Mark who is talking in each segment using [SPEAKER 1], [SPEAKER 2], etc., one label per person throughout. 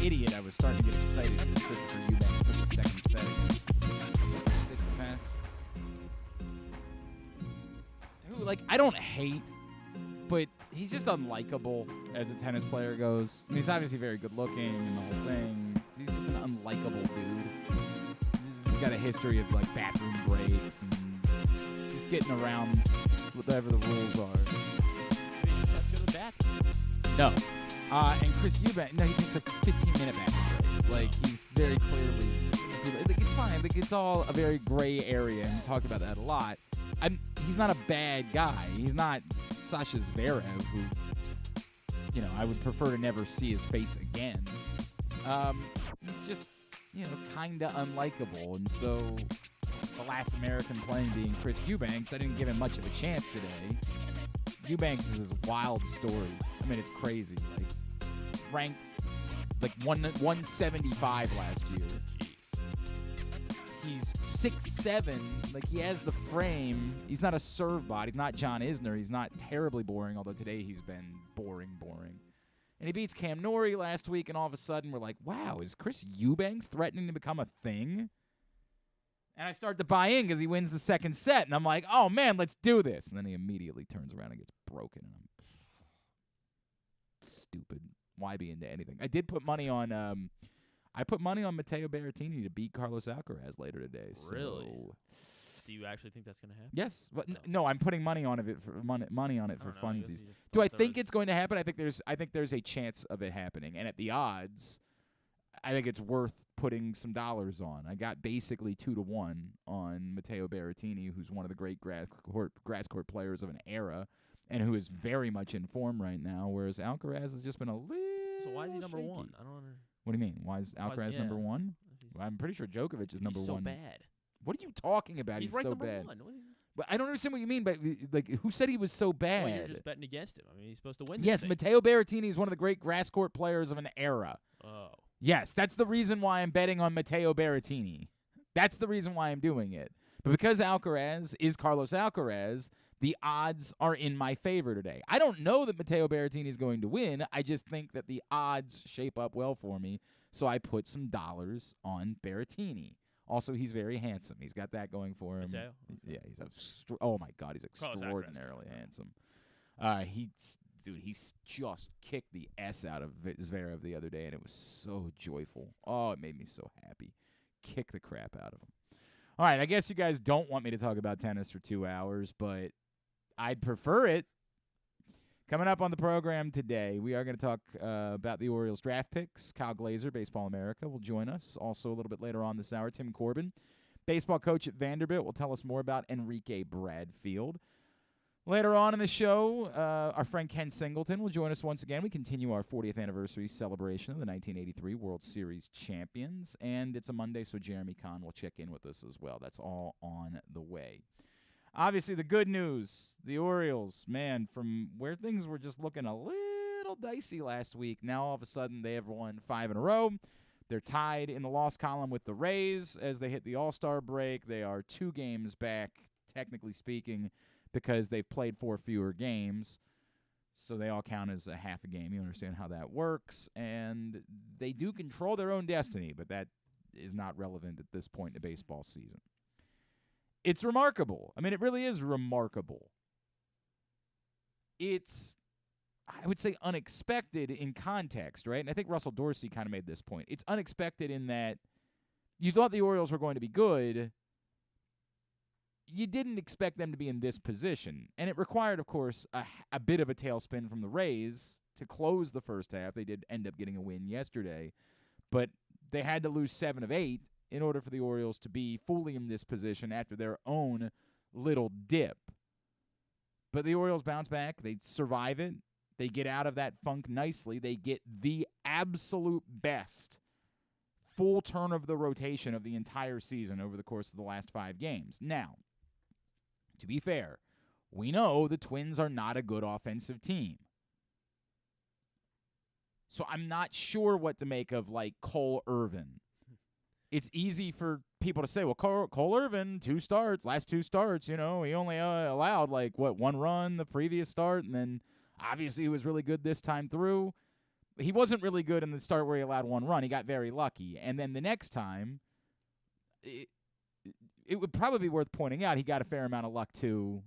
[SPEAKER 1] idiot, I was starting to get excited because Christopher Eubanks took the second set against 6 who, like, I don't hate, but he's just unlikable as a tennis player goes. I mean, he's obviously very good looking and the whole thing. He's just an unlikable dude. He's got a history of, like, bathroom breaks and just getting around whatever the rules are. No. And Chris Eubank, no, he takes like 15-minute bathroom breaks. Like, he's very clearly, like, it's fine. Like, it's all a very gray area, and we talked about that a lot. He's not a bad guy. He's not Sasha Zverev, who, you know, I would prefer to never see his face again. He's just, you know, kind of unlikable. And so the last American playing being Chris Eubanks, I didn't give him much of a chance today. Eubanks is this wild story. I mean, it's crazy. Like, ranked like 175 last year. He's 6'7". Like, he has the frame. He's not a serve bot. He's not John Isner. He's not terribly boring, although today he's been boring. And he beats Cam Norrie last week, and all of a sudden we're like, wow, is Chris Eubanks threatening to become a thing? And I start to buy in because he wins the second set, and I'm like, oh, man, let's do this. And then he immediately turns around and gets broken. And I'm stupid. Why be into anything? I did put money on Matteo Berrettini to beat Carlos Alcaraz later today.
[SPEAKER 2] Really?
[SPEAKER 1] So.
[SPEAKER 2] Do you actually think that's going to happen?
[SPEAKER 1] Yes. But no, I'm putting money on it for money on it for funsies.
[SPEAKER 2] Do
[SPEAKER 1] I think it's going to happen? I think there's a chance of it happening. And at the odds, I think it's worth putting some dollars on. I got basically 2-1 on Matteo Berrettini, who's one of the great grass court players of an era, and who is very much in form right now. Whereas Alcaraz has just been a little.
[SPEAKER 2] So why is he number
[SPEAKER 1] shaky.
[SPEAKER 2] one? I don't understand.
[SPEAKER 1] What do you mean? Why is Alcaraz number one? Well, I'm pretty sure Djokovic is number one.
[SPEAKER 2] He's so bad.
[SPEAKER 1] What are you talking about?
[SPEAKER 2] He's
[SPEAKER 1] so
[SPEAKER 2] ranked number
[SPEAKER 1] bad.
[SPEAKER 2] one.
[SPEAKER 1] But I don't understand what you mean. But like, who said he was so bad?
[SPEAKER 2] Well, you're just betting against him. I mean, he's supposed to win.
[SPEAKER 1] Yes, Matteo Berrettini is one of the great grass court players of an era.
[SPEAKER 2] Oh.
[SPEAKER 1] Yes, that's the reason why I'm betting on Matteo Berrettini. That's the reason why I'm doing it. But because Alcaraz is Carlos Alcaraz, the odds are in my favor today. I don't know that Matteo Berrettini is going to win. I just think that the odds shape up well for me. So I put some dollars on Berrettini. Also, he's very handsome. He's got that going for him.
[SPEAKER 2] Matteo?
[SPEAKER 1] Yeah, oh my God, he's extraordinarily handsome. He just kicked the S out of Zverev the other day, and it was so joyful. Oh, it made me so happy. Kick the crap out of him. All right, I guess you guys don't want me to talk about tennis for 2 hours, but I'd prefer it. Coming up on the program today, we are going to talk about the Orioles draft picks. Kyle Glaser, Baseball America, will join us. Also, a little bit later on this hour, Tim Corbin, baseball coach at Vanderbilt, will tell us more about Enrique Bradfield. Later on in the show, our friend Ken Singleton will join us once again. We continue our 40th anniversary celebration of the 1983 World Series champions, and it's a Monday, so Jeremy Kahn will check in with us as well. That's all on the way. Obviously, the good news, the Orioles, man, from where things were just looking a little dicey last week, now all of a sudden they have won 5 in a row. They're tied in the loss column with the Rays as they hit the All-Star break. They are 2 games back, technically speaking, because they've played 4 fewer games. So they all count as a half a game. You understand how that works. And they do control their own destiny, but that is not relevant at this point in the baseball season. It's remarkable. I mean, it really is remarkable. It's, I would say, unexpected in context, right? And I think Russell Dorsey kind of made this point. It's unexpected in that you thought the Orioles were going to be good. You didn't expect them to be in this position. And it required, of course, a bit of a tailspin from the Rays to close the first half. They did end up getting a win yesterday. But they had to lose 7 of 8 in order for the Orioles to be fully in this position after their own little dip. But the Orioles bounce back. They survive it. They get out of that funk nicely. They get the absolute best full turn of the rotation of the entire season over the course of the last 5 games. Now, to be fair, we know the Twins are not a good offensive team. So I'm not sure what to make of, like, Cole Irvin. It's easy for people to say, well, Cole Irvin, 2 starts, last 2 starts, you know, he only allowed, like, 1 run the previous start, and then obviously he was really good this time through. He wasn't really good in the start where he allowed 1 run. He got very lucky. And then the next time, it would probably be worth pointing out he got a fair amount of luck too.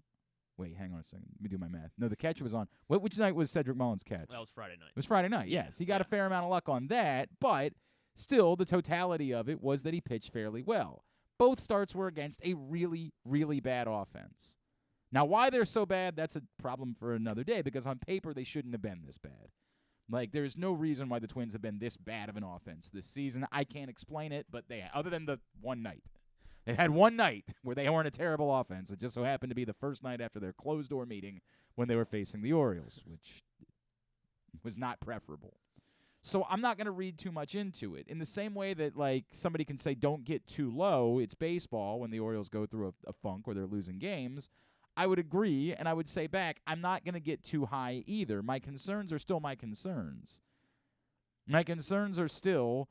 [SPEAKER 1] Wait, hang on a second. Let me do my math. No, the catch was on. Which night was Cedric Mullins' catch?
[SPEAKER 2] That was Friday night.
[SPEAKER 1] It was Friday night, yes. He got a fair amount of luck on that, but still the totality of it was that he pitched fairly well. Both starts were against a really, really bad offense. Now, why they're so bad, that's a problem for another day, because on paper they shouldn't have been this bad. Like, there's no reason why the Twins have been this bad of an offense this season. I can't explain it, but other than the one night. They had one night where they weren't a terrible offense. It just so happened to be the first night after their closed-door meeting when they were facing the Orioles, which was not preferable. So I'm not going to read too much into it. In the same way that, like, somebody can say don't get too low, it's baseball when the Orioles go through a funk where they're losing games, I would agree, and I would say back, I'm not going to get too high either. My concerns are still my concerns. My concerns are still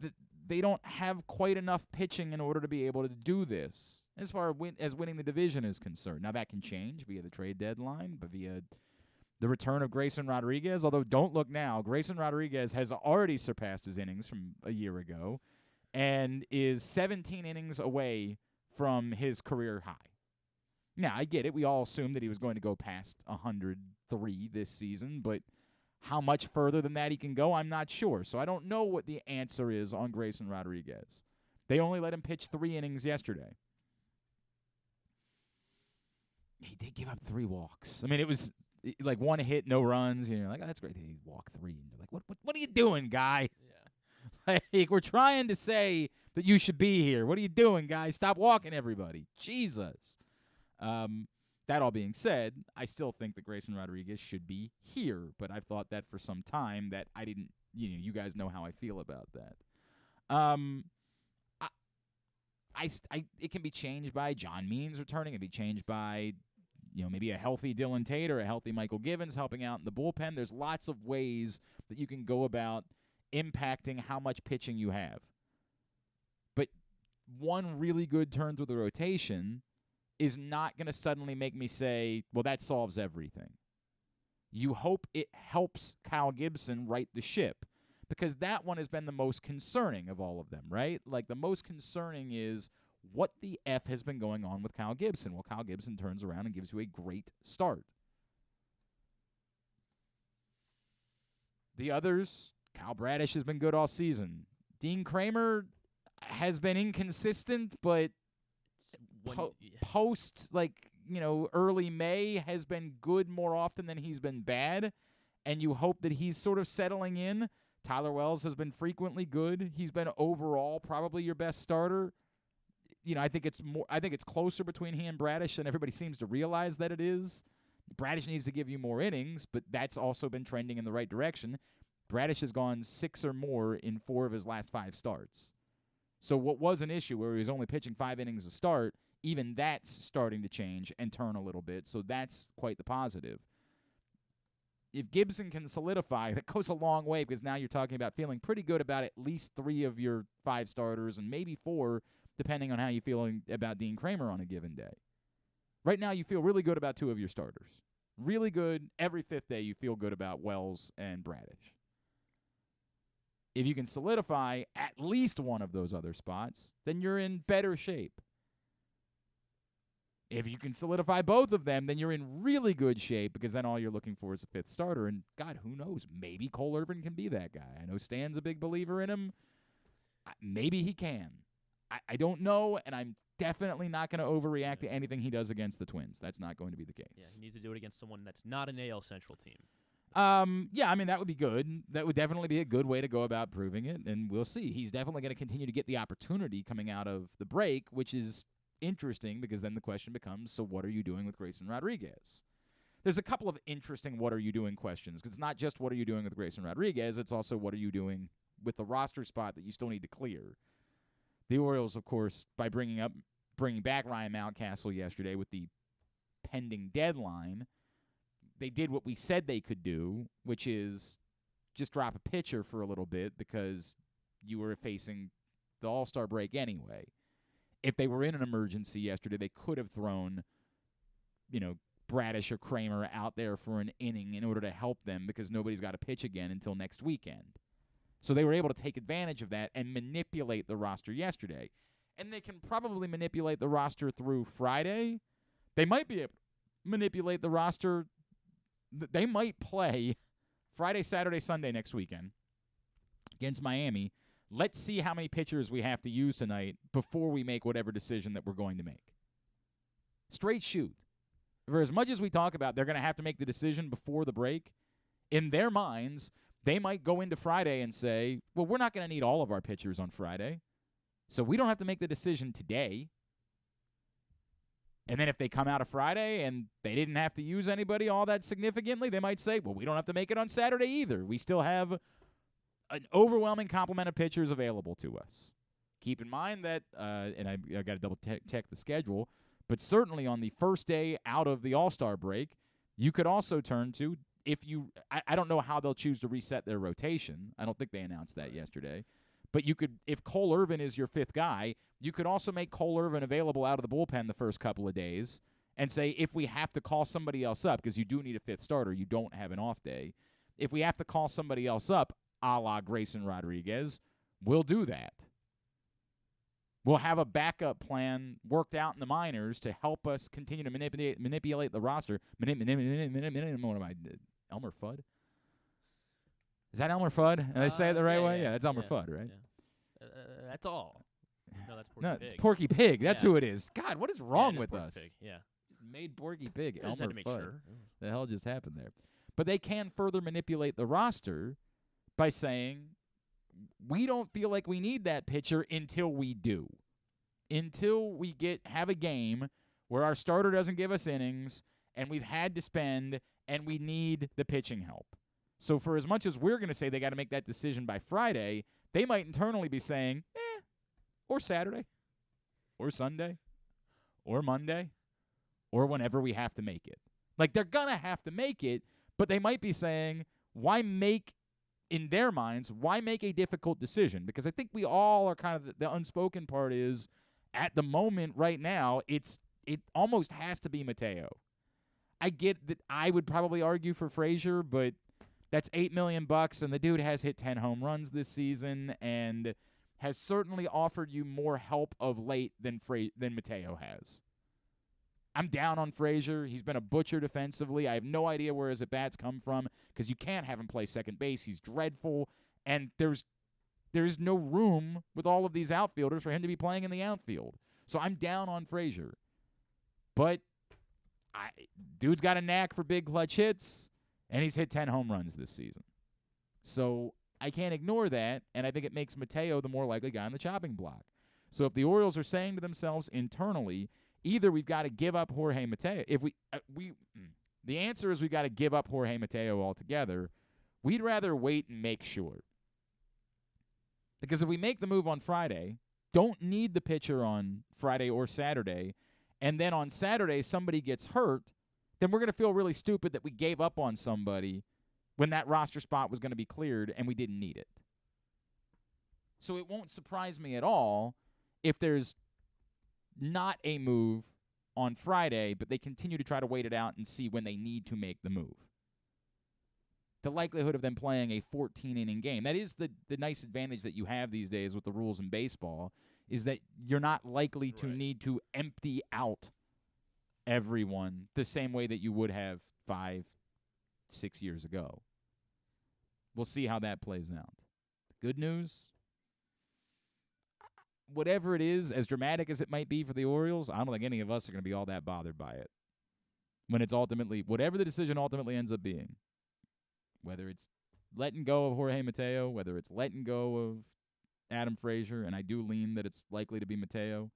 [SPEAKER 1] that they don't have quite enough pitching in order to be able to do this as far as winning the division is concerned. Now, that can change via the trade deadline, but via the return of Grayson Rodriguez, although don't look now, Grayson Rodriguez has already surpassed his innings from a year ago and is 17 innings away from his career high. Now, I get it. We all assumed that he was going to go past 103 this season, but how much further than that he can go, I'm not sure. So I don't know what the answer is on Grayson Rodriguez. They only let him pitch 3 innings yesterday. He did give up 3 walks. I mean, it was like 1 hit, no runs. You're like, oh, that's great. He walked 3. And you're like, what are you doing, guy? Yeah. Like, we're trying to say that you should be here. What are you doing, guy? Stop walking everybody. Jesus. That all being said, I still think that Grayson Rodriguez should be here, but I've thought that for some time that I didn't, you guys know how I feel about that. It can be changed by John Means returning. It can be changed by, maybe a healthy Dylan Tate or a healthy Michael Givens helping out in the bullpen. There's lots of ways that you can go about impacting how much pitching you have. But one really good turn through the rotation is not going to suddenly make me say, well, that solves everything. You hope it helps Kyle Gibson right the ship, because that one has been the most concerning of all of them, right? Like, the most concerning is what the F has been going on with Kyle Gibson. Well, Kyle Gibson turns around and gives you a great start. The others, Kyle Bradish has been good all season. Dean Kramer has been inconsistent, but post, early May has been good more often than he's been bad, and you hope that he's sort of settling in. Tyler Wells has been frequently good. He's been overall probably your best starter. I think it's closer between he and Bradish than everybody seems to realize that it is. Bradish needs to give you more innings, but that's also been trending in the right direction. Bradish has gone 6 or more in 4 of his last 5 starts. So what was an issue where he was only pitching 5 innings a start, even that's starting to change and turn a little bit, so that's quite the positive. If Gibson can solidify, that goes a long way, because now you're talking about feeling pretty good about at least 3 of your 5 starters and maybe 4, depending on how you're feeling about Dean Kramer on a given day. Right now you feel really good about 2 of your starters. Really good. Every 5th day you feel good about Wells and Bradish. If you can solidify at least one of those other spots, then you're in better shape. If you can solidify both of them, then you're in really good shape, because then all you're looking for is a 5th starter. And, God, who knows? Maybe Cole Irvin can be that guy. I know Stan's a big believer in him. Maybe he can. I don't know, and I'm definitely not going to overreact to anything he does against the Twins. That's not going to be the case.
[SPEAKER 2] Yeah, he needs to do it against someone that's not an AL Central team.
[SPEAKER 1] Yeah, I mean, that would be good. That would definitely be a good way to go about proving it, and we'll see. He's definitely going to continue to get the opportunity coming out of the break, which is interesting, because then the question becomes, so what are you doing with Grayson Rodriguez? There's a couple of interesting what are you doing questions, because it's not just what are you doing with Grayson Rodriguez, it's also what are you doing with the roster spot that you still need to clear. The Orioles, of course, by bringing back Ryan Mountcastle yesterday with the pending deadline, they did what we said they could do, which is just drop a pitcher for a little bit, because you were facing the All-Star break anyway. If they were in an emergency yesterday, they could have thrown, Bradish or Kramer out there for an inning in order to help them because nobody's got to pitch again until next weekend. So they were able to take advantage of that and manipulate the roster yesterday. And they can probably manipulate the roster through Friday. They might be able to manipulate the roster. They might play Friday, Saturday, Sunday next weekend against Miami. Let's see how many pitchers we have to use tonight before we make whatever decision that we're going to make. Straight shoot. For as much as we talk about they're going to have to make the decision before the break, in their minds, they might go into Friday and say, well, we're not going to need all of our pitchers on Friday, so we don't have to make the decision today. And then if they come out of Friday and they didn't have to use anybody all that significantly, they might say, well, we don't have to make it on Saturday either. We still have an overwhelming complement of pitchers available to us. Keep in mind that, and I got to double check the schedule, but certainly on the first day out of the All-Star break, you could also turn to, I don't know how they'll choose to reset their rotation. I don't think they announced that yesterday. But you could, if Cole Irvin is your fifth guy, you could also make Cole Irvin available out of the bullpen the first couple of days and say, if we have to call somebody else up, because you do need a fifth starter, you don't have an off day. If we have to call somebody else up, a la Grayson Rodriguez, we'll do that. We'll have a backup plan worked out in the minors to help us continue to manipulate the roster. What am I, Elmer Fudd? Is that Elmer Fudd? Did I say it the right way? Yeah, that's Elmer Fudd, right?
[SPEAKER 2] Yeah. That's all. No, that's Porky
[SPEAKER 1] no,
[SPEAKER 2] Pig.
[SPEAKER 1] It's Porky Pig. That's who it is. God, what is wrong with
[SPEAKER 2] Porky
[SPEAKER 1] us?
[SPEAKER 2] Pig. Yeah.
[SPEAKER 1] Just made Porky Pig
[SPEAKER 2] I just
[SPEAKER 1] Elmer
[SPEAKER 2] had to make
[SPEAKER 1] Fudd.
[SPEAKER 2] sure.
[SPEAKER 1] The hell just happened there? But they can further manipulate the roster by saying, we don't feel like we need that pitcher until we do. Until we have a game where our starter doesn't give us innings and we've had to spend and we need the pitching help. So for as much as we're going to say they got to make that decision by Friday, they might internally be saying, or Saturday, or Sunday, or Monday, or whenever we have to make it. Like, they're going to have to make it, but they might be saying, in their minds, why make a difficult decision? Because I think we all are kind of, the unspoken part is, at the moment right now, it almost has to be Mateo. I get that I would probably argue for Frazier, but that's $8 million, and the dude has hit 10 home runs this season and has certainly offered you more help of late than Mateo has. I'm down on Frazier. He's been a butcher defensively. I have no idea where his at-bats come from because you can't have him play second base. He's dreadful, and there's no room with all of these outfielders for him to be playing in the outfield. So I'm down on Frazier. But dude's got a knack for big clutch hits, and he's hit 10 home runs this season. So I can't ignore that, and I think it makes Mateo the more likely guy on the chopping block. So if the Orioles are saying to themselves internally, either we've got to give up Jorge Mateo. The answer is we've got to give up Jorge Mateo altogether. We'd rather wait and make sure. Because if we make the move on Friday, don't need the pitcher on Friday or Saturday, and then on Saturday somebody gets hurt, then we're going to feel really stupid that we gave up on somebody when that roster spot was going to be cleared and we didn't need it. So it won't surprise me at all if there's not a move on Friday, but they continue to try to wait it out and see when they need to make the move. The likelihood of them playing a 14-inning game, that is the nice advantage that you have these days with the rules in baseball, is that you're not likely to need to empty out everyone the same way that you would have 5-6 years ago. We'll see how that plays out. Good news, whatever it is, as dramatic as it might be for the Orioles, I don't think any of us are going to be all that bothered by it. When it's ultimately, whatever the decision ultimately ends up being, whether it's letting go of Jorge Mateo, whether it's letting go of Adam Frazier, and I do lean that it's likely to be Mateo,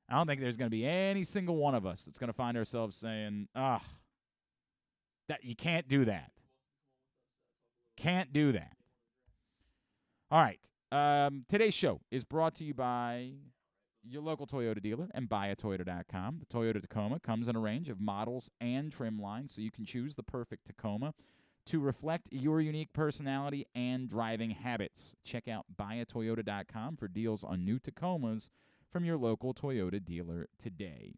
[SPEAKER 1] I don't think there's going to be any single one of us that's going to find ourselves saying, that you can't do that. Can't do that. All right. Today's show is brought to you by your local Toyota dealer and buyatoyota.com. The Toyota Tacoma comes in a range of models and trim lines, so you can choose the perfect Tacoma to reflect your unique personality and driving habits. Check out buyatoyota.com for deals on new Tacomas from your local Toyota dealer today.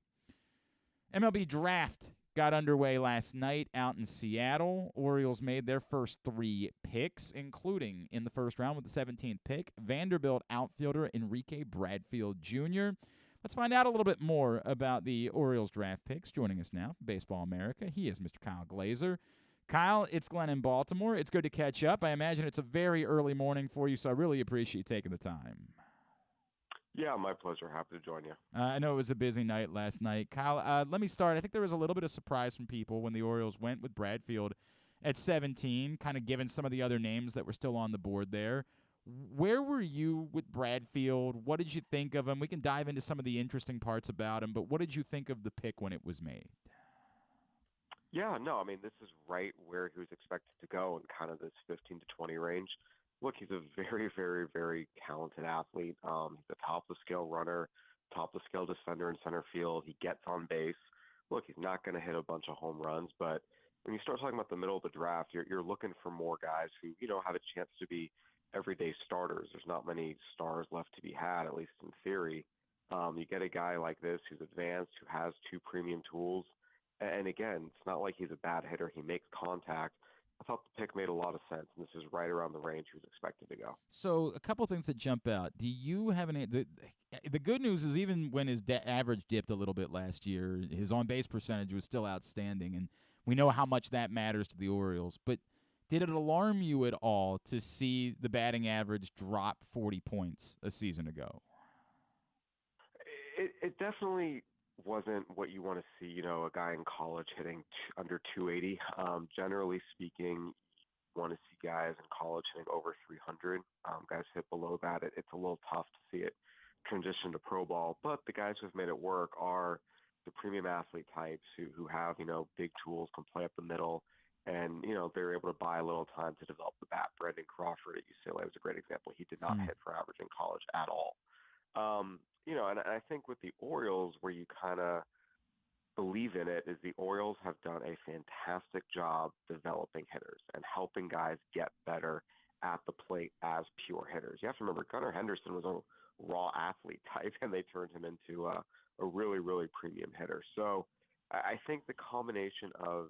[SPEAKER 1] MLB Draft got underway last night out in Seattle. Orioles made their first 3 picks, including in the first round with the 17th pick, Vanderbilt outfielder Enrique Bradfield Jr. Let's find out a little bit more about the Orioles draft picks. Joining us now from Baseball America, he is Mr. Kyle Glaser. Kyle, it's Glenn in Baltimore. It's good to catch up. I imagine it's a very early morning for you, so I really appreciate you taking the time.
[SPEAKER 3] Yeah, my pleasure. Happy to join you.
[SPEAKER 1] I know it was a busy night last night. Kyle, let me start. I think there was a little bit of surprise from people when the Orioles went with Bradfield at 17, kind of given some of the other names that were still on the board there. Where were you with Bradfield? What did you think of him? We can dive into some of the interesting parts about him, but what did you think of the pick when it was made?
[SPEAKER 3] Yeah, no, I mean, this is right where he was expected to go in kind of this 15 to 20 range. Look, he's a very, very, very talented athlete. He's a top-of-the-scale runner, top-of-the-scale defender in center field. He gets on base. Look, he's not going to hit a bunch of home runs, but when you start talking about the middle of the draft, you're looking for more guys who, have a chance to be everyday starters. There's not many stars left to be had, at least in theory. You get a guy like this who's advanced, who has 2 premium tools. And again, it's not like he's a bad hitter. He makes contact. I thought the pick made a lot of sense, and this is right around the range he was expected to go.
[SPEAKER 1] So a couple things that jump out. Do you have any – the good news is even when his average dipped a little bit last year, his on-base percentage was still outstanding, and we know how much that matters to the Orioles. But did it alarm you at all to see the batting average drop 40 points a season ago?
[SPEAKER 3] It definitely wasn't what you want to see, a guy in college hitting under 280. Generally speaking, you want to see guys in college hitting over 300. Guys hit below that. It's a little tough to see it transition to pro ball. But the guys who have made it work are the premium athlete types who have, big tools, can play up the middle. And, they're able to buy a little time to develop the bat. Brendan Crawford at UCLA was a great example. He did not hit for average in college at all. And I think with the Orioles, where you kind of believe in it, is the Orioles have done a fantastic job developing hitters and helping guys get better at the plate as pure hitters. You have to remember, Gunnar Henderson was a raw athlete type, and they turned him into a really, really premium hitter. So I think the combination of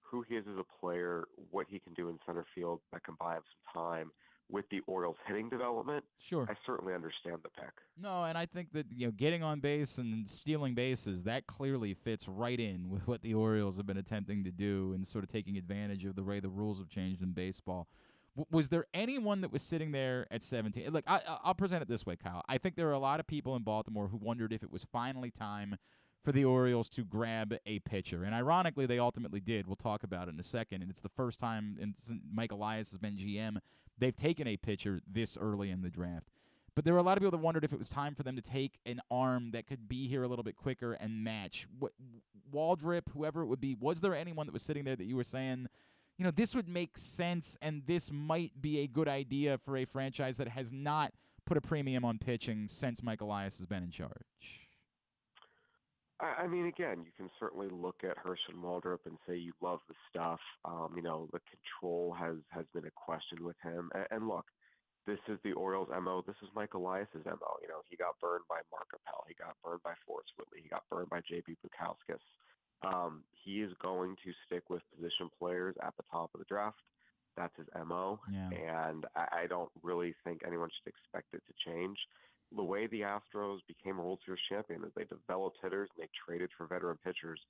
[SPEAKER 3] who he is as a player, what he can do in center field that can buy him some time, with the Orioles hitting development,
[SPEAKER 1] sure,
[SPEAKER 3] I certainly understand the pick.
[SPEAKER 1] No, and I think that getting on base and stealing bases, that clearly fits right in with what the Orioles have been attempting to do and sort of taking advantage of the way the rules have changed in baseball. Was there anyone that was sitting there at 17? Look, I'll present it this way, Kyle. I think there are a lot of people in Baltimore who wondered if it was finally time for the Orioles to grab a pitcher. And ironically, they ultimately did. We'll talk about it in a second. And it's the first time since Mike Elias has been GM they've taken a pitcher this early in the draft. But there were a lot of people that wondered if it was time for them to take an arm that could be here a little bit quicker and match. Waldrip, whoever it would be, was there anyone that was sitting there that you were saying, this would make sense and this might be a good idea for a franchise that has not put a premium on pitching since Mike Elias has been in charge?
[SPEAKER 3] I mean, again, you can certainly look at Herschel Waldrop and say you love the stuff. The control has been a question with him. And look, this is the Orioles' MO. This is Mike Elias' MO. He got burned by Mark Appel. He got burned by Forrest Whitley. He got burned by J.B. Bukauskas. He is going to stick with position players at the top of the draft. That's his MO.
[SPEAKER 1] Yeah.
[SPEAKER 3] And I don't really think anyone should expect it to change. The way the Astros became a World Series champion is they developed hitters and they traded for veteran pitchers.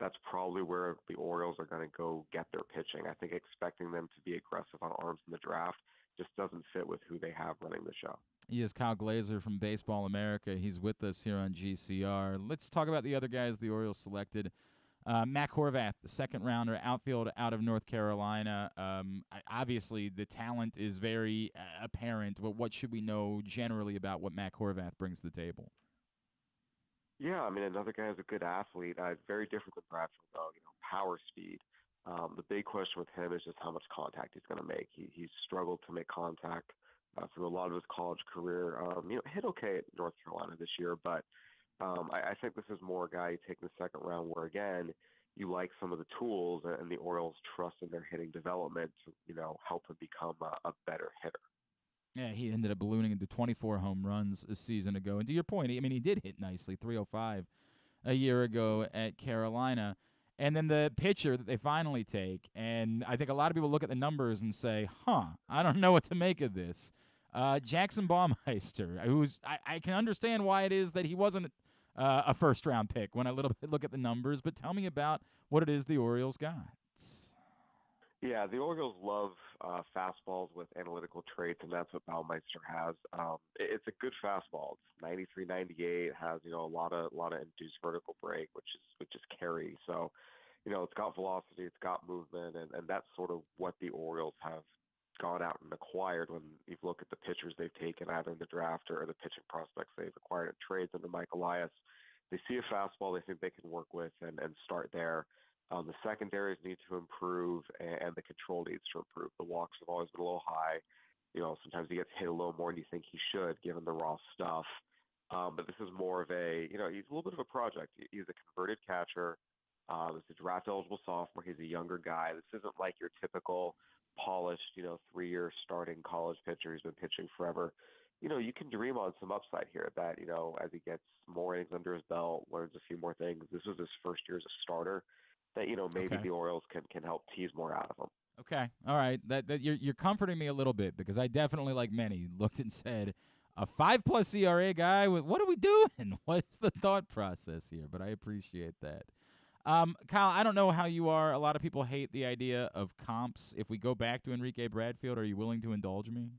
[SPEAKER 3] That's probably where the Orioles are going to go get their pitching. I think expecting them to be aggressive on arms in the draft just doesn't fit with who they have running the show.
[SPEAKER 1] He is Kyle Glaser from Baseball America. He's with us here on GCR. Let's talk about the other guys the Orioles selected. Matt Horvath, the second-rounder, outfield out of North Carolina. Obviously, the talent is very apparent, but what should we know generally about what Matt Horvath brings to the table?
[SPEAKER 3] Yeah, I mean, another guy who's a good athlete. Very different than Bradfield, though. Power, speed. The big question with him is just how much contact he's going to make. He's struggled to make contact through a lot of his college career. Hit okay at North Carolina this year, but I think this is more a guy you take in the second round where, again, you like some of the tools and the Orioles trust in their hitting development to, help him become a better hitter.
[SPEAKER 1] Yeah, he ended up ballooning into 24 home runs a season ago. And to your point, I mean, he did hit nicely, 305 a year ago at Carolina. and then the pitcher that they finally take. And I think a lot of people look at the numbers and say, I don't know what to make of this. Jackson Baumeister, I can understand why it is that he wasn't a first-round pick when I look at the numbers, but tell me about what it is the Orioles got.
[SPEAKER 3] Yeah, the Orioles love fastballs with analytical traits, and that's what Baumeister has. It's a good fastball. It's 93, 98. Has a lot of induced vertical break, which is carry. So, it's got velocity, it's got movement, and that's sort of what the Orioles have gone out and acquired when you look at the pitchers they've taken either in the draft or the pitching prospects they've acquired in trades under Mike Elias. They see a fastball they think they can work with and start there. The secondaries need to improve, and the control needs to improve. The walks have always been a little high. Sometimes he gets hit a little more than you think he should, given the raw stuff. But this is more of he's a little bit of a project. He's a converted catcher. He's a draft-eligible sophomore. He's a younger guy. This isn't like your typical polished, 3-year starting college pitcher who's been pitching forever. You can dream on some upside here that, as he gets more innings under his belt, learns a few more things. This was his first year as a starter. That maybe the Orioles can help tease more out of him.
[SPEAKER 1] Okay, all right. That you're comforting me a little bit because I definitely, like many, looked and said, a 5+ ERA guy. What are we doing? What's the thought process here? But I appreciate that. Kyle, I don't know how you are. A lot of people hate the idea of comps. If we go back to Enrique Bradfield, are you willing to indulge me?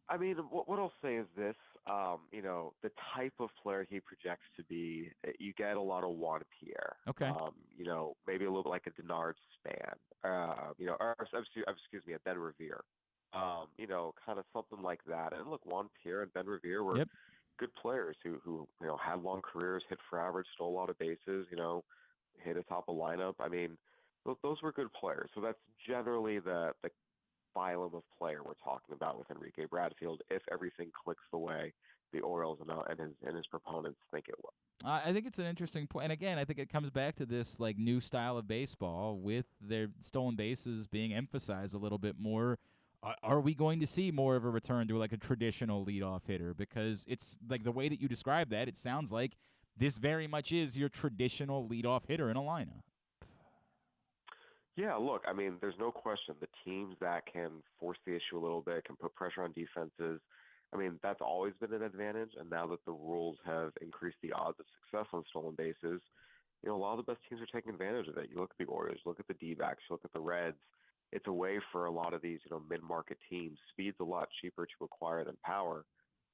[SPEAKER 3] I mean, what I'll say is this, the type of player he projects to be, you get a lot of Juan Pierre.
[SPEAKER 1] Okay.
[SPEAKER 3] Maybe a little bit like a Denard Span, or excuse me, a Ben Revere. Kind of something like that. And look, Juan Pierre and Ben Revere were good players who had long careers, hit for average, stole a lot of bases, hit atop a lineup. I mean, those were good players. So that's generally the phylum of player we're talking about with Enrique Bradfield if everything clicks the way the Orioles and his proponents think it will.
[SPEAKER 1] I think it's an interesting point. And again, I think it comes back to this like new style of baseball with their stolen bases being emphasized a little bit more. Are we going to see more of a return to like a traditional leadoff hitter? Because it's like the way that you describe that, it sounds like this very much is your traditional leadoff hitter in a lineup.
[SPEAKER 3] Yeah, look, I mean, there's no question the teams that can force the issue a little bit, can put pressure on defenses. I mean, that's always been an advantage. And now that the rules have increased the odds of success on stolen bases, a lot of the best teams are taking advantage of it. You look at the Orioles, look at the D-backs, you look at the Reds. It's a way for a lot of these, mid-market teams. Speed's a lot cheaper to acquire than power.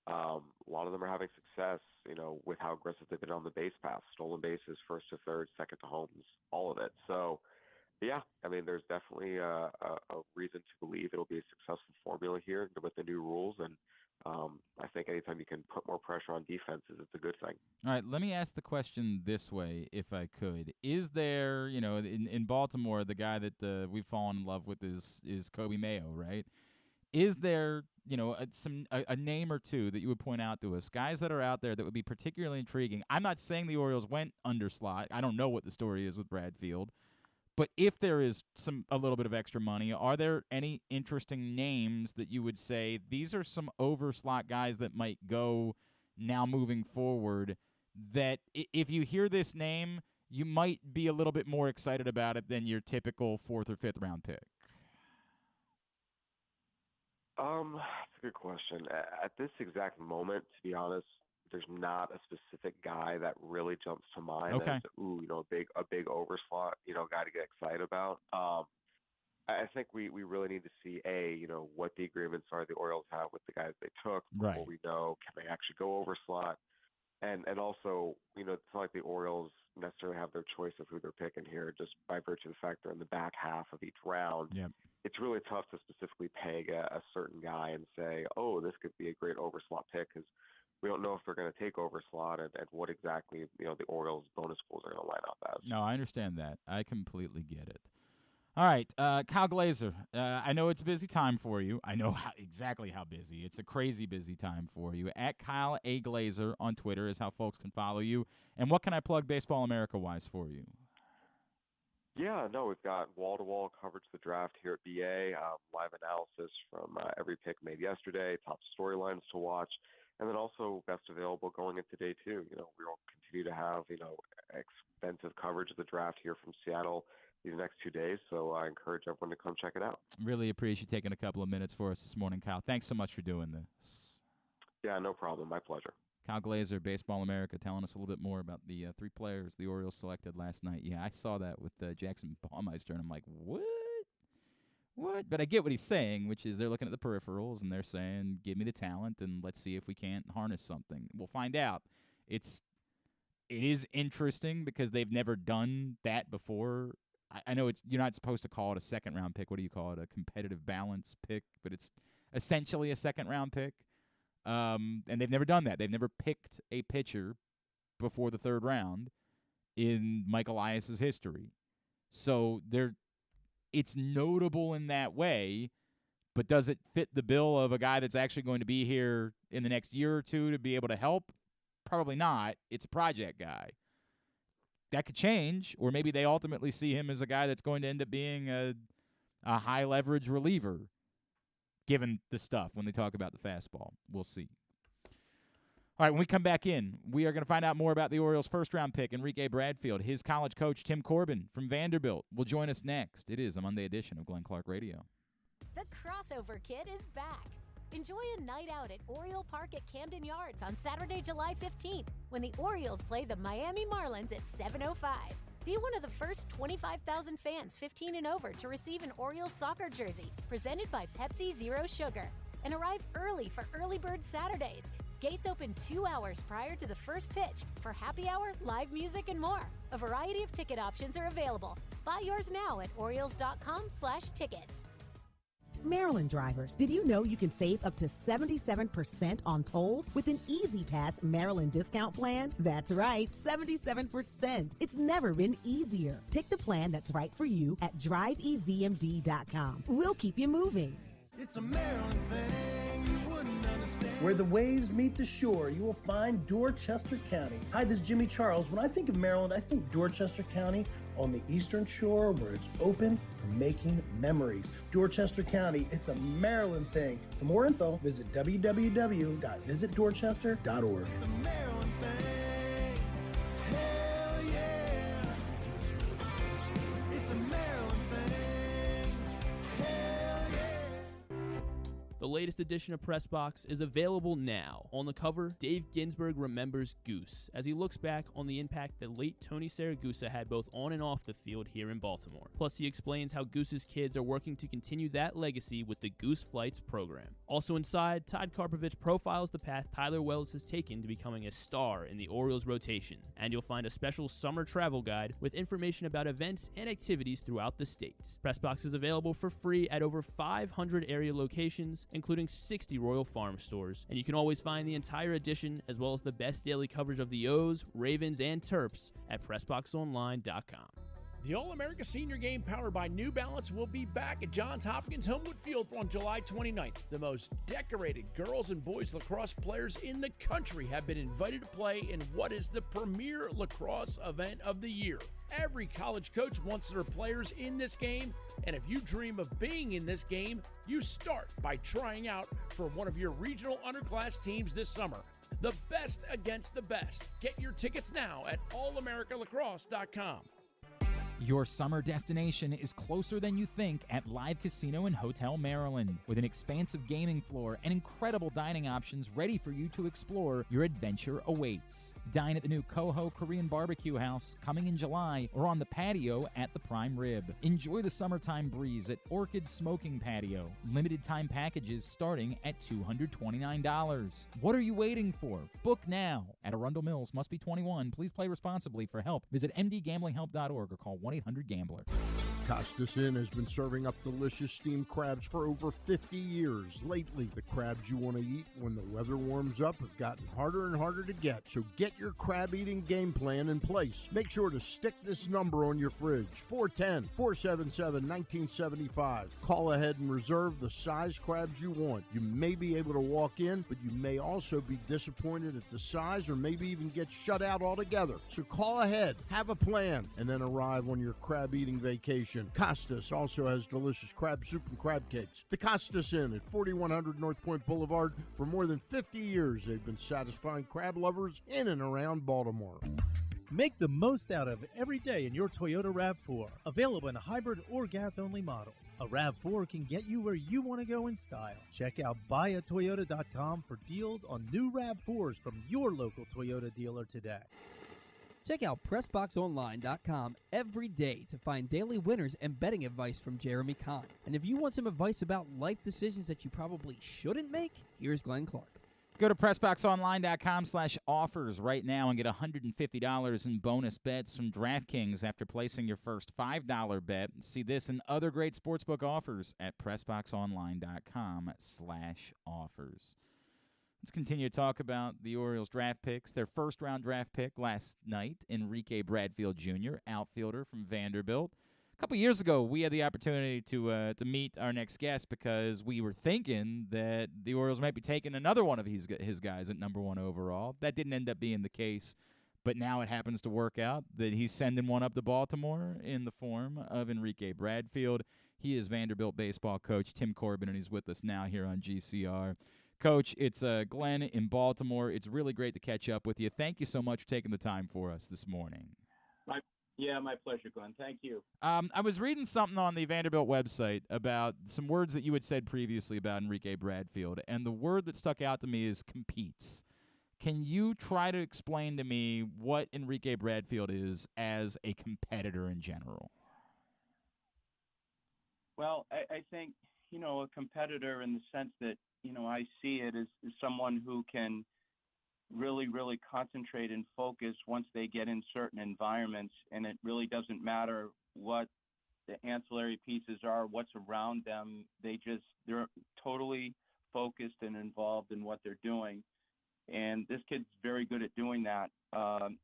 [SPEAKER 3] A lot of them are having success, with how aggressive they've been on the base path, stolen bases, first to third, second to homes, all of it. So, yeah, I mean, there's definitely a reason to believe it'll be a successful formula here with the new rules. And I think anytime you can put more pressure on defenses, it's a good thing.
[SPEAKER 1] All right, let me ask the question this way, if I could. Is there, in Baltimore, the guy that we've fallen in love with is Kobe Mayo, right? Is there, a name or two that you would point out to us, guys that are out there that would be particularly intriguing? I'm not saying the Orioles went under slot. I don't know what the story is with Bradfield. But if there is a little bit of extra money, are there any interesting names that you would say these are some overslot guys that might go now moving forward that if you hear this name, you might be a little bit more excited about it than your typical 4th or 5th round pick?
[SPEAKER 3] That's a good question. At this exact moment, to be honest, there's not a specific guy that really jumps to mind as a big overslot, guy to get excited about. I think we really need to see what the agreements are the Orioles have with the guys they took before we know can they actually go overslot, and also it's not like the Orioles necessarily have their choice of who they're picking here just by virtue of the fact they're in the back half of each round.
[SPEAKER 1] Yep.
[SPEAKER 3] It's really tough to specifically peg a certain guy and say, oh, this could be a great overslot pick because we don't know if they're going to take overslot and what exactly the Orioles bonus pools are going to line up as.
[SPEAKER 1] No, I understand that. I completely get it. All right, Kyle Glaser, I know it's a busy time for you. I know exactly how busy. It's a crazy busy time for you. At Kyle A. Glaser on Twitter is how folks can follow you. And what can I plug Baseball America-wise for you?
[SPEAKER 3] Yeah, no, we've got wall-to-wall coverage of the draft here at BA, live analysis from every pick made yesterday, top storylines to watch. And then also best available going into day 2. We'll continue to have, extensive coverage of the draft here from Seattle these next 2 days. So I encourage everyone to come check it out.
[SPEAKER 1] Really appreciate you taking a couple of minutes for us this morning, Kyle. Thanks so much for doing this.
[SPEAKER 3] Yeah, no problem. My pleasure.
[SPEAKER 1] Kyle Glaser, Baseball America, telling us a little bit more about the 3 players the Orioles selected last night. Yeah, I saw that with Jackson Baumeister, and I'm like, what? What? But I get what he's saying, which is they're looking at the peripherals, and they're saying, give me the talent, and let's see if we can't harness something. We'll find out. It is interesting because they've never done that before. I know you're not supposed to call it a second-round pick. What do you call it? A competitive balance pick, but it's essentially a second-round pick. And they've never done that. They've never picked a pitcher before the 3rd round in Mike Elias's history. So it's notable in that way, but does it fit the bill of a guy that's actually going to be here in the next year or 2 to be able to help? Probably not. It's a project guy. That could change, or maybe they ultimately see him as a guy that's going to end up being a high-leverage reliever, given the stuff when they talk about the fastball. We'll see. All right, when we come back in, we are going to find out more about the Orioles' 1st-round pick, Enrique Bradfield. His college coach, Tim Corbin, from Vanderbilt, will join us next. It is a Monday edition of Glenn Clark Radio.
[SPEAKER 4] The Crossover Kid is back. Enjoy a night out at Oriole Park at Camden Yards on Saturday, July 15th, when the Orioles play the Miami Marlins at 7:05. Be one of the first 25,000 fans 15 and over to receive an Orioles soccer jersey presented by Pepsi Zero Sugar. And arrive early for Early Bird Saturdays. Gates open 2 hours prior to the first pitch for happy hour, live music, and more. A variety of ticket options are available. Buy yours now at Orioles.com/tickets.
[SPEAKER 5] Maryland drivers, did you know you can save up to 77% on tolls with an Easy Pass Maryland discount plan? That's right, 77%. It's never been easier. Pick the plan that's right for you at driveezmd.com. We'll keep you moving.
[SPEAKER 6] It's a Maryland thing you wouldn't understand. Where the waves meet the shore, you will find Dorchester County. Hi, this is Jimmy Charles. When I think of Maryland, I think Dorchester County on the eastern shore where it's open for making memories. Dorchester County, it's a Maryland thing. For more info, visit www.visitdorchester.org. It's a Maryland thing. Hell yeah. It's a Maryland thing. Hell yeah.
[SPEAKER 2] The latest edition of Press Box is available now. On the cover, Dave Ginsburg remembers Goose as he looks back on the impact that late Tony Saragusa had both on and off the field here in Baltimore. Plus, he explains how Goose's kids are working to continue that legacy with the Goose Flights program. Also inside, Todd Karpovich profiles the path Tyler Wells has taken to becoming a star in the Orioles rotation. And you'll find a special summer travel guide with information about events and activities throughout the state. Press Box is available for free at over 500 area locations, including 60 Royal Farm stores. And you can always find the entire edition, as well as the best daily coverage of the O's, Ravens, and Terps at PressBoxOnline.com.
[SPEAKER 7] The All-America Senior Game powered by New Balance will be back at Johns Hopkins Homewood Field on July 29th. The most decorated girls and boys lacrosse players in the country have been invited to play in what is the premier lacrosse event of the year. Every college coach wants their players in this game, and if you dream of being in this game, you start by trying out for one of your regional underclass teams this summer. The best against the best. Get your tickets now at allamericalacrosse.com.
[SPEAKER 1] Your summer destination is closer than you think at Live Casino and Hotel Maryland. With an expansive gaming floor and incredible dining options ready for you to explore, your adventure awaits. Dine at the new Coho Korean Barbecue House coming in July or on the patio at the Prime Rib. Enjoy the summertime breeze at Orchid Smoking Patio. Limited time packages starting at $229. What are you waiting for? Book now. At Arundel Mills, must be 21. Please play responsibly. For help, visit mdgamblinghelp.org or call 1-800-GAMBLER.
[SPEAKER 8] Costas Inn has been serving up delicious steamed crabs for over 50 years. Lately, the crabs you want to eat when the weather warms up have gotten harder and harder to get. So get your crab-eating game plan in place. Make sure to stick this number on your fridge, 410-477-1975. Call ahead and reserve the size crabs you want. You may be able to walk in, but you may also be disappointed at the size or maybe even get shut out altogether. So call ahead, have a plan, and then arrive on your crab-eating vacation. selection. Costas also has delicious crab soup and crab cakes. The Costas Inn at 4100 North Point Boulevard. For more than 50 years, they've been satisfying crab lovers in and around Baltimore.
[SPEAKER 9] Make the most out of every day in your Toyota RAV4. Available in hybrid or gas-only models. A RAV4 can get you where you want to go in style. Check out buyatoyota.com for deals on new RAV4s from your local Toyota dealer today.
[SPEAKER 10] Check out PressBoxOnline.com every day to find daily winners and betting advice from Jeremy Kahn. And if you want some advice about life decisions that you probably shouldn't make, here's Glenn Clark.
[SPEAKER 1] Go to PressBoxOnline.com/offers right now and get $150 in bonus bets from DraftKings after placing your first $5 bet. See this and other great sportsbook offers at PressBoxOnline.com/offers. Let's continue to talk about the Orioles draft picks. Their first-round draft pick last night, Enrique Bradfield Jr., outfielder from Vanderbilt. A couple years ago, we had the opportunity to meet our next guest because we were thinking that the Orioles might be taking another one of his guys at number 1 overall. That didn't end up being the case, but now it happens to work out that he's sending one up to Baltimore in the form of Enrique Bradfield. He is Vanderbilt baseball coach Tim Corbin, and he's with us now here on GCR. Coach, it's Glenn in Baltimore. It's really great to catch up with you. Thank you so much for taking the time for us this morning.
[SPEAKER 11] My pleasure, Glenn. Thank you.
[SPEAKER 1] I was reading something on the Vanderbilt website about some words that you had said previously about Enrique Bradfield, and the word that stuck out to me is competes. Can you try to explain to me what Enrique Bradfield is as a competitor in general?
[SPEAKER 11] Well, I think, a competitor in the sense that, I see it as someone who can really, really concentrate and focus once they get in certain environments, and it really doesn't matter what the ancillary pieces are, what's around them. They're totally focused and involved in what they're doing. And this kid's very good at doing that.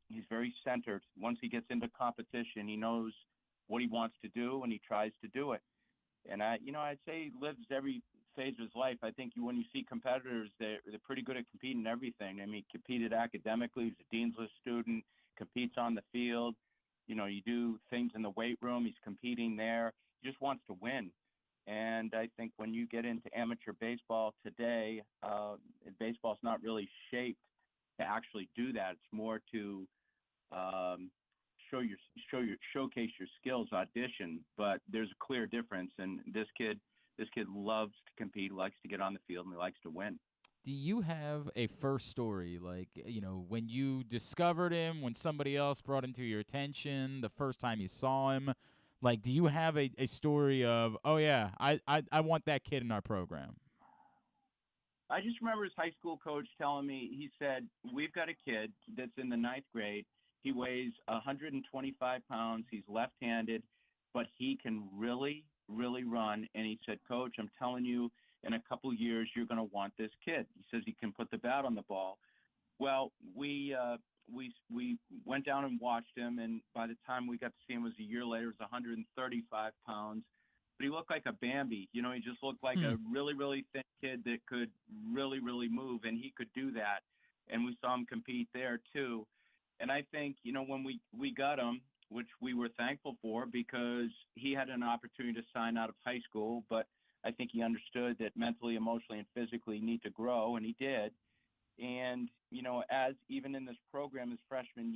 [SPEAKER 11] He's very centered. Once he gets into competition, he knows what he wants to do and he tries to do it. And I'd say he lives every phase of his life. I think when you see competitors, they're pretty good at competing in everything. I mean, he competed academically. He's a Dean's List student, competes on the field. You do things in the weight room. He's competing there. He just wants to win. And I think when you get into amateur baseball today, baseball's not really shaped to actually do that. It's more to showcase your skills, audition. But there's a clear difference. And this kid loves to compete, likes to get on the field, and he likes to win.
[SPEAKER 1] Do you have a first story, like, when you discovered him, when somebody else brought him to your attention, the first time you saw him? Like, do you have a story of, oh, yeah, I want that kid in our program?
[SPEAKER 11] I just remember his high school coach telling me, he said, we've got a kid that's in the 9th grade. He weighs 125 pounds. He's left-handed, but he can really, really run. And he said, Coach, I'm telling you, in a couple of years, you're going to want this kid. He says he can put the bat on the ball. Well, we went down and watched him, and by the time we got to see him, it was a year later. It was 135 pounds, but he looked like a Bambi. He just looked like a really, really thin kid that could really, really move, and he could do that. And we saw him compete there too. And I think, when we got him, which we were thankful for, because he had an opportunity to sign out of high school, but I think he understood that mentally, emotionally, and physically need to grow, and he did. And, as even in this program, his freshman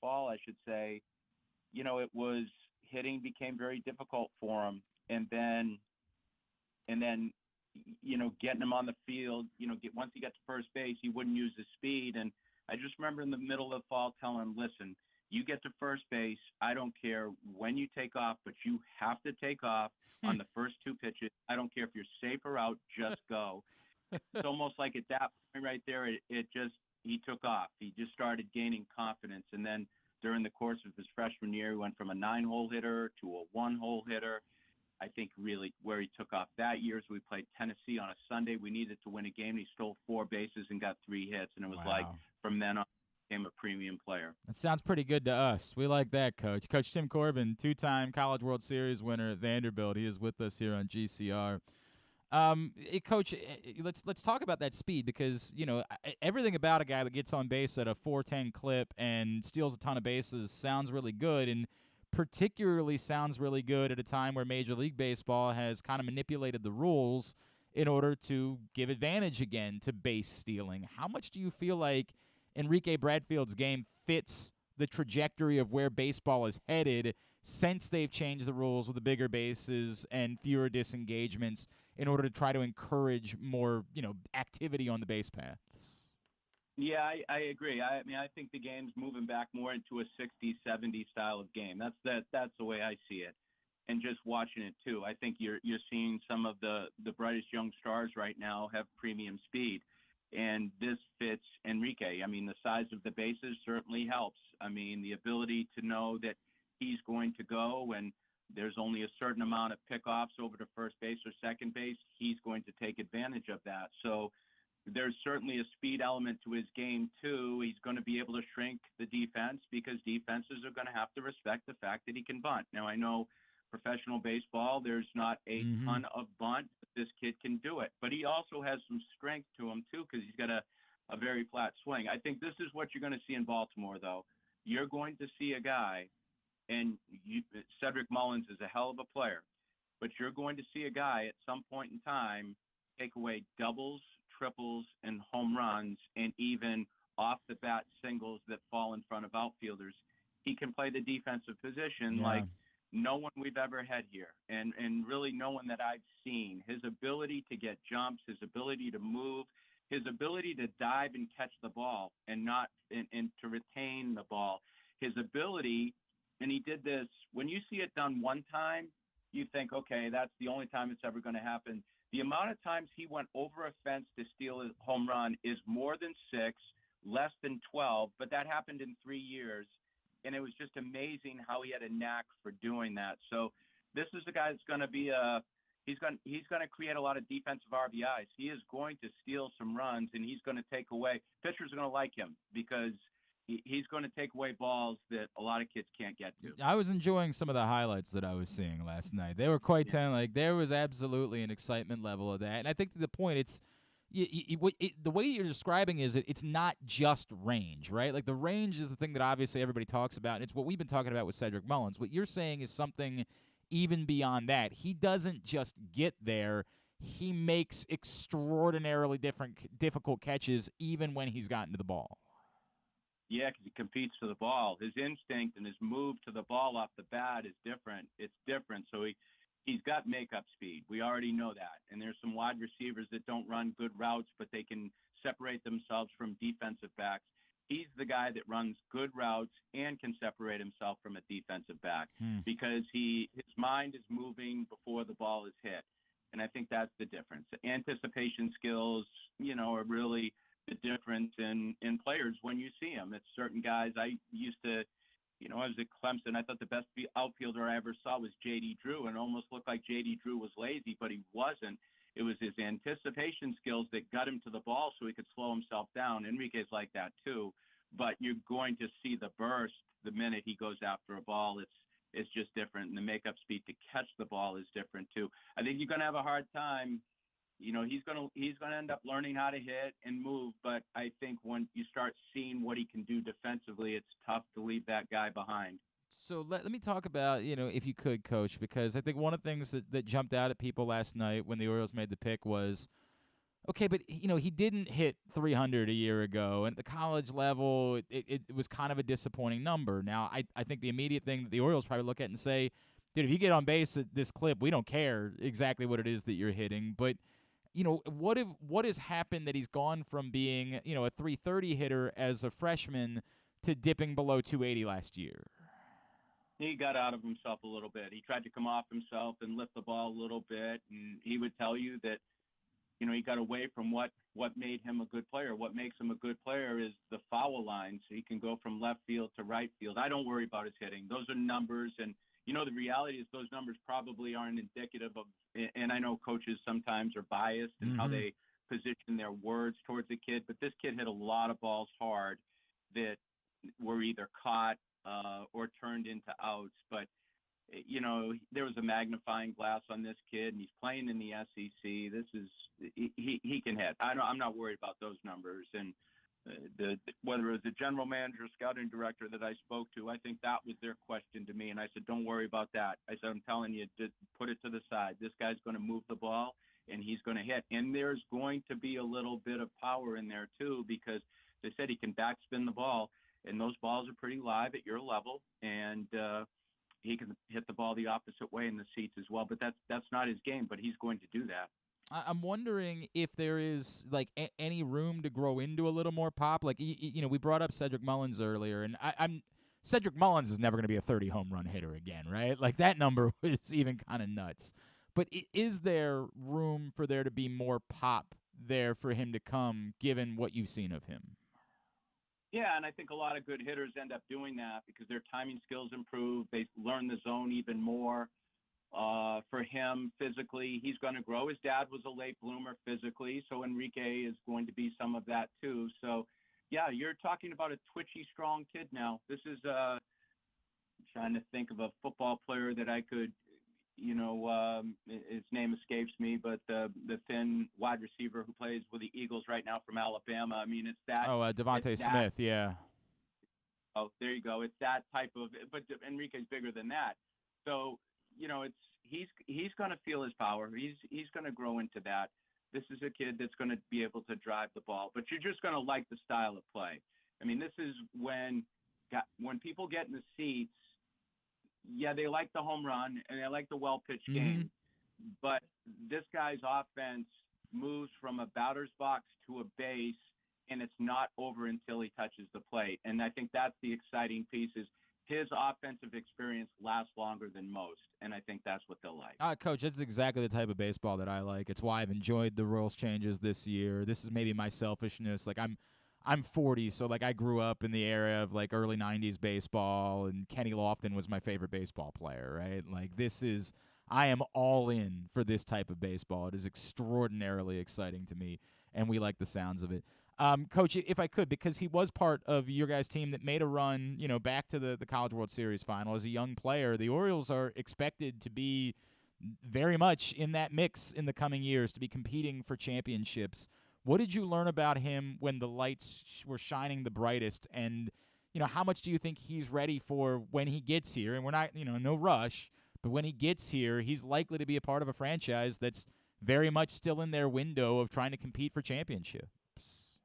[SPEAKER 11] fall, I should say, it was hitting became very difficult for him. And then, getting him on the field, once he got to first base, he wouldn't use his speed. And I just remember in the middle of the fall telling him, listen, you get to first base. I don't care when you take off, but you have to take off on the first 2 pitches. I don't care if you're safe or out, just go. It's almost like at that point right there, he took off. He just started gaining confidence. And then during the course of his freshman year, he went from a 9-hole hitter to a 1-hole hitter. I think really where he took off that year is we played Tennessee on a Sunday. We needed to win a game. He stole 4 bases and got 3 hits. And it was like from then on, he became a premium player.
[SPEAKER 1] That sounds pretty good to us. We like that, Coach. Coach Tim Corbin, 2-time College World Series winner at Vanderbilt. He is with us here on GCR. Coach, let's talk about that speed because, everything about a guy that gets on base at a .410 clip and steals a ton of bases sounds really good. And particularly sounds really good at a time where Major League Baseball has kind of manipulated the rules in order to give advantage again to base stealing. How much do you feel like Enrique Bradfield's game fits the trajectory of where baseball is headed since they've changed the rules with the bigger bases and fewer disengagements in order to try to encourage more, activity on the base paths?
[SPEAKER 11] Yeah, I agree. I mean, I think the game's moving back more into a 60s, 70s style of game. That's the way I see it. And just watching it too, I think you're seeing some of the brightest young stars right now have premium speed, and this fits Enrique. I mean, the size of the bases certainly helps. I mean, the ability to know that he's going to go and there's only a certain amount of pickoffs over to first base or second base, he's going to take advantage of that. So there's certainly a speed element to his game too. He's going to be able to shrink the defense because defenses are going to have to respect the fact that he can bunt. Now, I know professional baseball, there's not a ton of bunt, but this kid can do it. But he also has some strength to him too because he's got a very flat swing. I think this is what you're going to see in Baltimore, though. You're going to see a guy, and Cedric Mullins is a hell of a player, but you're going to see a guy at some point in time take away doubles, triples, and home runs, and even off-the-bat singles that fall in front of outfielders. He can play the defensive position like no one we've ever had here, and really no one that I've seen. His ability to get jumps, his ability to move, his ability to dive and catch the ball and to retain the ball, his ability, and he did this, when you see it done one time, you think, okay, that's the only time it's ever going to happen. The amount of times he went over a fence to steal a home run is more than 6, less than 12, but that happened in 3 years. And it was just amazing how he had a knack for doing that. So this is a guy that's going to be he's going to create a lot of defensive RBIs. He is going to steal some runs, and he's going to take away. Pitchers are going to like him because he's going to take away balls that a lot of kids can't get to.
[SPEAKER 1] I was enjoying some of the highlights that I was seeing last night. They were quite telling. Like, there was absolutely an excitement level of that. And I think to the point, it's the way you're describing is it's not just range, right? Like, the range is the thing that obviously everybody talks about, and it's what we've been talking about with Cedric Mullins. What you're saying is something even beyond that. He doesn't just get there. He makes extraordinarily difficult catches even when he's gotten to the ball.
[SPEAKER 11] Yeah, because he competes to the ball. His instinct and his move to the ball off the bat is different. It's different. So he's got makeup speed. We already know that. And there's some wide receivers that don't run good routes, but they can separate themselves from defensive backs. He's the guy that runs good routes and can separate himself from a defensive back because his mind is moving before the ball is hit. And I think that's the difference. Anticipation skills, are really the difference in players when you see them. It's certain guys. I used to, I was at Clemson. I thought the best outfielder I ever saw was J.D. Drew, and it almost looked like J.D. Drew was lazy, but he wasn't. It was his anticipation skills that got him to the ball so he could slow himself down. Enrique's like that too, but you're going to see the burst the minute he goes after a ball. It's just different, and the makeup speed to catch the ball is different too. I think you're going to have a hard time. He's going to end up learning how to hit and move, but I think when you start seeing what he can do defensively, it's tough to leave that guy behind.
[SPEAKER 1] So let me talk about, if you could, Coach, because I think one of the things that jumped out at people last night when the Orioles made the pick was, okay, but, he didn't hit 300 a year ago. And at the college level, it was kind of a disappointing number. Now, I think the immediate thing that the Orioles probably look at and say, dude, if you get on base at this clip, we don't care exactly what it is that you're hitting. But, what has happened that he's gone from being, a 330 hitter as a freshman to dipping below 280 last year?
[SPEAKER 11] He got out of himself a little bit. He tried to come off himself and lift the ball a little bit, and he would tell you that, he got away from what made him a good player. What makes him a good player is the foul line, so he can go from left field to right field. I don't worry about his hitting. Those are numbers, and, the reality is those numbers probably aren't indicative of, and I know coaches sometimes are biased in how they position their words towards the kid, but this kid hit a lot of balls hard that were either caught or turned into outs. But, there was a magnifying glass on this kid, and he's playing in the SEC. He can hit. I'm not worried about those numbers. And whether it was the general manager, scouting director that I spoke to, I think that was their question to me. And I said, don't worry about that. I said, I'm telling you, just put it to the side. This guy's going to move the ball, and he's going to hit. And there's going to be a little bit of power in there, too, because they said he can backspin the ball, and those balls are pretty live at your level. And he can hit the ball the opposite way in the seats as well. But that's not his game, but he's going to do that.
[SPEAKER 1] I'm wondering if there is like any room to grow into a little more pop. Like you know, we brought up Cedric Mullins earlier, and Cedric Mullins is never going to be a 30 home run hitter again, right? Like that number was even kind of nuts. But is there room for there to be more pop there for him to come, given what you've seen of him?
[SPEAKER 11] Yeah, and I think a lot of good hitters end up doing that because their timing skills improve. They learn the zone even more. For him, physically, he's going to grow. His dad was a late bloomer physically, so Enrique is going to be some of that too. So, yeah, you're talking about a twitchy, strong kid now. This is I'm trying to think of a football player that I could, his name escapes me, but the thin wide receiver who plays with the Eagles right now from Alabama. I mean, it's that.
[SPEAKER 1] Devontae Smith, yeah.
[SPEAKER 11] Oh, there you go. It's that type of, but Enrique's bigger than that. So, he's going to feel his power. He's going to grow into that. This is a kid that's going to be able to drive the ball, but you're just going to like the style of play. I mean, this is when people get in the seats, yeah, they like the home run and they like the well-pitched game, but this guy's offense moves from a batter's box to a base, and it's not over until he touches the plate. And I think that's the exciting piece is his offensive experience lasts longer than most, and I think that's what they'll like.
[SPEAKER 1] Coach, that's exactly the type of baseball that I like. It's why I've enjoyed the rules changes this year. This is maybe my selfishness. Like I'm 40, so like I grew up in the era of like early 90s baseball, and Kenny Lofton was my favorite baseball player, right? Like I am all in for this type of baseball. It is extraordinarily exciting to me, and we like the sounds of it. Coach, if I could, because he was part of your guys' team that made a run, back to the College World Series final as a young player, the Orioles are expected to be very much in that mix in the coming years, to be competing for championships. What did you learn about him when the lights were shining the brightest? And, how much do you think he's ready for when he gets here? And we're not, no rush, but when he gets here, he's likely to be a part of a franchise that's very much still in their window of trying to compete for championships.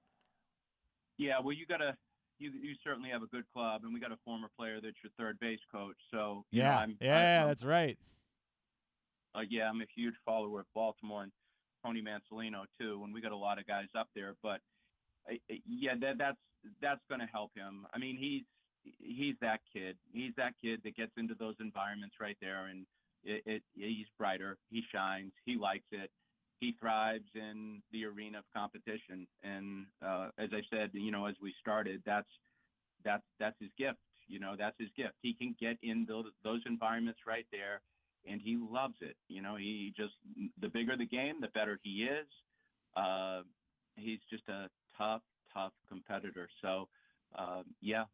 [SPEAKER 11] Yeah, well, you certainly have a good club, and we got a former player that's your third base coach. So
[SPEAKER 1] that's right.
[SPEAKER 11] I'm a huge follower of Baltimore and Tony Mansolino too, and we got a lot of guys up there. But that's going to help him. I mean, he's that kid. He's that kid that gets into those environments right there, and he's brighter. He shines. He likes it. He thrives in the arena of competition. And as I said, as we started, that's his gift. That's his gift. He can get in those environments right there, and he loves it. He just, the bigger the game, the better he is. He's just a tough competitor. So you're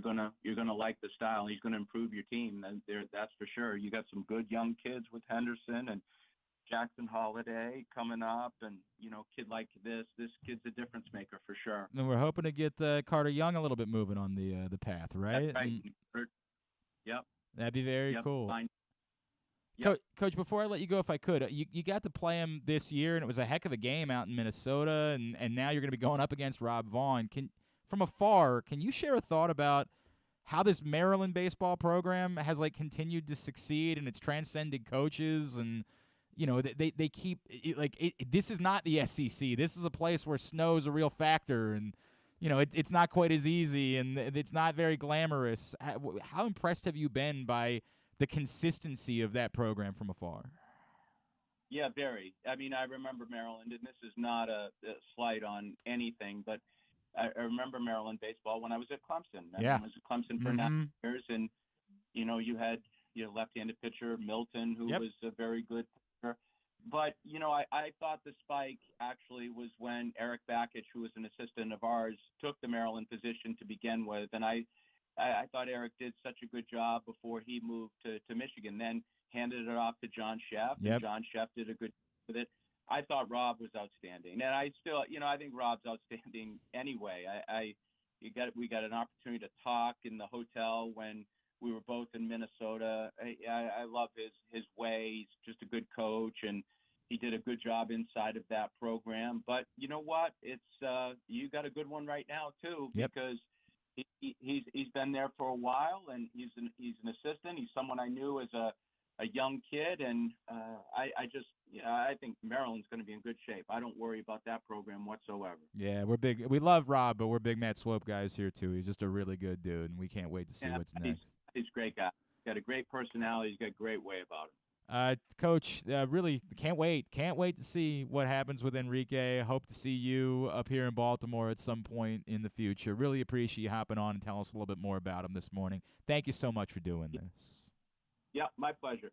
[SPEAKER 11] gonna like the style. He's gonna improve your team. That's for sure. You got some good young kids with Henderson and Jackson Holiday coming up, and kid like this kid's a difference maker for sure.
[SPEAKER 1] And we're hoping to get Carter Young a little bit moving on the path, right?
[SPEAKER 11] That's right. Yep.
[SPEAKER 1] That'd be very cool.
[SPEAKER 11] Fine. Yep.
[SPEAKER 1] Coach, before I let you go, if I could, you got to play him this year, and it was a heck of a game out in Minnesota, and now you're going to be going up against Rob Vaughn. From afar, can you share a thought about how this Maryland baseball program has continued to succeed, and it's transcended coaches, and they keep this is not the SEC. This is a place where snow's a real factor, and it's not quite as easy, and it's not very glamorous. How impressed have you been by the consistency of that program from afar?
[SPEAKER 11] Yeah, very. I mean, I remember Maryland, and this is not a slight on anything, but I remember Maryland baseball when I was at Clemson. I was at Clemson for 9 years, and you had left-handed pitcher Milton, who was a very good pitcher. But I thought the spike actually was when Eric Bakich, who was an assistant of ours, took the Maryland position to begin with, and I thought Eric did such a good job before he moved to Michigan. Then handed it off to John Sheff, and John Sheff did a good job with it. I thought Rob was outstanding, and I still, I think Rob's outstanding anyway. We got an opportunity to talk in the hotel when we were both in Minnesota. I love his way. He's just a good coach, and he did a good job inside of that program. But you know what? It's you got a good one right now too, because he's been there for a while, and he's an assistant. He's someone I knew as a young kid, and I think Maryland's going to be in good shape. I don't worry about that program whatsoever.
[SPEAKER 1] Yeah, we're big. We love Rob, but we're big Matt Swope guys here too. He's just a really good dude, and we can't wait to see what's next.
[SPEAKER 11] He's a great guy. He's got a great personality. He's got a great way about him.
[SPEAKER 1] Coach, really can't wait. Can't wait to see what happens with Enrique. Hope to see you up here in Baltimore at some point in the future. Really appreciate you hopping on and telling us a little bit more about him this morning. Thank you so much for doing this.
[SPEAKER 11] Yeah, my pleasure.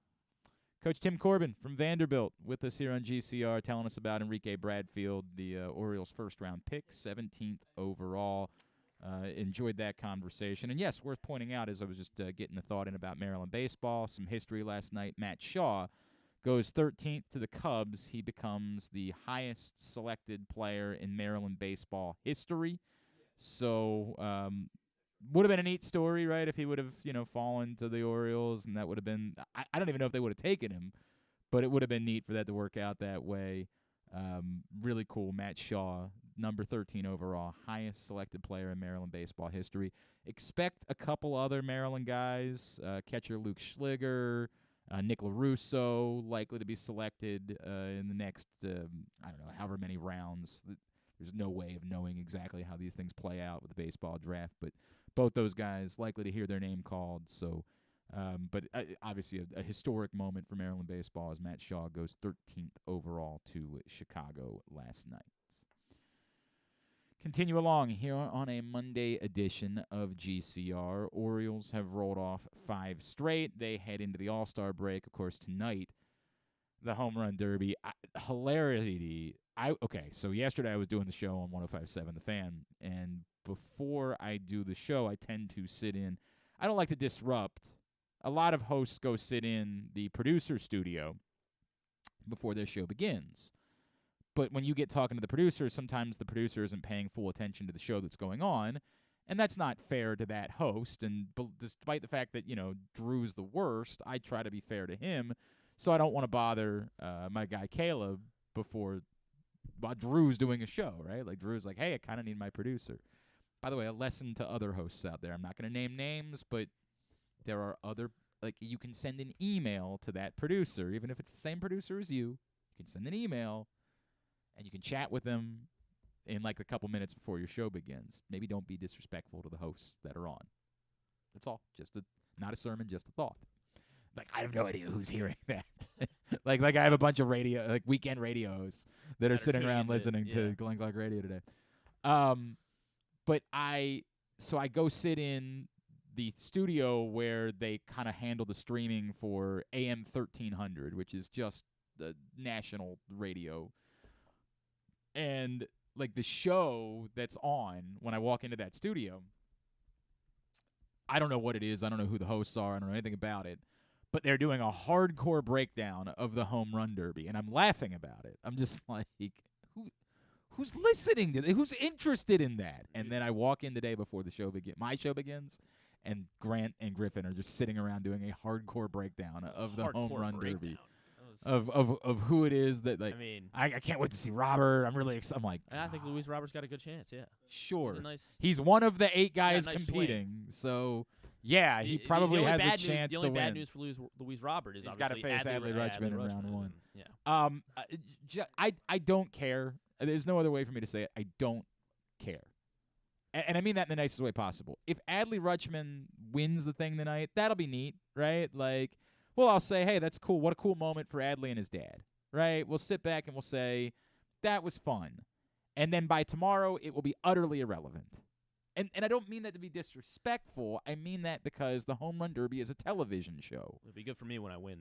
[SPEAKER 1] Coach Tim Corbin from Vanderbilt with us here on GCR, telling us about Enrique Bradfield, the Orioles' first-round pick, 17th overall. Enjoyed that conversation. And, yes, worth pointing out as I was just getting the thought in about Maryland baseball, some history last night. Matt Shaw goes 13th to the Cubs. He becomes the highest selected player in Maryland baseball history. So would have been a neat story, right, if he would have, fallen to the Orioles, and that would have been – I don't even know if they would have taken him, but it would have been neat for that to work out that way. Really cool. Matt Shaw, number 13 overall, highest selected player in Maryland baseball history. Expect a couple other Maryland guys, catcher Luke Schliger, Nick LaRusso, likely to be selected in the next, however many rounds. There's no way of knowing exactly how these things play out with the baseball draft, but both those guys likely to hear their name called. So, but obviously a historic moment for Maryland baseball as Matt Shaw goes 13th overall to Chicago last night. Continue along here on a Monday edition of GCR. Orioles have rolled off 5 straight. They head into the All-Star break. Of course, tonight, the Home Run Derby. Hilarity. So yesterday I was doing the show on 105.7 The Fan, and before I do the show, I tend to sit in. I don't like to disrupt. A lot of hosts go sit in the producer studio before their show begins. But when you get talking to the producer, sometimes the producer isn't paying full attention to the show that's going on, and that's not fair to that host. And despite the fact that, Drew's the worst, I try to be fair to him, so I don't want to bother my guy Caleb before Drew's doing a show, right? Like, Drew's like, hey, I kind of need my producer. By the way, a lesson to other hosts out there. I'm not going to name names, but there are other, you can send an email to that producer, even if it's the same producer as you. You can send an email, and you can chat with them in, a couple minutes before your show begins. Maybe don't be disrespectful to the hosts that are on. That's all. Not a sermon, just a thought. I have no idea who's hearing that. like I have a bunch of weekend radio hosts that are sitting around listening to Glenn Clark Radio today. But I go sit in the studio where they kind of handle the streaming for AM 1300, which is just the national radio. And the show that's on when I walk into that studio, I don't know what it is. I don't know who the hosts are. I don't know anything about it. But they're doing a hardcore breakdown of the Home Run Derby, and I'm laughing about it. I'm just like, who's listening to that? Who's interested in that? And then I walk in the day before the show my show begins, and Grant and Griffin are just sitting around doing a hardcore breakdown of the Home Run Derby. Of who it is that I can't wait to see Robert. I'm really excited. I'm like,
[SPEAKER 2] I think Luis Robert's got a good chance. Yeah,
[SPEAKER 1] sure. He's one of the 8 guys competing. So yeah, he probably has a chance to win.
[SPEAKER 2] The only bad news for Luis Robert is
[SPEAKER 1] he's got to face Adley Rutschman in round 1.
[SPEAKER 2] Yeah.
[SPEAKER 1] I don't care. There's no other way for me to say it. I don't care. And I mean that in the nicest way possible. If Adley Rutschman wins the thing tonight, that'll be neat, right? I'll say, hey, that's cool. What a cool moment for Adley and his dad, right? We'll sit back and we'll say, that was fun. And then by tomorrow, it will be utterly irrelevant. And I don't mean that to be disrespectful. I mean that because the Home Run Derby is a television show.
[SPEAKER 2] It'd be good for me when I win,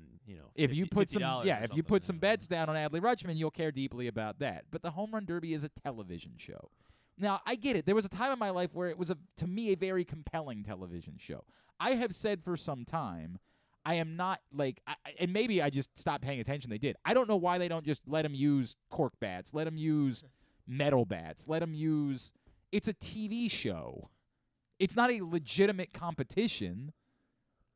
[SPEAKER 1] if you put some bets down on Adley Rutschman, you'll care deeply about that. But the Home Run Derby is a television show. Now, I get it. There was a time in my life where it was, to me, a very compelling television show. I have said for some time, I am not like, and maybe I just stopped paying attention. They did. I don't know why they don't just let them use cork bats, let them use metal bats, let them use. It's a TV show. It's not a legitimate competition.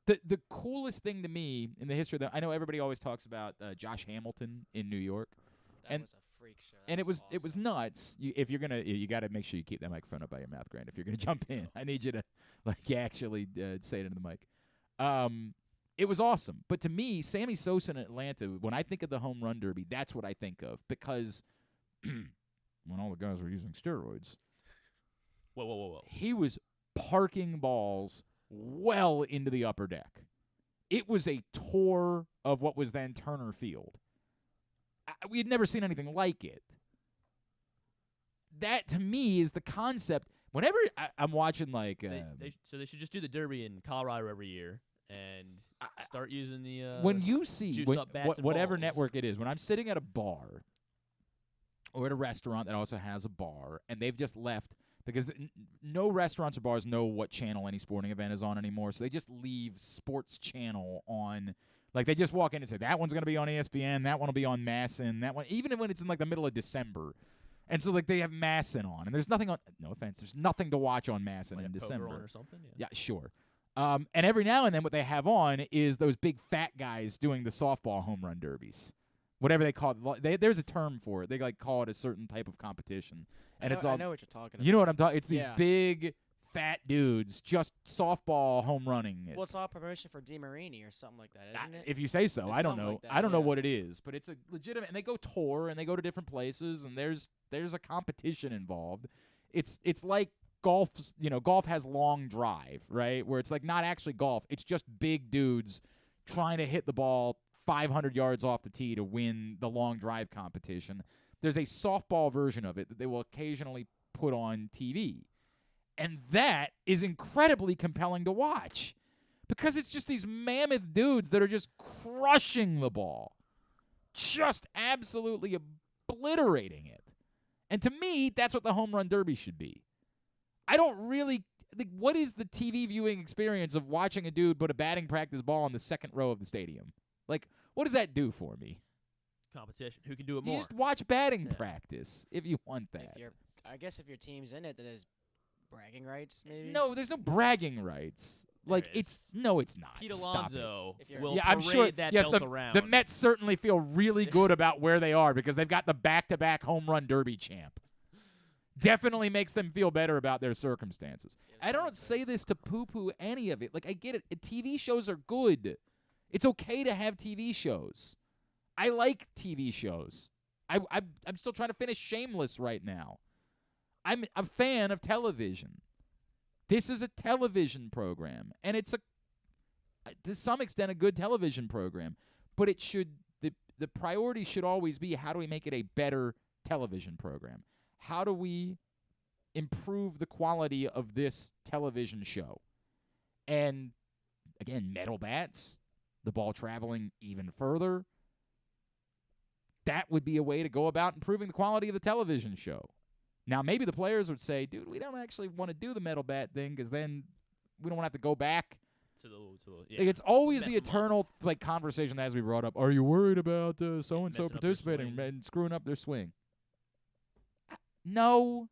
[SPEAKER 1] The coolest thing to me in the history of I know everybody always talks about Josh Hamilton in New York.
[SPEAKER 12] That was a freak show.
[SPEAKER 1] And it was
[SPEAKER 12] awesome.
[SPEAKER 1] Nuts. If you're gonna, you got to make sure you keep that microphone up by your mouth, Grant. If you're gonna jump in, I need you to actually say it into the mic. It was awesome. But to me, Sammy Sosa in Atlanta, when I think of the home run derby, that's what I think of, because when all the guys were using steroids,
[SPEAKER 2] Whoa.
[SPEAKER 1] he was parking balls well into the upper deck. It was a tour of what was then Turner Field. We had never seen anything like it. That, to me, is the concept. Whenever I'm watching, like...
[SPEAKER 2] So they should just do the Derby in Colorado every year and start using the
[SPEAKER 1] when you see, whatever
[SPEAKER 2] balls.
[SPEAKER 1] network it is, when I'm sitting at a bar or at a restaurant that also has a bar, and they've just left, because no restaurants or bars know what channel any sporting event is on anymore, so they just leave Sports Channel on... Like, they just walk in and say, that one's going to be on ESPN, that one will be on MASN, that one, even when it's in, like, the middle of December. And so, like, they have MASN on. And there's nothing on, no offense, there's nothing to watch on MASN
[SPEAKER 2] like
[SPEAKER 1] in December.
[SPEAKER 2] Poker on or something?
[SPEAKER 1] Yeah, sure. And every now and then what they have on is those big fat guys doing the softball home run derbies. Whatever they call it. There's a term for it. They, like, call it a certain type of competition. And
[SPEAKER 12] I know what you're talking about.
[SPEAKER 1] You know what I'm talking? It's these
[SPEAKER 12] Yeah.
[SPEAKER 1] big... fat dudes just softball home running.
[SPEAKER 12] Well, it's all promotion for DeMarini or something like that, isn't it?
[SPEAKER 1] If you say so.
[SPEAKER 12] It's
[SPEAKER 1] I don't
[SPEAKER 12] something
[SPEAKER 1] know.
[SPEAKER 12] like that,
[SPEAKER 1] I don't know
[SPEAKER 12] yeah.
[SPEAKER 1] what it is, but it's a legitimate. And they go tour and they go to different places, and there's a competition involved. It's like golf's. Golf has long drive, right? Where it's like not actually golf. It's just big dudes trying to hit the ball 500 yards off the tee to win the long drive competition. There's a softball version of it that they will occasionally put on TV. And that is incredibly compelling to watch because it's just these mammoth dudes that are just crushing the ball, just absolutely obliterating it. And to me, that's what the home run derby should be. I don't really think, what is the TV viewing experience of watching a dude put a batting practice ball in the second row of the stadium? Like, what does that do for me?
[SPEAKER 2] Competition. Who can do it
[SPEAKER 1] You
[SPEAKER 2] more?
[SPEAKER 1] just watch batting practice if you want that.
[SPEAKER 12] I guess if your team's in it, then there's bragging rights, maybe?
[SPEAKER 1] No, there's no bragging rights. Like, it's not.
[SPEAKER 2] Pete
[SPEAKER 1] Stop
[SPEAKER 2] Alonso
[SPEAKER 1] it.
[SPEAKER 2] will
[SPEAKER 1] I'm sure.
[SPEAKER 2] that
[SPEAKER 1] Yes,
[SPEAKER 2] belt around.
[SPEAKER 1] the Mets certainly feel really good about where they are because they've got the back-to-back home run derby champ. Definitely makes them feel better about their circumstances. I don't say this to poo-poo any of it. Like, I get it. TV shows are good. It's okay to have TV shows. I like TV shows. I'm still trying to finish Shameless right now. I'm a fan of television. This is a television program, and it's to some extent a good television program, but it should the priority should always be how do we make it a better television program? How do we improve the quality of this television show? And again, metal bats, the ball traveling even further. That would be a way to go about improving the quality of the television show. Now, maybe the players would say, dude, we don't actually want to do the metal bat thing because then we don't want to have to go back. Like, it's always the eternal conversation that has to be brought up. Are you worried about so-and-so participating and screwing up their swing? No.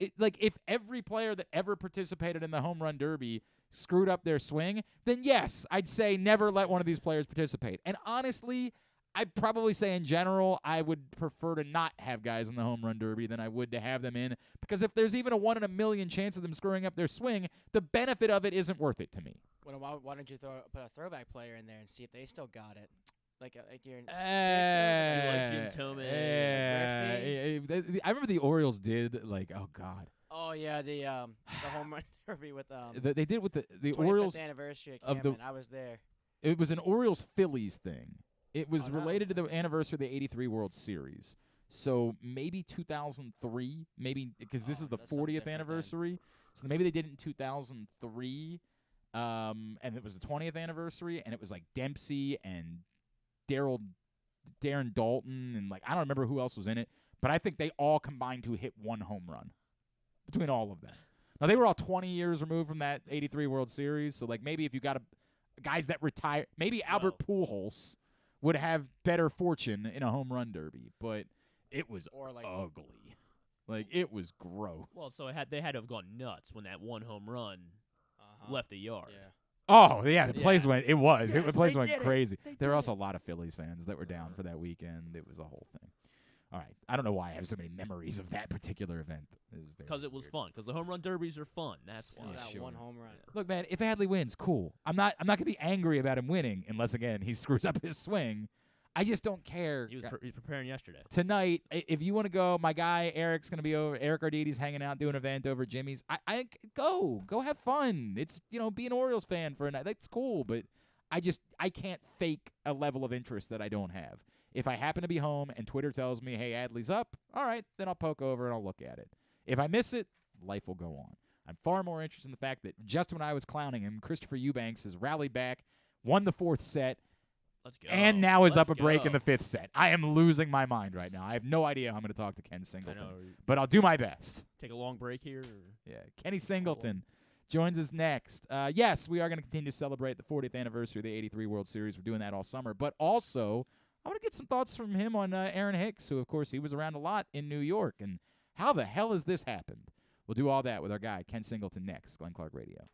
[SPEAKER 1] If every player that ever participated in the home run derby screwed up their swing, then yes, I'd say never let one of these players participate. And honestly, I'd probably say in general I would prefer to not have guys in the home run derby than I would to have them in, because if there's even a 1 in a million chance of them screwing up their swing, the benefit of it isn't worth it to me.
[SPEAKER 12] Why don't you put a throwback player in there and see if they still got it? Like you're in
[SPEAKER 2] Jim Tillman.
[SPEAKER 1] I remember the Orioles did oh God.
[SPEAKER 12] Oh yeah, the home run derby with
[SPEAKER 1] they did with the
[SPEAKER 12] 25th
[SPEAKER 1] Orioles
[SPEAKER 12] anniversary
[SPEAKER 1] of
[SPEAKER 12] Cameron. I was there.
[SPEAKER 1] It was an Orioles Phillies thing. It was related to the anniversary of the '83 World Series. So maybe 2003, maybe because this is the 40th anniversary. So maybe they did it in 2003, and it was the 20th anniversary, and it was like Dempsey and Darren Dalton, and I don't remember who else was in it, but I think they all combined to hit one home run between all of them. Now, they were all 20 years removed from that '83 World Series, so maybe if you got guys that retire. Maybe Albert Pujols would have better fortune in a home run derby, but it was ugly. Like, it was gross.
[SPEAKER 2] Well, so they had to have gone nuts when that one home run left the yard.
[SPEAKER 12] Yeah.
[SPEAKER 1] Oh, yeah, the place went – the place went
[SPEAKER 12] did it.
[SPEAKER 1] crazy. There were also a lot of Phillies fans that were down for that weekend. It was a whole thing. All right. I don't know why I have so many memories of that particular event.
[SPEAKER 2] Because it was fun. Because the home run derbies are fun. That's why.
[SPEAKER 12] That one home run.
[SPEAKER 1] Look, man, if Adley wins, cool. I'm not going to be angry about him winning unless, again, he screws up his swing. I just don't care.
[SPEAKER 2] He was preparing yesterday.
[SPEAKER 1] Tonight, if you want to go, my guy Eric's going to be over. Eric Arditi's hanging out doing an event over at Jimmy's. I go have fun. It's, be an Orioles fan for a night. That's cool, but I can't fake a level of interest that I don't have. If I happen to be home and Twitter tells me, hey, Adley's up, all right, then I'll poke over and I'll look at it. If I miss it, life will go on. I'm far more interested in the fact that just when I was clowning him, Christopher Eubanks has rallied back, won the 4th set,
[SPEAKER 2] Let's go.
[SPEAKER 1] and now is up a break in the 5th set. I am losing my mind right now. I have no idea how I'm going to talk to Ken Singleton, but I'll do my best.
[SPEAKER 2] Take a long break here?
[SPEAKER 1] Yeah, Kenny Singleton joins us next. Yes, we are going to continue to celebrate the 40th anniversary of the 83 World Series. We're doing that all summer, but also I want to get some thoughts from him on Aaron Hicks, who, of course, he was around a lot in New York, and how the hell has this happened? We'll do all that with our guy, Ken Singleton, next. Glenn Clark Radio.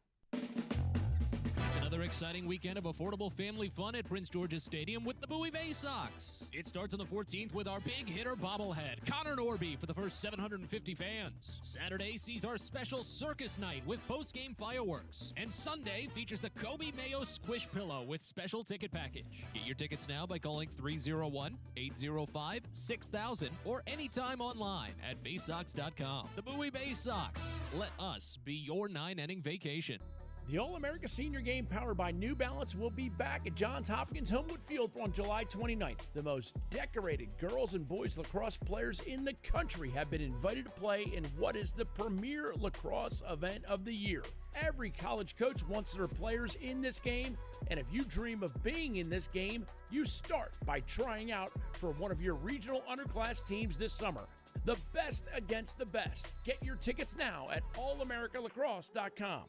[SPEAKER 13] It's another exciting weekend of affordable family fun at Prince George's Stadium with the Bowie Bay Sox. It starts on the 14th with our big hitter bobblehead, Connor Norby, for the first 750 fans. Saturday sees our special circus night with post-game fireworks. And Sunday features the Kobe Mayo Squish Pillow with special ticket package. Get your tickets now by calling 301-805-6000 or anytime online at baysox.com. The Bowie Bay Sox. Let us be your 9-inning vacation.
[SPEAKER 7] The All-America Senior Game powered by New Balance will be back at Johns Hopkins Homewood Field on July 29th. The most decorated girls and boys lacrosse players in the country have been invited to play in what is the premier lacrosse event of the year. Every college coach wants their players in this game, and if you dream of being in this game, you start by trying out for one of your regional underclass teams this summer. The best against the best. Get your tickets now at allamericalacrosse.com.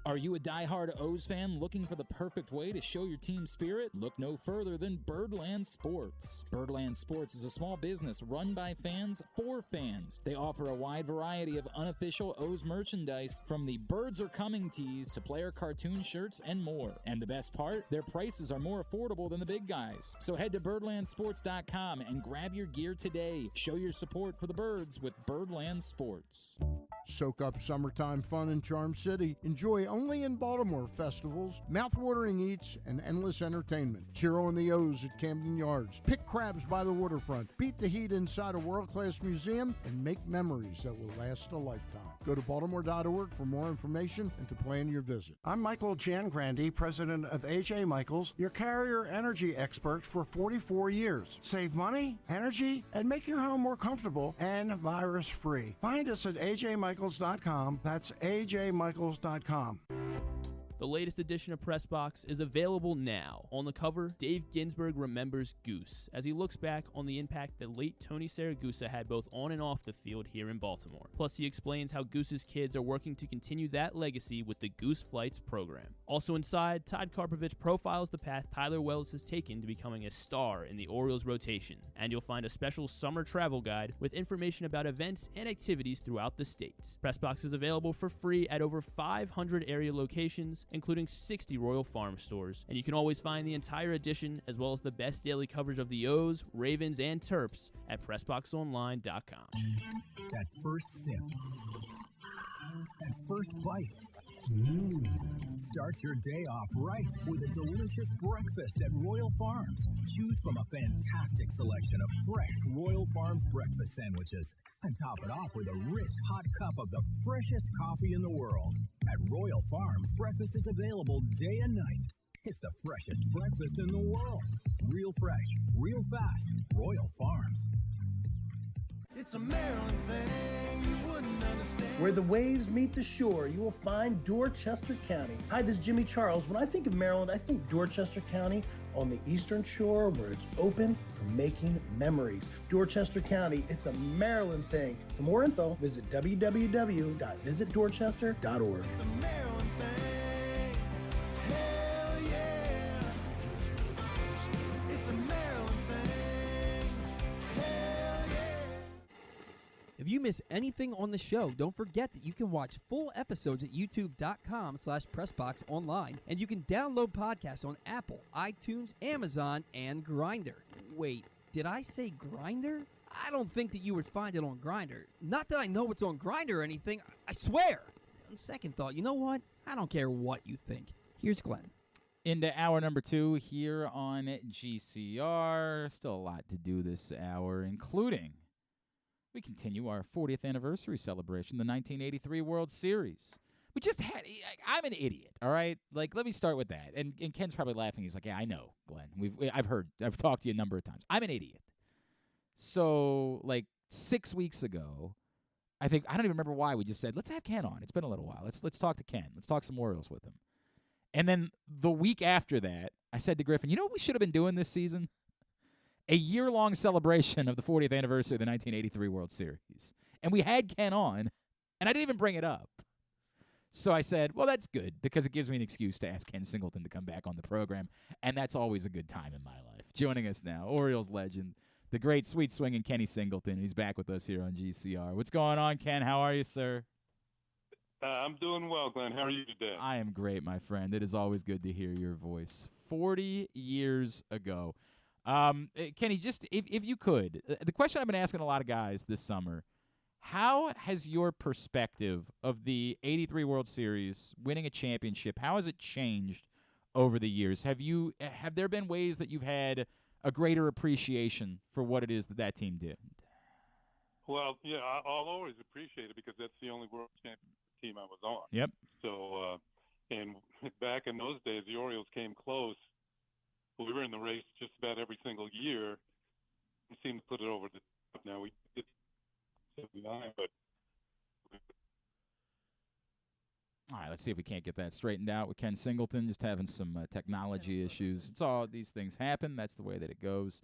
[SPEAKER 14] Are you a diehard O's fan looking for the perfect way to show your team spirit? Look no further than Birdland Sports. Birdland Sports is a small business run by fans for fans. They offer a wide variety of unofficial O's merchandise, from the Birds Are Coming tees to player cartoon shirts and more. And the best part? Their prices are more affordable than the big guys. So head to birdlandsports.com and grab your gear today. Show your support for the Birds with Birdland Sports.
[SPEAKER 8] Soak up summertime fun in Charm City. Enjoy only in Baltimore festivals, mouth-watering eats, and endless entertainment. Cheer on the O's at Camden Yards. Pick crabs by the waterfront. Beat the heat inside a world-class museum, and make memories that will last a lifetime. Go to baltimore.org for more information and to plan your visit.
[SPEAKER 15] I'm Michael Giangrandi, president of AJ Michaels, your carrier energy expert for 44 years. Save money, energy, and make your home more comfortable and virus-free. Find us at ajmichaels.com. That's ajmichaels.com.
[SPEAKER 2] The latest edition of Press Box is available now. On the cover, Dave Ginsburg remembers Goose as he looks back on the impact that late Tony Saragusa had both on and off the field here in Baltimore. Plus, he explains how Goose's kids are working to continue that legacy with the Goose Flights program. Also inside, Todd Karpovich profiles the path Tyler Wells has taken to becoming a star in the Orioles rotation. And you'll find a special summer travel guide with information about events and activities throughout the state. Press Box is available for free at over 500 area locations, including 60 Royal Farm stores. And you can always find the entire edition, as well as the best daily coverage of the O's, Ravens, and Terps at PressBoxOnline.com.
[SPEAKER 16] That first sip. That first bite. Start your day off right with a delicious breakfast at Royal Farms. Choose from a fantastic selection of fresh Royal Farms breakfast sandwiches and top it off with a rich hot cup of the freshest coffee in the world. At Royal Farms, breakfast is available day and night. It's the freshest breakfast in the world. Real fresh, real fast. Royal Farms.
[SPEAKER 6] It's a Maryland thing you wouldn't understand. Where the waves meet the shore, you will find Dorchester County. Hi, this is Jimmy Charles. When I think of Maryland, I think Dorchester County on the eastern shore, where it's open for making memories. Dorchester County, it's a Maryland thing. For more info, visit www.visitdorchester.org. It's a Maryland thing. Hey.
[SPEAKER 10] If you miss anything on the show, don't forget that you can watch full episodes at youtube.com/PressBoxOnline, and you can download podcasts on Apple, iTunes, Amazon, and Grindr. Wait, did I say Grindr? I don't think that you would find it on Grindr. Not that I know it's on Grindr or anything, I swear. On second thought, you know what? I don't care what you think. Here's Glenn.
[SPEAKER 1] Into hour number 2 here on GCR. Still a lot to do this hour, including we continue our 40th anniversary celebration, the 1983 World Series. We just had – I'm an idiot, all right? Like, let me start with that. And Ken's probably laughing. He's like, yeah, I know, Glenn. I've talked to you a number of times. I'm an idiot. So, like, 6 weeks ago, I don't even remember why we just said, let's have Ken on. It's been a little while. Let's talk to Ken. Let's talk some Orioles with him. And then the week after that, I said to Griffin, you know what we should have been doing this season? A year-long celebration of the 40th anniversary of the 1983 World Series. And we had Ken on, and I didn't even bring it up. So I said, well, that's good, because it gives me an excuse to ask Ken Singleton to come back on the program, and that's always a good time in my life. Joining us now, Orioles legend, the great sweet swinging Kenny Singleton. He's back with us here on GCR. What's going on, Ken? How are you, sir?
[SPEAKER 17] I'm doing well, Glenn. How are you today?
[SPEAKER 1] I am great, my friend. It is always good to hear your voice. 40 years ago. Kenny, just if you could, the question I've been asking a lot of guys this summer, how has your perspective of the 83 World Series, winning a championship, how has it changed over the years? Have there been ways that you've had a greater appreciation for what it is that team did?
[SPEAKER 17] Well, yeah, I'll always appreciate it because that's the only world champion team I was on.
[SPEAKER 1] Yep.
[SPEAKER 17] So, and back in those days, the Orioles came close. We were in the race just about every single year. We seemed to put it over the top. Now we did 79, but.
[SPEAKER 1] All right, let's see if we can't get that straightened out with Ken Singleton. Just having some technology issues. It's all these things happen. That's the way that it goes.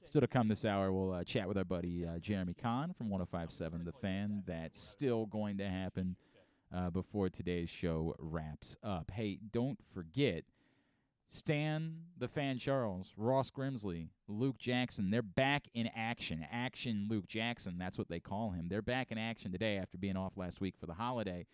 [SPEAKER 1] Still to come this hour, we'll chat with our buddy Jeremy Kahn from 105.7 The Fan. That's still going to happen before today's show wraps up. Hey, don't forget, Stan, the Fan Charles, Ross Grimsley, Luke Jackson, they're back in action. Action Luke Jackson, that's what they call him. They're back in action today after being off last week for the holiday.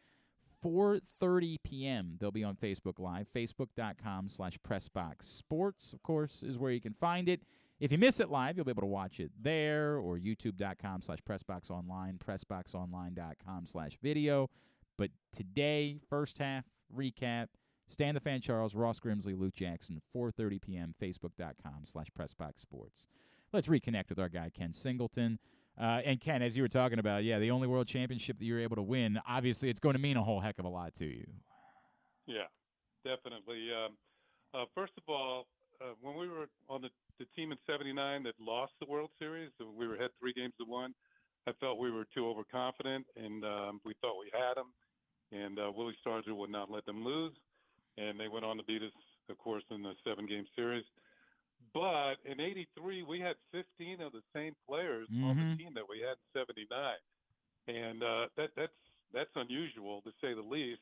[SPEAKER 1] 4:30 p.m. They'll be on Facebook Live. Facebook.com/PressBoxSports, of course, is where you can find it. If you miss it live, you'll be able to watch it there, or YouTube.com/PressBoxOnline, PressBoxOnline.com/video. But today, first half recap, Stan the Fan Charles, Ross Grimsley, Luke Jackson, 4:30 p.m., Facebook.com/PressBoxSports. Let's reconnect with our guy, Ken Singleton. And, Ken, as you were talking about, the only world championship that you're able to win, obviously it's going to mean a whole heck of a lot to you.
[SPEAKER 17] Yeah, definitely. First of all, when we were on the team in 79 that lost the World Series, we had 3-1. I felt we were too overconfident, and we thought we had them. And Willie Stargell would not let them lose. And they went on to beat us, of course, in the 7-game series. But in 83, we had 15 of the same players on the team that we had in 79. And that's unusual, to say the least.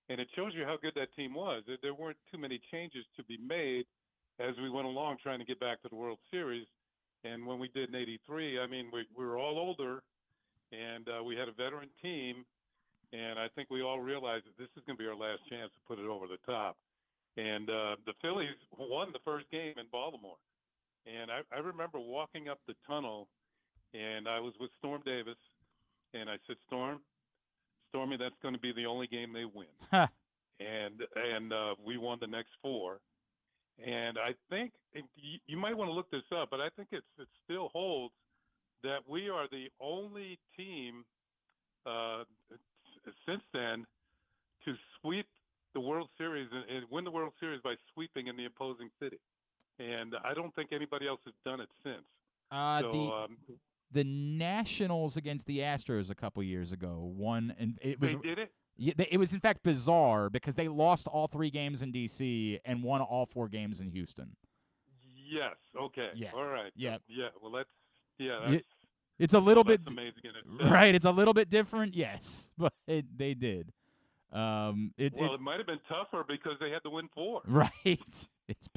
[SPEAKER 17] And it shows you how good that team was. There weren't too many changes to be made as we went along trying to get back to the World Series. And when we did in 83, I mean, we were all older, and we had a veteran team. And I think we all realized that this is going to be our last chance to put it over the top. And the Phillies won the first game in Baltimore. And I remember walking up the tunnel, and I was with Storm Davis, and I said, Stormy, that's going to be the only game they win. And we won the next 4. And I think you might want to look this up, but I think it still holds that we are the only team since then to sweep the World Series and win the World Series by sweeping in the opposing city. And I don't think anybody else has done it since.
[SPEAKER 1] The Nationals against the Astros a couple years ago won, and it was.
[SPEAKER 17] They did it?
[SPEAKER 1] Yeah, it was in fact bizarre because they lost all 3 games in D.C. and won all 4 games in Houston.
[SPEAKER 17] Yes. Okay.
[SPEAKER 1] Yeah.
[SPEAKER 17] All right.
[SPEAKER 1] Yeah.
[SPEAKER 17] Yeah. Well, that's
[SPEAKER 1] it's a little bit
[SPEAKER 17] amazing in itself.
[SPEAKER 1] right. It's a little bit different, yes, but they did.
[SPEAKER 17] It might have been tougher because they had to win 4.
[SPEAKER 1] Right. It's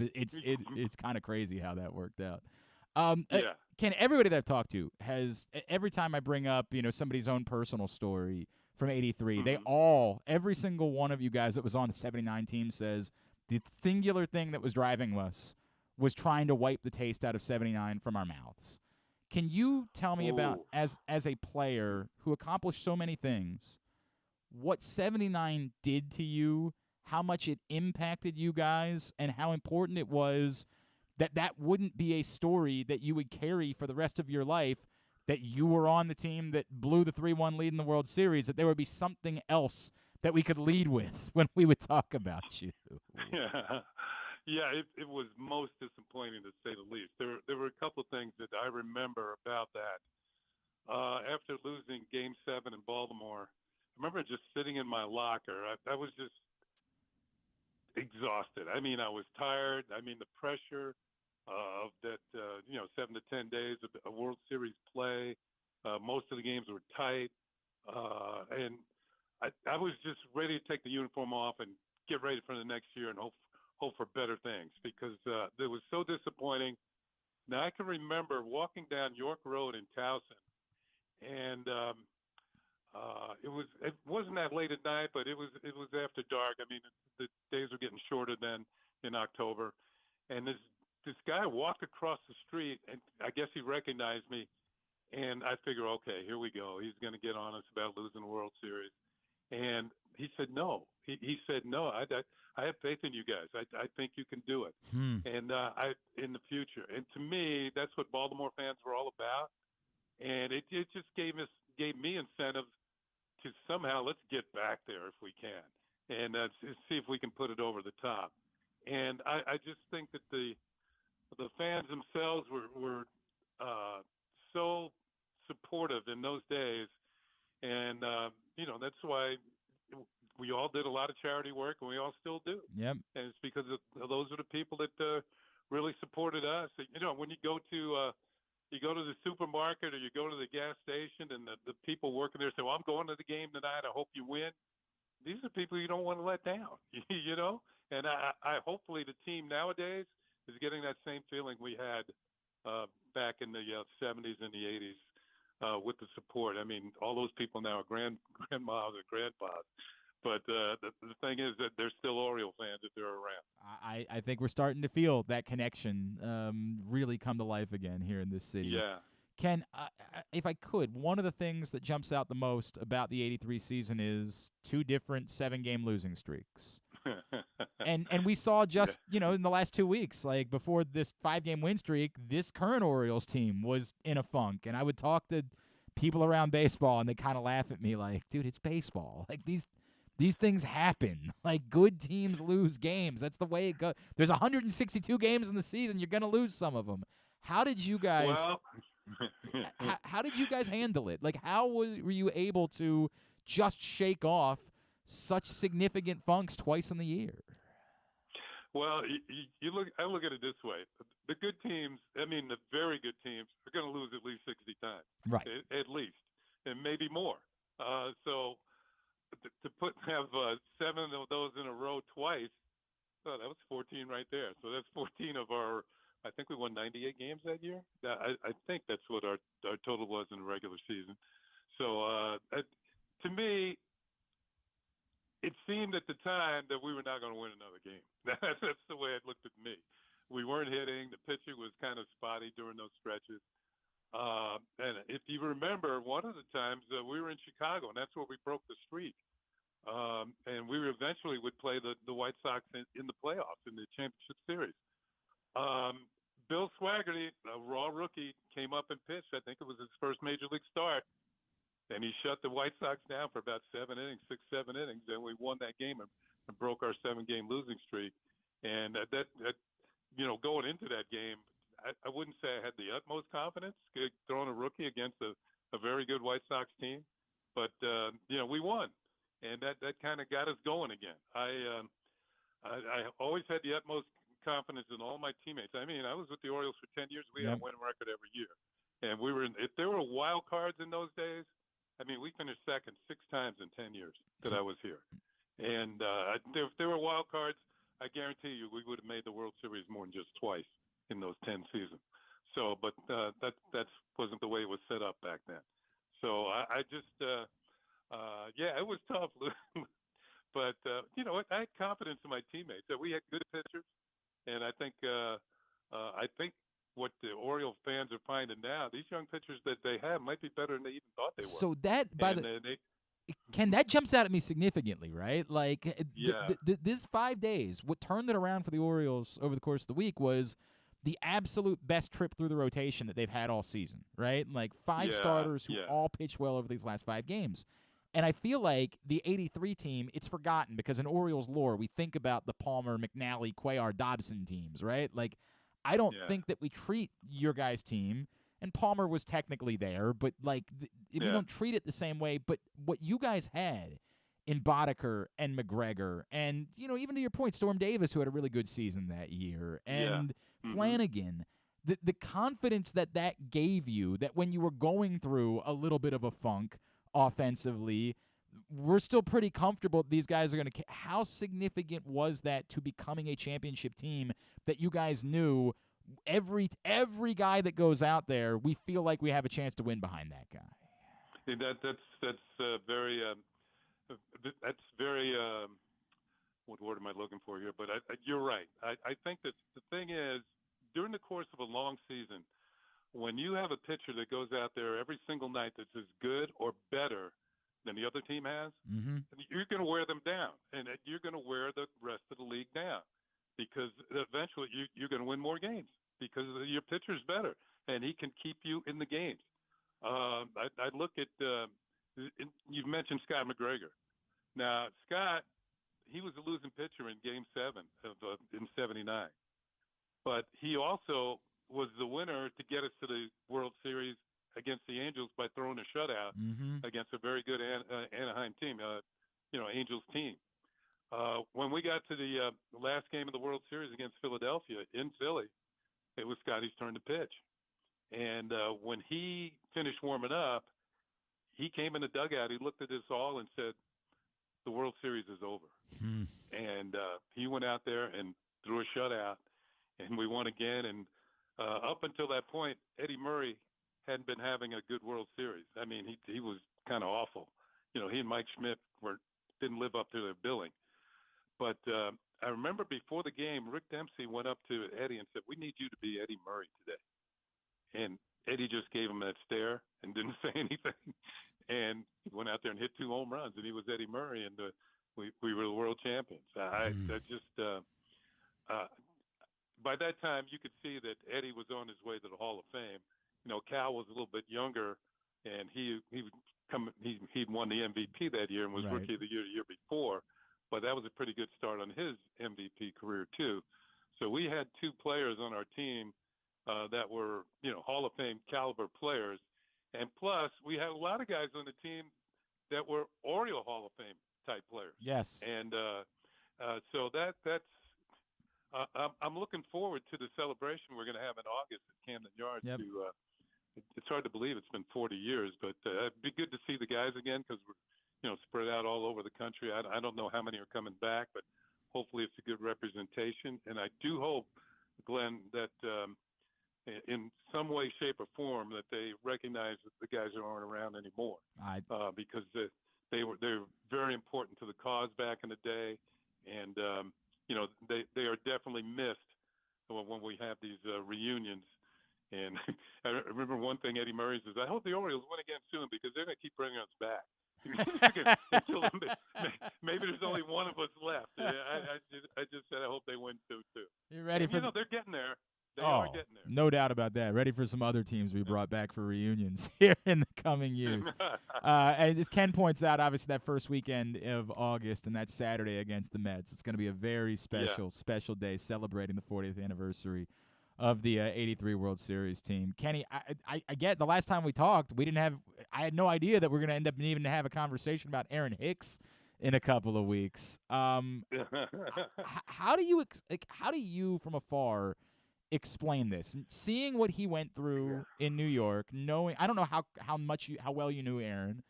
[SPEAKER 1] kind of crazy how that worked out. Ken, everybody that I've talked to has, every time I bring up, somebody's own personal story from 83, they all, every single one of you guys that was on the 79 team says the singular thing that was driving us was trying to wipe the taste out of 79 from our mouths. Can you tell me about, as a player who accomplished so many things, what 79 did to you, how much it impacted you guys, and how important it was that wouldn't be a story that you would carry for the rest of your life, that you were on the team that blew the 3-1 lead in the World Series, that there would be something else that we could lead with when we would talk about you?
[SPEAKER 17] Yeah, it was most disappointing, to say the least. There were a couple of things that I remember about that. After losing Game 7 in Baltimore, I remember just sitting in my locker. I was just exhausted. I mean, I was tired. I mean, the pressure of that, 7 to 10 days of a World Series play. Most of the games were tight. And I was just ready to take the uniform off and get ready for the next year and hope for better things, because it was so disappointing. Now, I can remember walking down York Road in Towson, and it wasn't that late at night, but it was after dark. I mean, the days were getting shorter then in October, and this guy walked across the street, and I guess he recognized me, and I figure, okay, here we go. He's going to get on us about losing the World Series, and he said no. He said no. I have faith in you guys. I think you can do it, and in the future. And to me, that's what Baltimore fans were all about, and it just gave me incentive to somehow, let's get back there if we can, and see if we can put it over the top. And I just think that the fans themselves were so supportive in those days, and that's why we all did a lot of charity work, and we all still do.
[SPEAKER 1] Yep.
[SPEAKER 17] And it's because of those are the people that really supported us. When you go to the supermarket or you go to the gas station, and the people working there say, well, I'm going to the game tonight, I hope you win. These are people you don't want to let down, And I hopefully the team nowadays is getting that same feeling we had back in the 70s and the 80s with the support. I mean, all those people now are grandmas and grandpas. But the thing is that they're still Oriole fans if they're around.
[SPEAKER 1] I think we're starting to feel that connection really come to life again here in this city.
[SPEAKER 17] Yeah.
[SPEAKER 1] Ken, if I could, one of the things that jumps out the most about the 83 season is 2 different 7-game losing streaks. and we saw just, in the last 2 weeks, like before this 5-game win streak, this current Orioles team was in a funk. And I would talk to people around baseball, and they kind of laugh at me like, dude, it's baseball. Like these things happen. Like, good teams lose games. That's the way it goes. There's 162 games in the season. You're going to lose some of them. How did you guys how did you guys handle it? Like, how were you able to just shake off such significant funks twice in the year?
[SPEAKER 17] Well, I look at it this way. The good teams, the very good teams, are going to lose at least 60 times.
[SPEAKER 1] Right.
[SPEAKER 17] At least, and maybe more. So to have 7 of those in a row twice, that was 14 right there. So that's 14 of our, I think we won 98 games that year. I think that's what our total was in the regular season. So to me, it seemed at the time that we were not going to win another game. That's the way it looked at me. We weren't hitting. The pitching was kind of spotty during those stretches. And if you remember, one of the times we were in Chicago, and that's where we broke the streak. And we eventually would play the White Sox in the playoffs, in the championship series. Bill Swaggerty, a raw rookie, came up and pitched. I think it was his first major league start. And he shut the White Sox down for about 7 innings, 6-7 innings. And we won that game and broke our 7-game losing streak. And that going into that game, I wouldn't say I had the utmost confidence throwing a rookie against a very good White Sox team. But, we won. And that kind of got us going again. I always had the utmost confidence in all my teammates. I was with the Orioles for 10 years. We had a winning record every year. And if there were wild cards in those days, we finished second 6 times in 10 years that I was here. And if there were wild cards, I guarantee you we would have made the World Series more than just twice in those 10 seasons. So, but that wasn't the way it was set up back then. So I just, yeah, it was tough. But, you know, I had confidence in my teammates that we had good pitchers. And I think what the Orioles fans are finding now, these young pitchers that they have might be better than they even thought they were.
[SPEAKER 1] So that, Ken, that jumps out at me significantly, right? Like, this 5 days, what turned it around for the Orioles over the course of the week was the absolute best trip through the rotation that they've had all season, right? Like, five starters who all pitched well over these last 5 games. And I feel like the 83 team, it's forgotten because in Orioles lore, we think about the Palmer, McNally, Cuellar, Dobson teams, right? Like, I don't think that we treat your guys' team, and Palmer was technically there, but, like, we don't treat it the same way. But what you guys had in Boddicker and McGregor and, you know, even to your point, Storm Davis, who had a really good season that year, and Flanagan, the confidence that gave you, that when you were going through a little bit of a funk offensively, we're still pretty comfortable these guys are going to – how significant was that to becoming a championship team that you guys knew every guy that goes out there, we feel like we have a chance to win behind that guy?
[SPEAKER 17] That's very what word am I looking for here? But you're right. I think that the thing is, during the course of a long season, when you have a pitcher that goes out there every single night that's as good or better than the other team has, you're going to wear them down, and you're going to wear the rest of the league down because eventually you're going to win more games because your pitcher's better, and he can keep you in the games. I look at you've mentioned Scott McGregor. Now, Scott, he was a losing pitcher in Game 7 in '79, but he also was the winner to get us to the World Series against the Angels by throwing a shutout against a very good Anaheim team, Angels team. When we got to the last game of the World Series against Philadelphia in Philly, it was Scotty's turn to pitch. And when he finished warming up, he came in the dugout, he looked at us all and said, the World Series is over. And he went out there and threw a shutout, and we won again. And up until that point, Eddie Murray hadn't been having a good World Series. I mean, he was kind of awful. You know, he and Mike Schmidt didn't live up to their billing. But I remember before the game, Rick Dempsey went up to Eddie and said, we need you to be Eddie Murray today. And Eddie just gave him that stare and didn't say anything. And he went out there and hit 2 home runs, and he was Eddie Murray, and we were the world champions. By that time, you could see that Eddie was on his way to the Hall of Fame. You know, Cal was a little bit younger, and he'd won the MVP that year and was Rookie of the Year the year before. But that was a pretty good start on his MVP career too. So we had 2 players on our team that were, Hall of Fame caliber players, and plus we had a lot of guys on the team that were Oriole Hall of Fame type players.
[SPEAKER 1] Yes.
[SPEAKER 17] And so that's. I'm looking forward to the celebration we're going to have in August at Camden Yards. It's hard to believe it's been 40 years, but it'd be good to see the guys again because we're, spread out all over the country. I don't know how many are coming back, but hopefully it's a good representation. And I do hope, Glenn, that in some way, shape, or form that they recognize that the guys aren't around anymore because they're very important to the cause back in the day. And, they are definitely missed when we have these reunions. And I remember one thing Eddie Murray says, I hope the Orioles win again soon because they're going to keep bringing us back. Until maybe there's only one of us left. I just said I hope they win too.
[SPEAKER 1] You're ready for
[SPEAKER 17] they're getting there. They are getting there.
[SPEAKER 1] No doubt about that. Ready for some other teams we brought back for reunions here in the coming years. And as Ken points out, obviously that first weekend of August and that Saturday against the Mets, it's going to be a very special day celebrating the 40th anniversary of the 83 World Series team. Kenny, I get the last time we talked, I had no idea that we're going to end up needing to have a conversation about Aaron Hicks in a couple of weeks. How do you from afar explain this? Seeing what he went through in New York, knowing, I don't know how well you knew Aaron,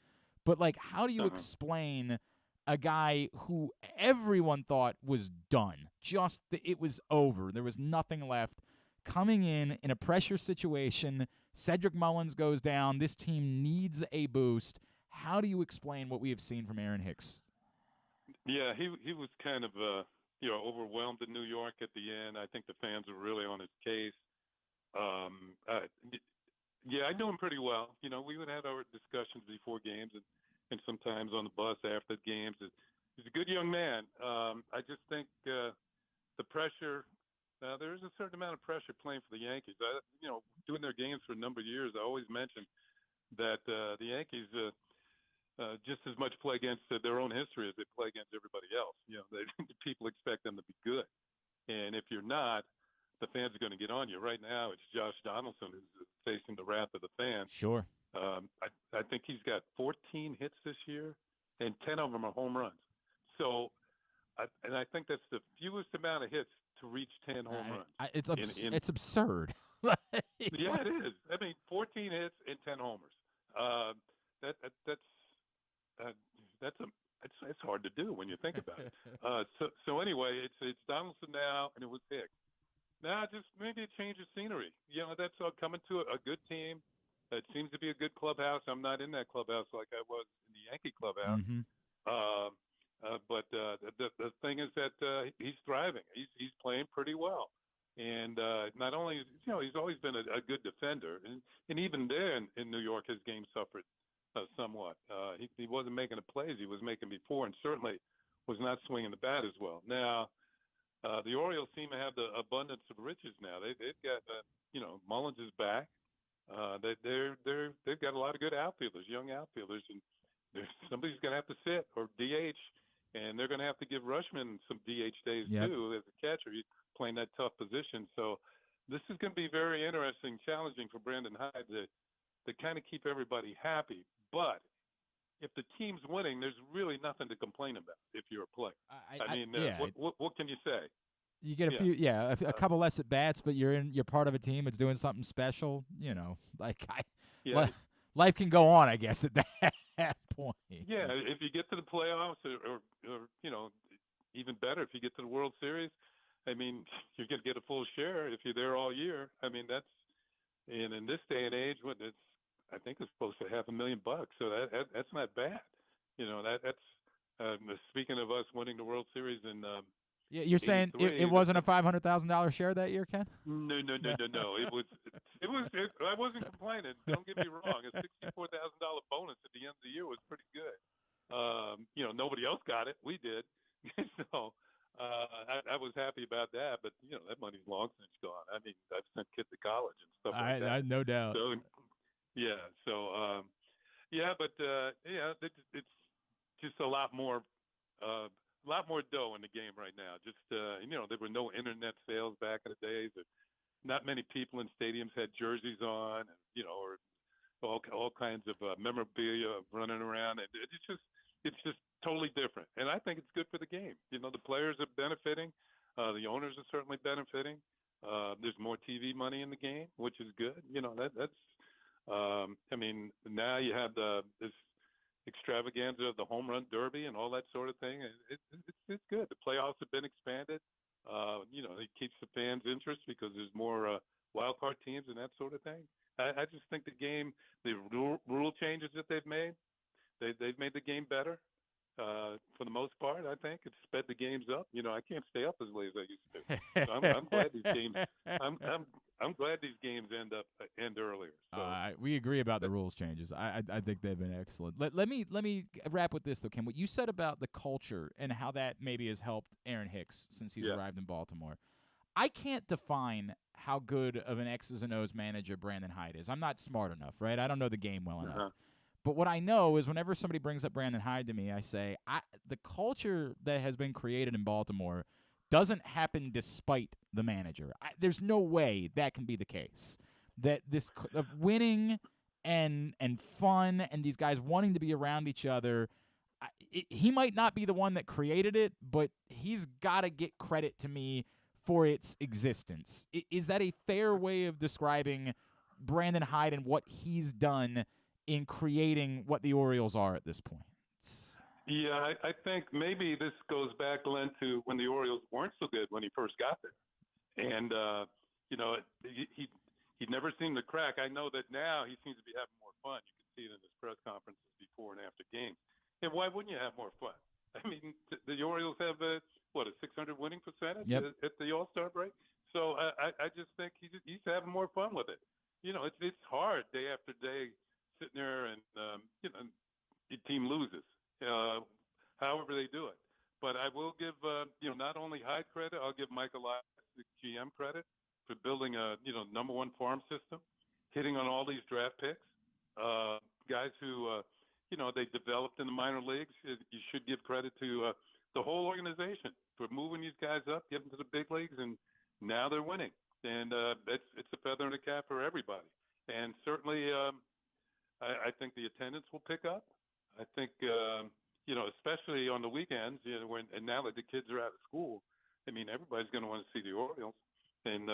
[SPEAKER 1] but like, how do you explain a guy who everyone thought was done? It was over. There was nothing left. coming in a pressure situation. Cedric Mullins goes down. This team needs a boost. How do you explain what we have seen from Aaron Hicks?
[SPEAKER 17] Yeah, he was kind of overwhelmed in New York at the end. I think the fans were really on his case. Yeah, I knew him pretty well. We would have our discussions before games and sometimes on the bus after games. He's a good young man. I just think the pressure. There is a certain amount of pressure playing for the Yankees. Doing their games for a number of years, I always mention that the Yankees just as much play against their own history as they play against everybody else. People expect them to be good, and if you're not, the fans are going to get on you. Right now, it's Josh Donaldson who's facing the wrath of the fans.
[SPEAKER 1] Sure.
[SPEAKER 17] I think he's got 14 hits this year, and 10 of them are home runs. So, I think that's the fewest amount of hits to reach 10 home runs.
[SPEAKER 1] It's absurd.
[SPEAKER 17] Yeah, it is. 14 hits and 10 homers. It's hard to do when you think about it. So anyway, it's Donaldson now, and it was Hicks. Now, just maybe a change of scenery. That's all coming to a good team. It seems to be a good clubhouse. I'm not in that clubhouse like I was in the Yankee clubhouse.
[SPEAKER 1] Mm-hmm.
[SPEAKER 17] But the thing is that he's thriving. He's playing pretty well. And not only, he's always been a good defender. And even there in New York, his game suffered somewhat. He wasn't making the plays he was making before, and certainly was not swinging the bat as well. Now, the Orioles seem to have the abundance of riches now. They've got, Mullins is back. They've got a lot of good outfielders, young outfielders, and somebody's going to have to sit or DH, and they're going to have to give Rushman some DH days too as a catcher. He's playing that tough position. So this is going to be very interesting, challenging for Brandon Hyde to kind of keep everybody happy. But if the team's winning, there's really nothing to complain about if you're a player. What can you say?
[SPEAKER 1] You get a couple less at bats, but you're part of a team that's doing something special. Life can go on, I guess, at that point.
[SPEAKER 17] Yeah, if you get to the playoffs, or even better, if you get to the World Series, you're going to get a full share if you're there all year. That's, and in this day and age, I think it's supposed to $500,000. So that's not bad. That's speaking of us winning the World Series in.
[SPEAKER 1] You're saying it wasn't a $500,000 share that year, Ken?
[SPEAKER 17] No. It was. I wasn't complaining. Don't get me wrong. A $64,000 bonus at the end of the year was pretty good. Nobody else got it. We did. So I was happy about that. But that money's long since gone. I've sent kids to college and stuff like that.
[SPEAKER 1] No doubt.
[SPEAKER 17] So, yeah. So it's just a lot more. A lot more dough in the game right now. Just there were no internet sales back in the days. Not many people in stadiums had jerseys on, or all kinds of memorabilia running around. And it's just totally different. And I think it's good for the game. The players are benefiting. The owners are certainly benefiting. There's more TV money in the game, which is good. That's. Now you have this extravaganza of the home run derby and all that sort of thing. It's good. The playoffs have been expanded. It keeps the fans' interest because there's more wild card teams and that sort of thing. I just think the game, the rule changes that they've made the game better. For the most part, I think it's sped the games up. I can't stay up as late as I used to. So I'm glad these games. I'm glad these games end earlier. So.
[SPEAKER 1] We agree about the rules changes. I think they've been excellent. Let me wrap with this though, Ken. What you said about the culture and how that maybe has helped Aaron Hicks since he's arrived in Baltimore. I can't define how good of an X's and O's manager Brandon Hyde is. I'm not smart enough, right? I don't know the game well enough. But what I know is whenever somebody brings up Brandon Hyde to me, I say the culture that has been created in Baltimore doesn't happen despite the manager. There's no way that can be the case. That this of winning and fun and these guys wanting to be around each other, he might not be the one that created it, but he's got to get credit to me for its existence. Is that a fair way of describing Brandon Hyde and what he's done in creating what the Orioles are at this point?
[SPEAKER 17] Yeah, I think maybe this goes back, Len, to when the Orioles weren't so good when he first got there. And he never seemed to crack. I know that now he seems to be having more fun. You can see it in his press conferences before and after games. And why wouldn't you have more fun? I mean, the Orioles have a 600 winning percentage at the All-Star break. So I just think he's having more fun with it. It's hard day after day sitting there and your team loses, however they do it. But I will give not only Hyde credit, I'll give Michael Elias, the GM, credit for building a number one farm system, hitting on all these draft picks, guys who they developed in the minor leagues. You should give credit to the whole organization for moving these guys up, getting to the big leagues, and now they're winning. And it's a feather in the cap for everybody. And certainly, I think the attendance will pick up. I think especially on the weekends, and now that the kids are out of school, I mean, everybody's going to want to see the Orioles. And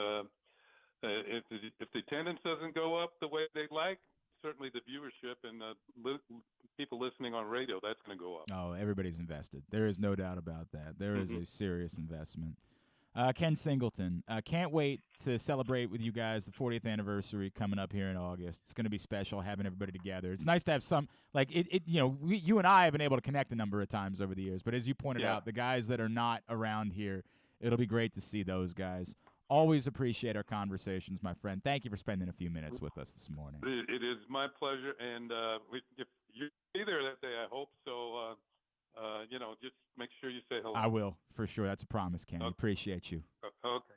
[SPEAKER 17] if the attendance doesn't go up the way they like, certainly the viewership and people listening on radio, that's going to go up.
[SPEAKER 1] Oh, everybody's invested. There is no doubt about that. There is a serious investment. Ken Singleton, can't wait to celebrate with you guys the 40th anniversary coming up here in August. It's going to be special having everybody together. It's nice to have some, you and I have been able to connect a number of times over the years, but as you pointed out, the guys that are not around here, it'll be great to see those guys. Always appreciate our conversations, my friend. Thank you for spending a few minutes with us this morning.
[SPEAKER 17] It is my pleasure, and if you'll be there that day, I hope so. Just make sure you say hello.
[SPEAKER 1] I will, for sure. That's a promise, Ken. Okay. Appreciate you.
[SPEAKER 17] Okay.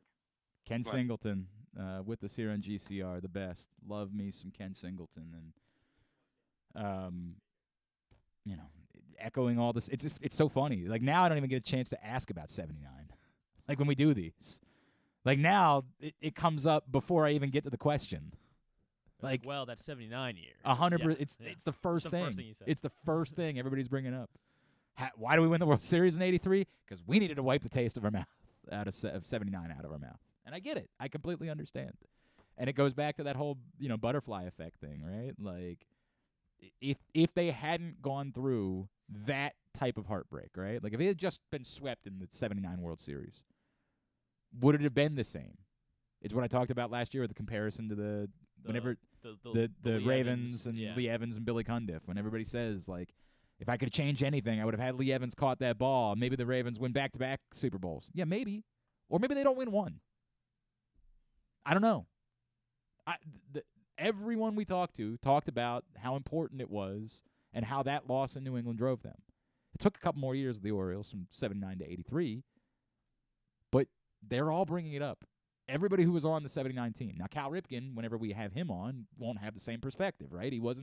[SPEAKER 1] Ken Singleton with us here on GCR, the best. Love me some Ken Singleton. And, echoing all this. It's so funny. Like, now I don't even get a chance to ask about 79. Like, when we do these. Like, now it comes up before I even get to the question. Like,
[SPEAKER 2] well, that's 79 year.
[SPEAKER 1] 100%. It's the first thing.
[SPEAKER 2] First thing you said.
[SPEAKER 1] It's the first thing everybody's bringing up. Why do we win the World Series in '83? Because we needed to wipe the taste of our mouth of 79 out of our mouth. And I get it. I completely understand. And it goes back to that whole, butterfly effect thing, right? Like, if they hadn't gone through that type of heartbreak, right? Like, if it had just been swept in the 79 World Series, would it have been the same? It's what I talked about last year with the comparison to the Ravens and Lee Evans and Billy Cundiff. When everybody says, like, if I could change anything, I would have had Lee Evans caught that ball. Maybe the Ravens win back-to-back Super Bowls. Yeah, maybe. Or maybe they don't win one. I don't know. Everyone we talked about how important it was and how that loss in New England drove them. It took a couple more years of the Orioles from 79 to 83, but they're all bringing it up. Everybody who was on the 79 team. Now, Cal Ripken, whenever we have him on, won't have the same perspective, right? He was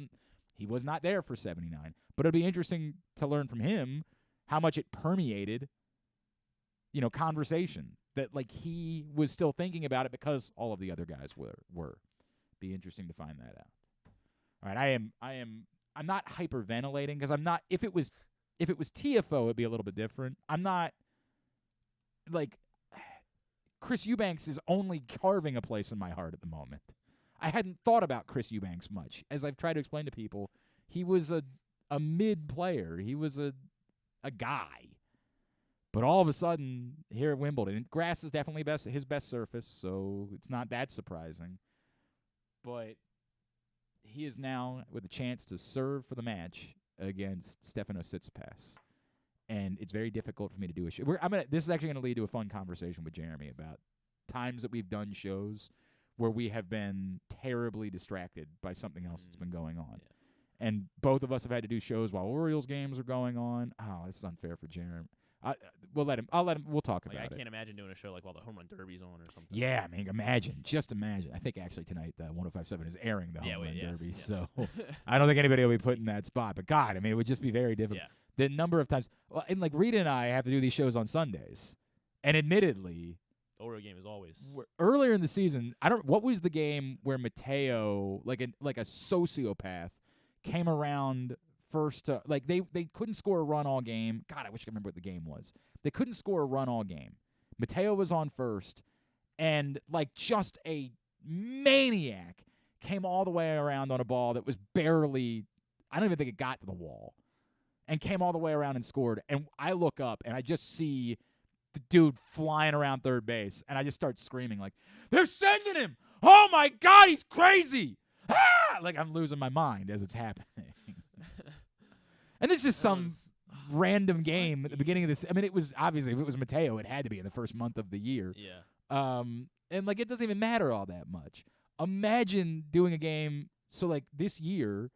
[SPEAKER 1] not there for 79. But it'll be interesting to learn from him how much it permeated, conversation. That, like, he was still thinking about it because all of the other guys were. Be interesting to find that out. All right, I'm not hyperventilating because I'm not. If it was TFO, it'd be a little bit different. I'm not, like, Chris Eubanks is only carving a place in my heart at the moment. I hadn't thought about Chris Eubanks much. As I've tried to explain to people, he was a mid player. He was a guy. But all of a sudden, here at Wimbledon, and grass is definitely his best surface, so it's not that surprising. But he is now with a chance to serve for the match against Stefano Tsitsipas. And it's very difficult for me to do a show. This is actually going to lead to a fun conversation with Jeremy about times that we've done shows where we have been terribly distracted by something else that's been going on. Yeah. And both of us have had to do shows while Orioles games are going on. Oh, this is unfair for Jeremy. We'll let him. We'll talk about it.
[SPEAKER 2] I can't imagine doing a show like while the home run derby's on or something.
[SPEAKER 1] Yeah, I mean, just imagine. I think actually tonight 105.7 is airing the home run derby, yes. So I don't think anybody will be put in that spot. But God, I mean, it would just be very difficult. Yeah. The number of times, and like Rita and I have to do these shows on Sundays, and admittedly,
[SPEAKER 2] the Oriole game is always
[SPEAKER 1] earlier in the season. What was the game where Mateo, like a sociopath, came around first to, like, they couldn't score a run all game. God, I wish I could remember what the game was. They couldn't score a run all game. Mateo was on first, and like just a maniac came all the way around on a ball that was barely, I don't even think it got to the wall, and came all the way around and scored. And I look up and I just see the dude flying around third base, and I just start screaming like, "They're sending him! Oh my God, he's crazy!" Like I'm losing my mind as it's happening. And this is some random game at the beginning of this. I mean, it was obviously, if it was Mateo, it had to be in the first month of the year.
[SPEAKER 2] Yeah.
[SPEAKER 1] And like it doesn't even matter all that much. Imagine doing a game. So like this year,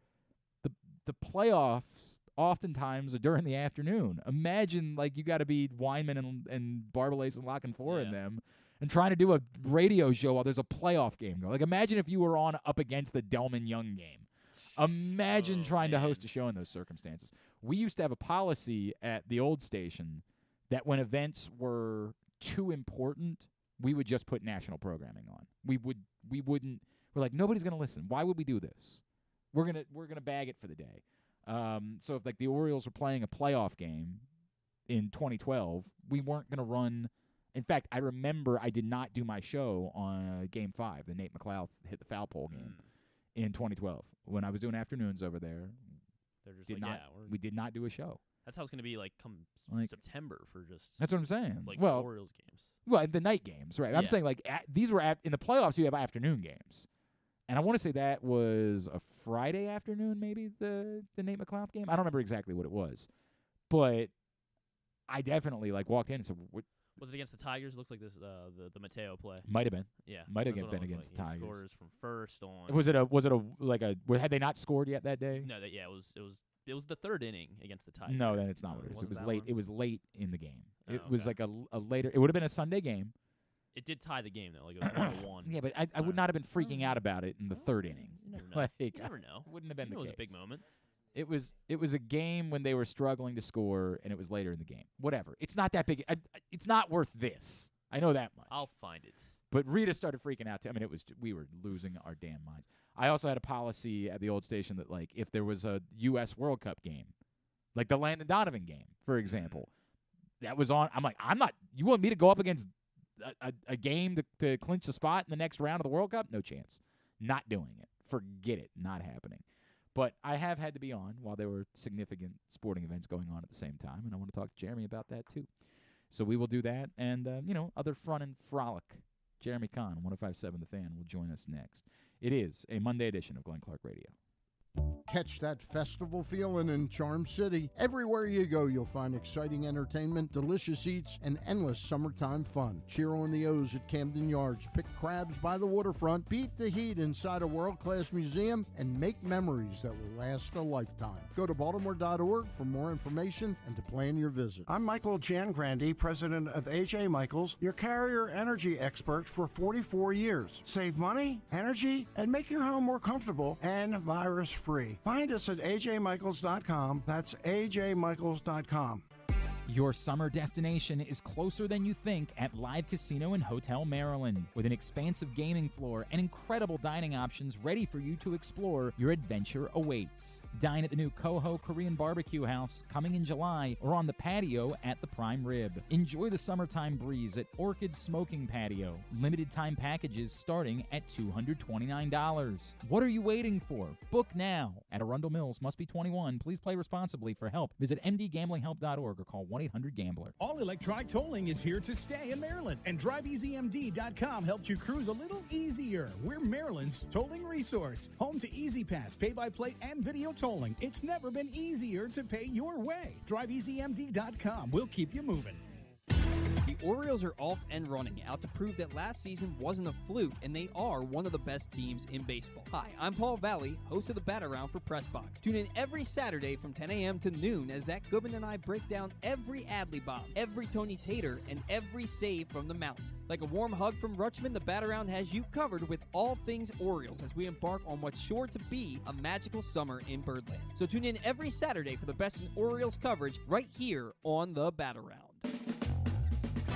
[SPEAKER 1] the playoffs oftentimes are during the afternoon. Imagine like you got to be Weinman and Barbalace and Lockenfora in them, and trying to do a radio show while there's a playoff game going. Like imagine if you were on up against the Delman Young game. Imagine trying to host a show in those circumstances. We used to have a policy at the old station that when events were too important, we would just put national programming on. We wouldn't. We're like, nobody's gonna listen. Why would we do this? We're gonna bag it for the day. So if like the Orioles were playing a playoff game in 2012, we weren't gonna run. In fact, I remember I did not do my show on Game 5, the Nate McLeod hit the foul pole game in 2012. When I was doing afternoons over there,
[SPEAKER 2] They're just
[SPEAKER 1] we did not do a show.
[SPEAKER 2] That's how it's going to be like come September for just.
[SPEAKER 1] That's what I'm saying.
[SPEAKER 2] Like
[SPEAKER 1] well,
[SPEAKER 2] Orioles games.
[SPEAKER 1] Well, the night games, right? I'm saying like these were in the playoffs. You have afternoon games, and I want to say that was a Friday afternoon, maybe the Nate McLeod game. I don't remember exactly what it was, but I definitely like walked in and said, "What?"
[SPEAKER 2] Was it against the Tigers? It looks like this the Mateo play.
[SPEAKER 1] Might have been.
[SPEAKER 2] Yeah.
[SPEAKER 1] Might have been against the Tigers.
[SPEAKER 2] He scores from first on.
[SPEAKER 1] Was it had they not scored yet that day?
[SPEAKER 2] No, it was the third inning against the Tigers.
[SPEAKER 1] No, then it's not what it is. It was late.
[SPEAKER 2] One?
[SPEAKER 1] It was late in the game. It
[SPEAKER 2] okay.
[SPEAKER 1] was like a later. It would have been a Sunday game.
[SPEAKER 2] It did tie the game though, like it was 1-1.
[SPEAKER 1] Yeah, but I would not have been freaking out about it in the third inning.
[SPEAKER 2] You never know.
[SPEAKER 1] Like,
[SPEAKER 2] you never know.
[SPEAKER 1] Wouldn't have been the case.
[SPEAKER 2] It was a big moment.
[SPEAKER 1] It was a game when they were struggling to score, and it was later in the game. Whatever. It's not that big. It's not worth this. I know that much.
[SPEAKER 2] I'll find it.
[SPEAKER 1] But Rita started freaking out too. I mean, we were losing our damn minds. I also had a policy at the old station that like if there was a U.S. World Cup game, like the Landon Donovan game, for example, that was on. I'm like, I'm not. You want me to go up against a game to clinch the spot in the next round of the World Cup? No chance. Not doing it. Forget it. Not happening. But I have had to be on while there were significant sporting events going on at the same time, and I want to talk to Jeremy about that too. So we will do that, and other fun and frolic. Jeremy Kahn, 105.7 The Fan, will join us next. It is a Monday edition of Glenn Clark Radio.
[SPEAKER 8] Catch that festival feeling in Charm City. Everywhere you go, you'll find exciting entertainment, delicious eats, and endless summertime fun. Cheer on the O's at Camden Yards, pick crabs by the waterfront, beat the heat inside a world-class museum, and make memories that will last a lifetime. Go to baltimore.org for more information and to plan your visit.
[SPEAKER 15] I'm Michael Jangrandy, president of AJ Michaels, your carrier energy expert for 44 years. Save money, energy, and make your home more comfortable and virus-free. Find us at ajmichaels.com. That's ajmichaels.com.
[SPEAKER 1] Your summer destination is closer than you think at Live Casino and Hotel Maryland. With an expansive gaming floor and incredible dining options ready for you to explore, your adventure awaits. Dine at the new Coho Korean Barbecue House coming in July or on the patio at the Prime Rib. Enjoy the summertime breeze at Orchid Smoking Patio. Limited time packages starting at $229. What are you waiting for? Book now. At Arundel Mills, must be 21. Please play responsibly. For help, visit mdgamblinghelp.org or call 1-800-GAMBLER.
[SPEAKER 16] All electronic tolling is here to stay in Maryland, and DriveEasyMD.com helps you cruise a little easier. We're Maryland's tolling resource, home to EasyPass, pay-by-plate, and video tolling. It's never been easier to pay your way. DriveEasyMD.com. We'll keep you moving.
[SPEAKER 10] The Orioles are off and running, out to prove that last season wasn't a fluke, and they are one of the best teams in baseball. Hi, I'm Paul Valley, host of the Bat Around for PressBox. Tune in every Saturday from 10 a.m. to noon as Zach Goodman and I break down every Adley bomb, every Tony Tater, and every save from the mountain. Like a warm hug from Rutschman, the Bat Around has you covered with all things Orioles as we embark on what's sure to be a magical summer in Birdland. So tune in every Saturday for the best in Orioles coverage right here on the Bat Around.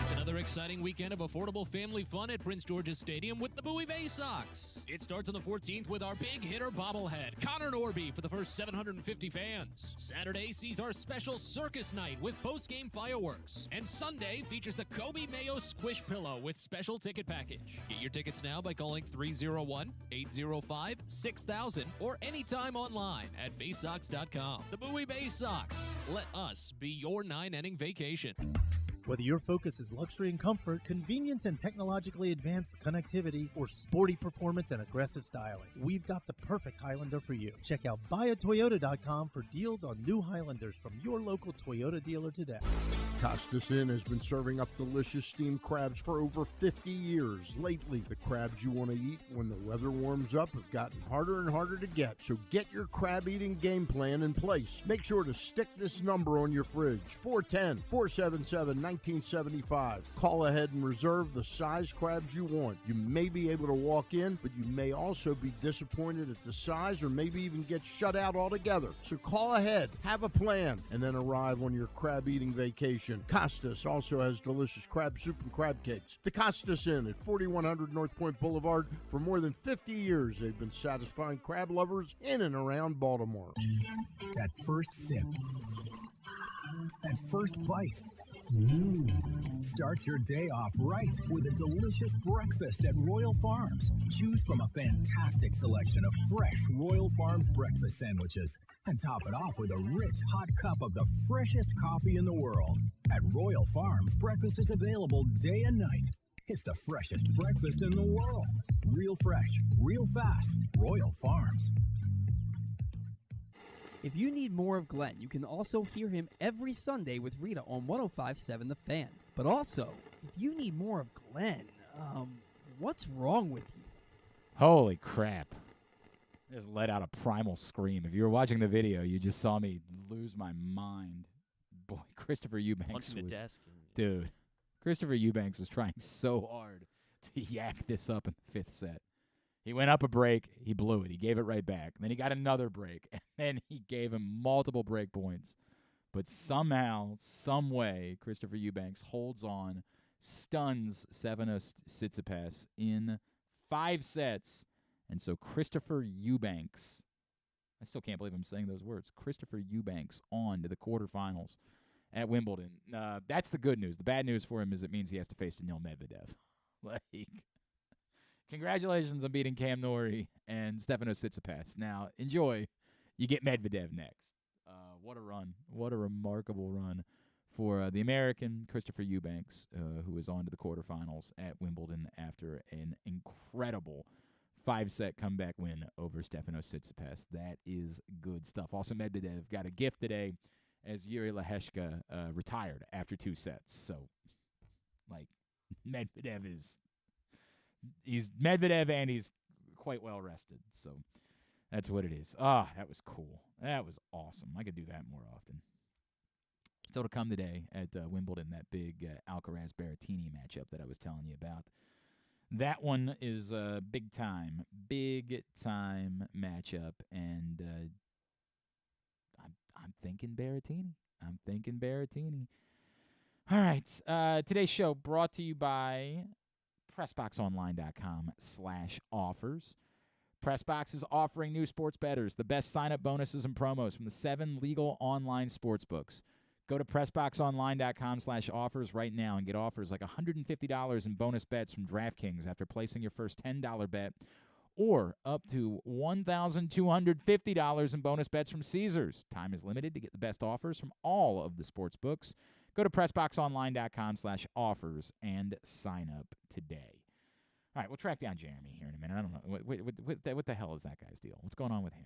[SPEAKER 13] It's another exciting weekend of affordable family fun at Prince George's Stadium with the Bowie Bay Sox. It starts on the 14th with our big hitter bobblehead, Connor Norby, for the first 750 fans. Saturday sees our special circus night with post-game fireworks. And Sunday features the Kobe Mayo Squish Pillow with special ticket package. Get your tickets now by calling 301-805-6000 or anytime online at baysox.com. The Bowie Bay Sox. Let us be your 9-inning vacation.
[SPEAKER 9] Whether your focus is luxury and comfort, convenience and technologically advanced connectivity, or sporty performance and aggressive styling, we've got the perfect Highlander for you. Check out buyatoyota.com for deals on new Highlanders from your local Toyota dealer today.
[SPEAKER 8] Costas Inn has been serving up delicious steamed crabs for over 50 years. Lately, the crabs you want to eat when the weather warms up have gotten harder and harder to get. So get your crab eating game plan in place. Make sure to stick this number on your fridge, 410-477-1975. Call ahead and reserve the size crabs you want. You may be able to walk in, but you may also be disappointed at the size or maybe even get shut out altogether. So call ahead, have a plan, and then arrive on your crab eating vacation. Costas also has delicious crab soup and crab cakes. The Costas Inn at 4100 North Point Boulevard. For more than 50 years, they've been satisfying crab lovers in and around Baltimore.
[SPEAKER 16] That first sip. That first bite. Start your day off right with a delicious breakfast at Royal Farms. Choose from a fantastic selection of fresh Royal Farms breakfast sandwiches and top it off with a rich hot cup of the freshest coffee in the world. At Royal Farms, breakfast is available day and night. It's the freshest breakfast in the world. Real fresh, real fast. Royal Farms.
[SPEAKER 10] If you need more of Glenn, you can also hear him every Sunday with Rita on 105.7 The Fan. But also, if you need more of Glenn, what's wrong with you?
[SPEAKER 1] Holy crap. I just let out a primal scream. If you were watching the video, you just saw me lose my mind. Boy, Christopher Eubanks was... Dude, Christopher Eubanks was trying so hard to yak this up in the fifth set. He went up a break, he blew it, he gave it right back. Then he got another break, and then he gave him multiple break points. But somehow, some way, Christopher Eubanks holds on, stuns Stefanos Tsitsipas in 5 sets. And so Christopher Eubanks, I still can't believe I'm saying those words, Christopher Eubanks on to the quarterfinals at Wimbledon. That's the good news. The bad news for him is it means he has to face Daniil Medvedev. Congratulations on beating Cam Norrie and Stefanos Tsitsipas. Now, enjoy. You get Medvedev next. What a run. What a remarkable run for the American Christopher Eubanks, who is on to the quarterfinals at Wimbledon after an incredible 5-set comeback win over Stefanos Tsitsipas. That is good stuff. Also, Medvedev got a gift today as Yuri Leheshka retired after 2 sets. So, Medvedev is... He's Medvedev, and he's quite well rested. So that's what it is. That was cool. That was awesome. I could do that more often. Still to come today at Wimbledon, that big Alcaraz-Berrettini matchup that I was telling you about. That one is a big-time matchup, and I'm thinking Berrettini. All right, today's show brought to you by PressBoxOnline.com/offers. PressBox is offering new sports bettors the best sign-up bonuses and promos from the 7 legal online sportsbooks. Go to PressBoxOnline.com/offers right now and get offers like $150 in bonus bets from DraftKings after placing your first $10 bet, or up to $1,250 in bonus bets from Caesars. Time is limited to get the best offers from all of the sportsbooks. Go to PressBoxOnline.com/offers and sign up today. All right, we'll track down Jeremy here in a minute. I don't know. What the hell is that guy's deal? What's going on with him?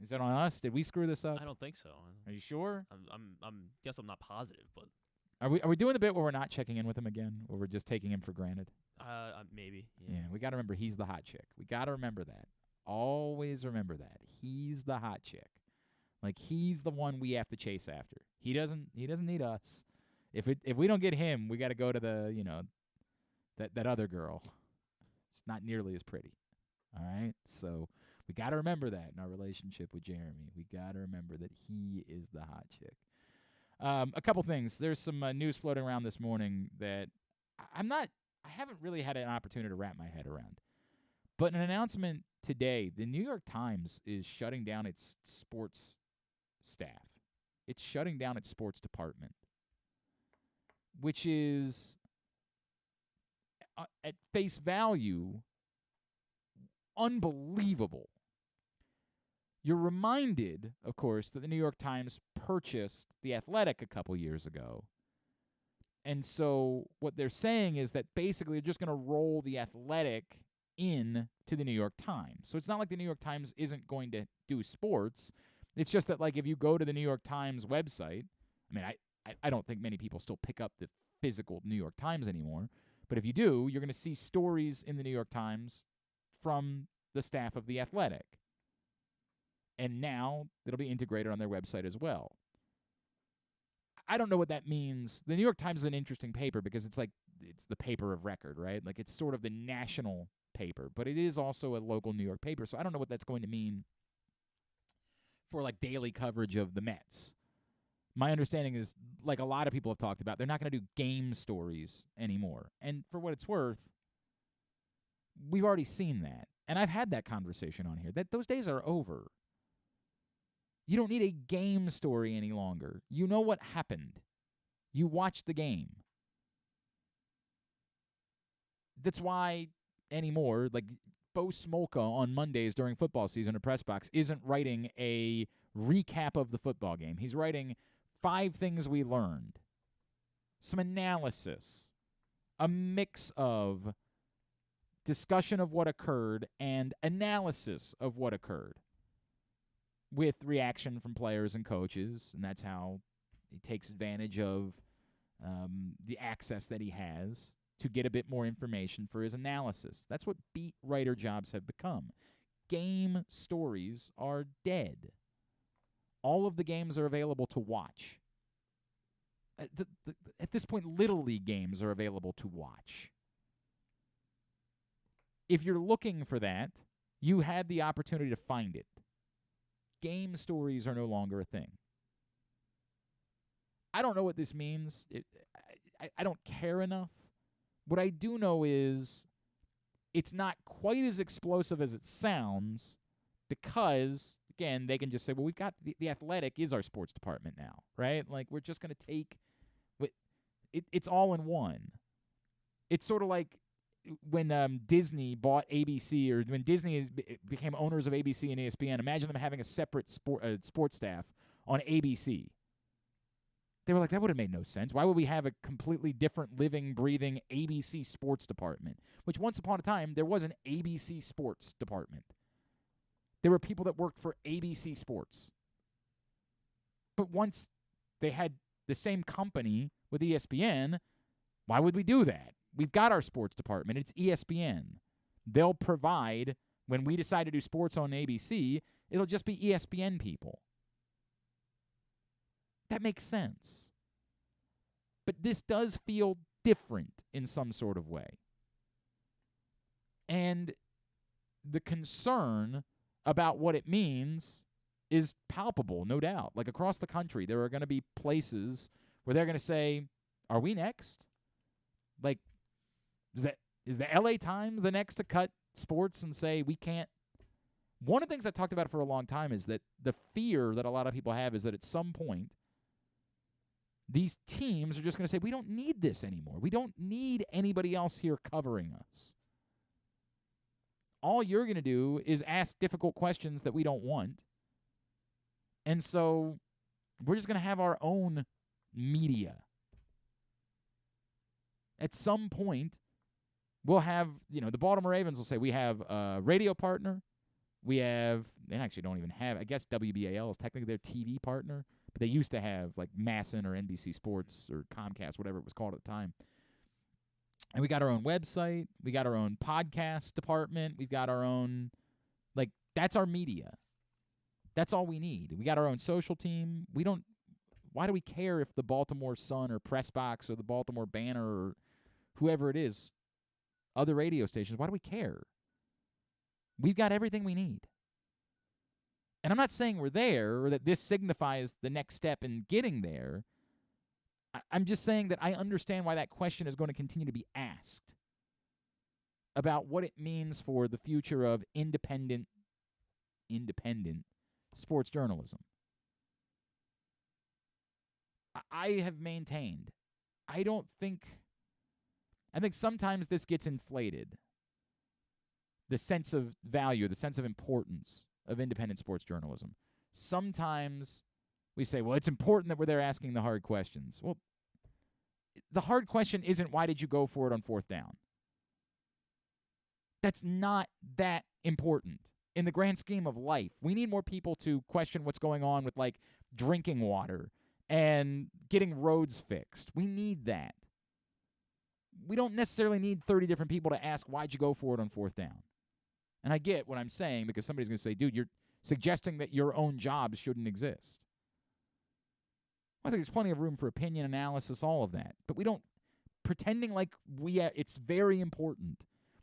[SPEAKER 1] Is it on us? Did we screw this up?
[SPEAKER 2] I don't think so.
[SPEAKER 1] Are you sure?
[SPEAKER 2] I'm guess I'm not positive, but
[SPEAKER 1] are we doing the bit where we're not checking in with him again, or we're just taking him for granted?
[SPEAKER 2] Maybe.
[SPEAKER 1] Yeah, we got to remember he's the hot chick. We got to remember that. Always remember that. He's the hot chick. He's the one we have to chase after. He doesn't need us. If we don't get him, we got to go to the, that other girl. She's not nearly as pretty. All right? So we got to remember that in our relationship with Jeremy. We got to remember that he is the hot chick. A couple things. There's some news floating around this morning that I haven't really had an opportunity to wrap my head around. But an announcement today, the New York Times is shutting down its sports staff. It's shutting down its sports department, which is, at face value, unbelievable. You're reminded, of course, that the New York Times purchased The Athletic a couple years ago. And so what they're saying is that basically they're just going to roll The Athletic in to the New York Times. So it's not like the New York Times isn't going to do sports. It's just that, like, if you go to the New York Times website, I mean, I don't think many people still pick up the physical New York Times anymore, but if you do, you're going to see stories in the New York Times from the staff of The Athletic. And now it'll be integrated on their website as well. I don't know what that means. The New York Times is an interesting paper because it's the paper of record, right? Like, it's sort of the national paper, but it is also a local New York paper. So I don't know what that's going to mean for, like, daily coverage of the Mets. My understanding is, like a lot of people have talked about, they're not going to do game stories anymore. And for what it's worth, we've already seen that. And I've had that conversation on here. That those days are over. You don't need a game story any longer. You know what happened. You watch the game. That's why anymore, like, Bo Smolka on Mondays during football season at Press Box isn't writing a recap of the football game. He's writing 5 things we learned, some analysis, a mix of discussion of what occurred and analysis of what occurred, with reaction from players and coaches, and that's how he takes advantage of the access that he has to get a bit more information for his analysis. That's what beat writer jobs have become. Game stories are dead. All of the games are available to watch. At this point, Little League games are available to watch. If you're looking for that, you had the opportunity to find it. Game stories are no longer a thing. I don't know what this means. I don't care enough. What I do know is it's not quite as explosive as it sounds because, again, they can just say, well, we've got the Athletic is our sports department now, right? Like, we're just going to take it's all in one. It's sort of like when Disney bought ABC, or when Disney became owners of ABC and ESPN. Imagine them having a separate sports staff on ABC. They were like, that would have made no sense. Why would we have a completely different living, breathing ABC sports department? Which once upon a time, there was an ABC sports department. There were people that worked for ABC Sports. But once they had the same company with ESPN, why would we do that? We've got our sports department. It's ESPN. They'll provide, when we decide to do sports on ABC, it'll just be ESPN people. That makes sense. But this does feel different in some sort of way. And the concern about what it means is palpable, no doubt. Like, across the country, there are going to be places where they're going to say, are we next? Like, is the LA Times the next to cut sports and say we can't? One of the things I talked about for a long time is that the fear that a lot of people have is that at some point, these teams are just going to say, we don't need this anymore. We don't need anybody else here covering us. All you're going to do is ask difficult questions that we don't want. And so we're just going to have our own media. At some point, we'll have, the Baltimore Ravens will say, we have a radio partner. They actually don't even have, I guess WBAL is technically their TV partner, but they used to have, like, Masson or NBC Sports or Comcast, whatever it was called at the time. And we got our own website. We got our own podcast department. We've got our own, like, that's our media. That's all we need. We got our own social team. Why do we care if the Baltimore Sun or Press Box or the Baltimore Banner or whoever it is, other radio stations, why do we care? We've got everything we need. And I'm not saying we're there or that this signifies the next step in getting there. I'm just saying that I understand why that question is going to continue to be asked about what it means for the future of independent sports journalism. I have maintained, I think sometimes this gets inflated. The sense of value, the sense of importance of independent sports journalism. Sometimes we say, well, it's important that we're there asking the hard questions. Well, the hard question isn't why did you go for it on 4th down. That's not that important in the grand scheme of life. We need more people to question what's going on with, like, drinking water and getting roads fixed. We need that. We don't necessarily need 30 different people to ask, why'd you go for it on 4th down? And I get what I'm saying, because somebody's going to say, dude, you're suggesting that your own jobs shouldn't exist. I think there's plenty of room for opinion, analysis, all of that. But we don't, pretending like it's very important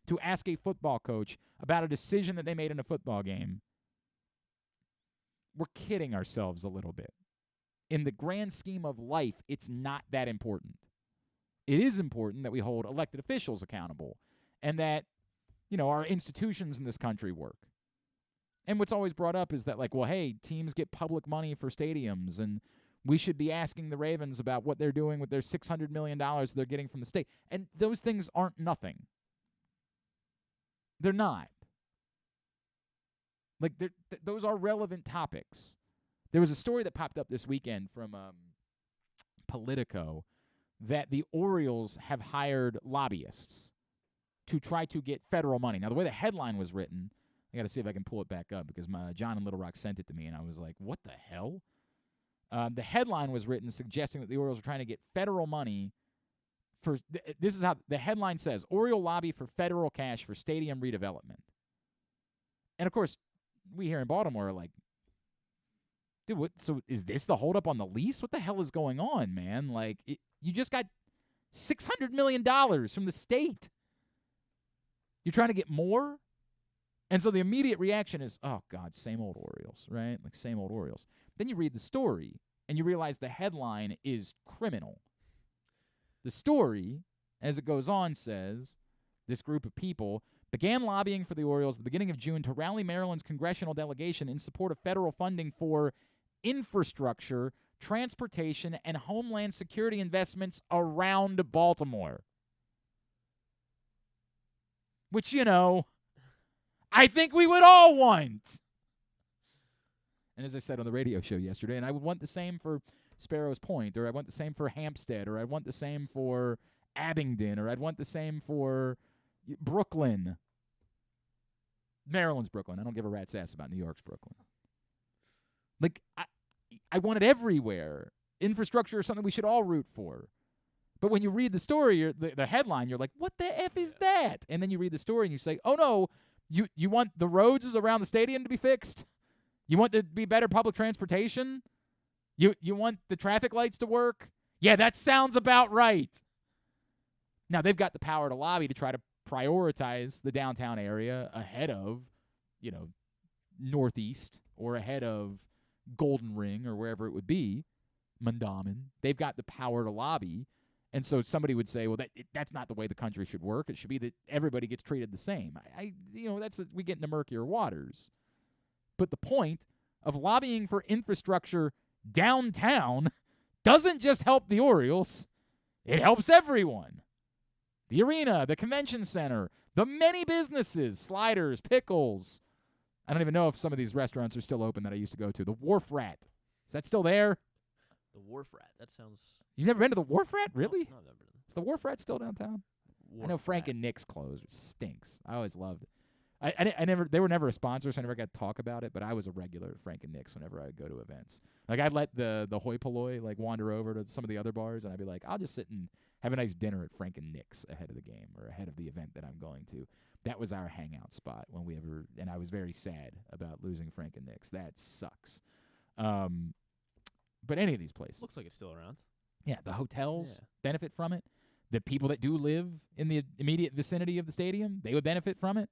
[SPEAKER 1] to ask a football coach about a decision that they made in a football game. We're kidding ourselves a little bit. In the grand scheme of life, it's not that important. It is important that we hold elected officials accountable and that, our institutions in this country work. And what's always brought up is that, like, well, hey, teams get public money for stadiums, and we should be asking the Ravens about what they're doing with their $600 million they're getting from the state. And those things aren't nothing. They're not. Like, those are relevant topics. There was a story that popped up this weekend from Politico that the Orioles have hired lobbyists to try to get federal money. Now, the way the headline was written, I got to see if I can pull it back up because John in Little Rock sent it to me, and I was like, what the hell? The headline was written suggesting that the Orioles are trying to get federal money for this is how the headline says, Oriole lobby for federal cash for stadium redevelopment. And, of course, we here in Baltimore are like, dude, so is this the holdup on the lease? What the hell is going on, man? Like, you just got $600 million from the state. You're trying to get more? And so the immediate reaction is, oh, God, same old Orioles, right? Like, same old Orioles. Then you read the story, and you realize the headline is criminal. The story, as it goes on, says, this group of people began lobbying for the Orioles at the beginning of June to rally Maryland's congressional delegation in support of federal funding for infrastructure, transportation, and homeland security investments around Baltimore. Which, I think we would all want. And as I said on the radio show yesterday, and I would want the same for Sparrows Point, or I want the same for Hampstead, or I want the same for Abingdon, or I'd want the same for Brooklyn. Maryland's Brooklyn. I don't give a rat's ass about New York's Brooklyn. Like, I want it everywhere. Infrastructure is something we should all root for. But when you read the story, the headline, you're like, what the F is that? And then you read the story and you say, oh, no, you want the roads around the stadium to be fixed? You want there to be better public transportation? You want the traffic lights to work? Yeah, that sounds about right. Now, they've got the power to lobby to try to prioritize the downtown area ahead of, Northeast or ahead of Golden Ring or wherever it would be, Mondawmin. They've got the power to lobby. And so somebody would say, well, that's not the way the country should work. It should be that everybody gets treated the same. We get into murkier waters. But the point of lobbying for infrastructure downtown doesn't just help the Orioles. It helps everyone. The arena, the convention center, the many businesses, Sliders, Pickles. I don't even know if some of these restaurants are still open that I used to go to. The Wharf Rat. Is that still there?
[SPEAKER 2] The Wharf Rat. That sounds...
[SPEAKER 1] You've never been to the Wharf Rat? Really?
[SPEAKER 2] No, I've never been.
[SPEAKER 1] Is the Wharf Rat still downtown?
[SPEAKER 2] Wharf
[SPEAKER 1] I know Frank
[SPEAKER 2] Rat.
[SPEAKER 1] and Nick's closed, which stinks. I always loved it. I never. They were never a sponsor, so I never got to talk about it. But I was a regular at Frank and Nick's whenever I would go to events. Like I'd let the hoi polloi wander over to some of the other bars, and I'd be like, I'll just sit and have a nice dinner at Frank and Nick's ahead of the game or ahead of the event that I'm going to. That was our hangout spot when we ever. And I was very sad about losing Frank and Nick's. That sucks. But any of these places
[SPEAKER 2] Looks like it's still around.
[SPEAKER 1] Yeah, the hotels benefit from it. The people that do live in the immediate vicinity of the stadium, they would benefit from it.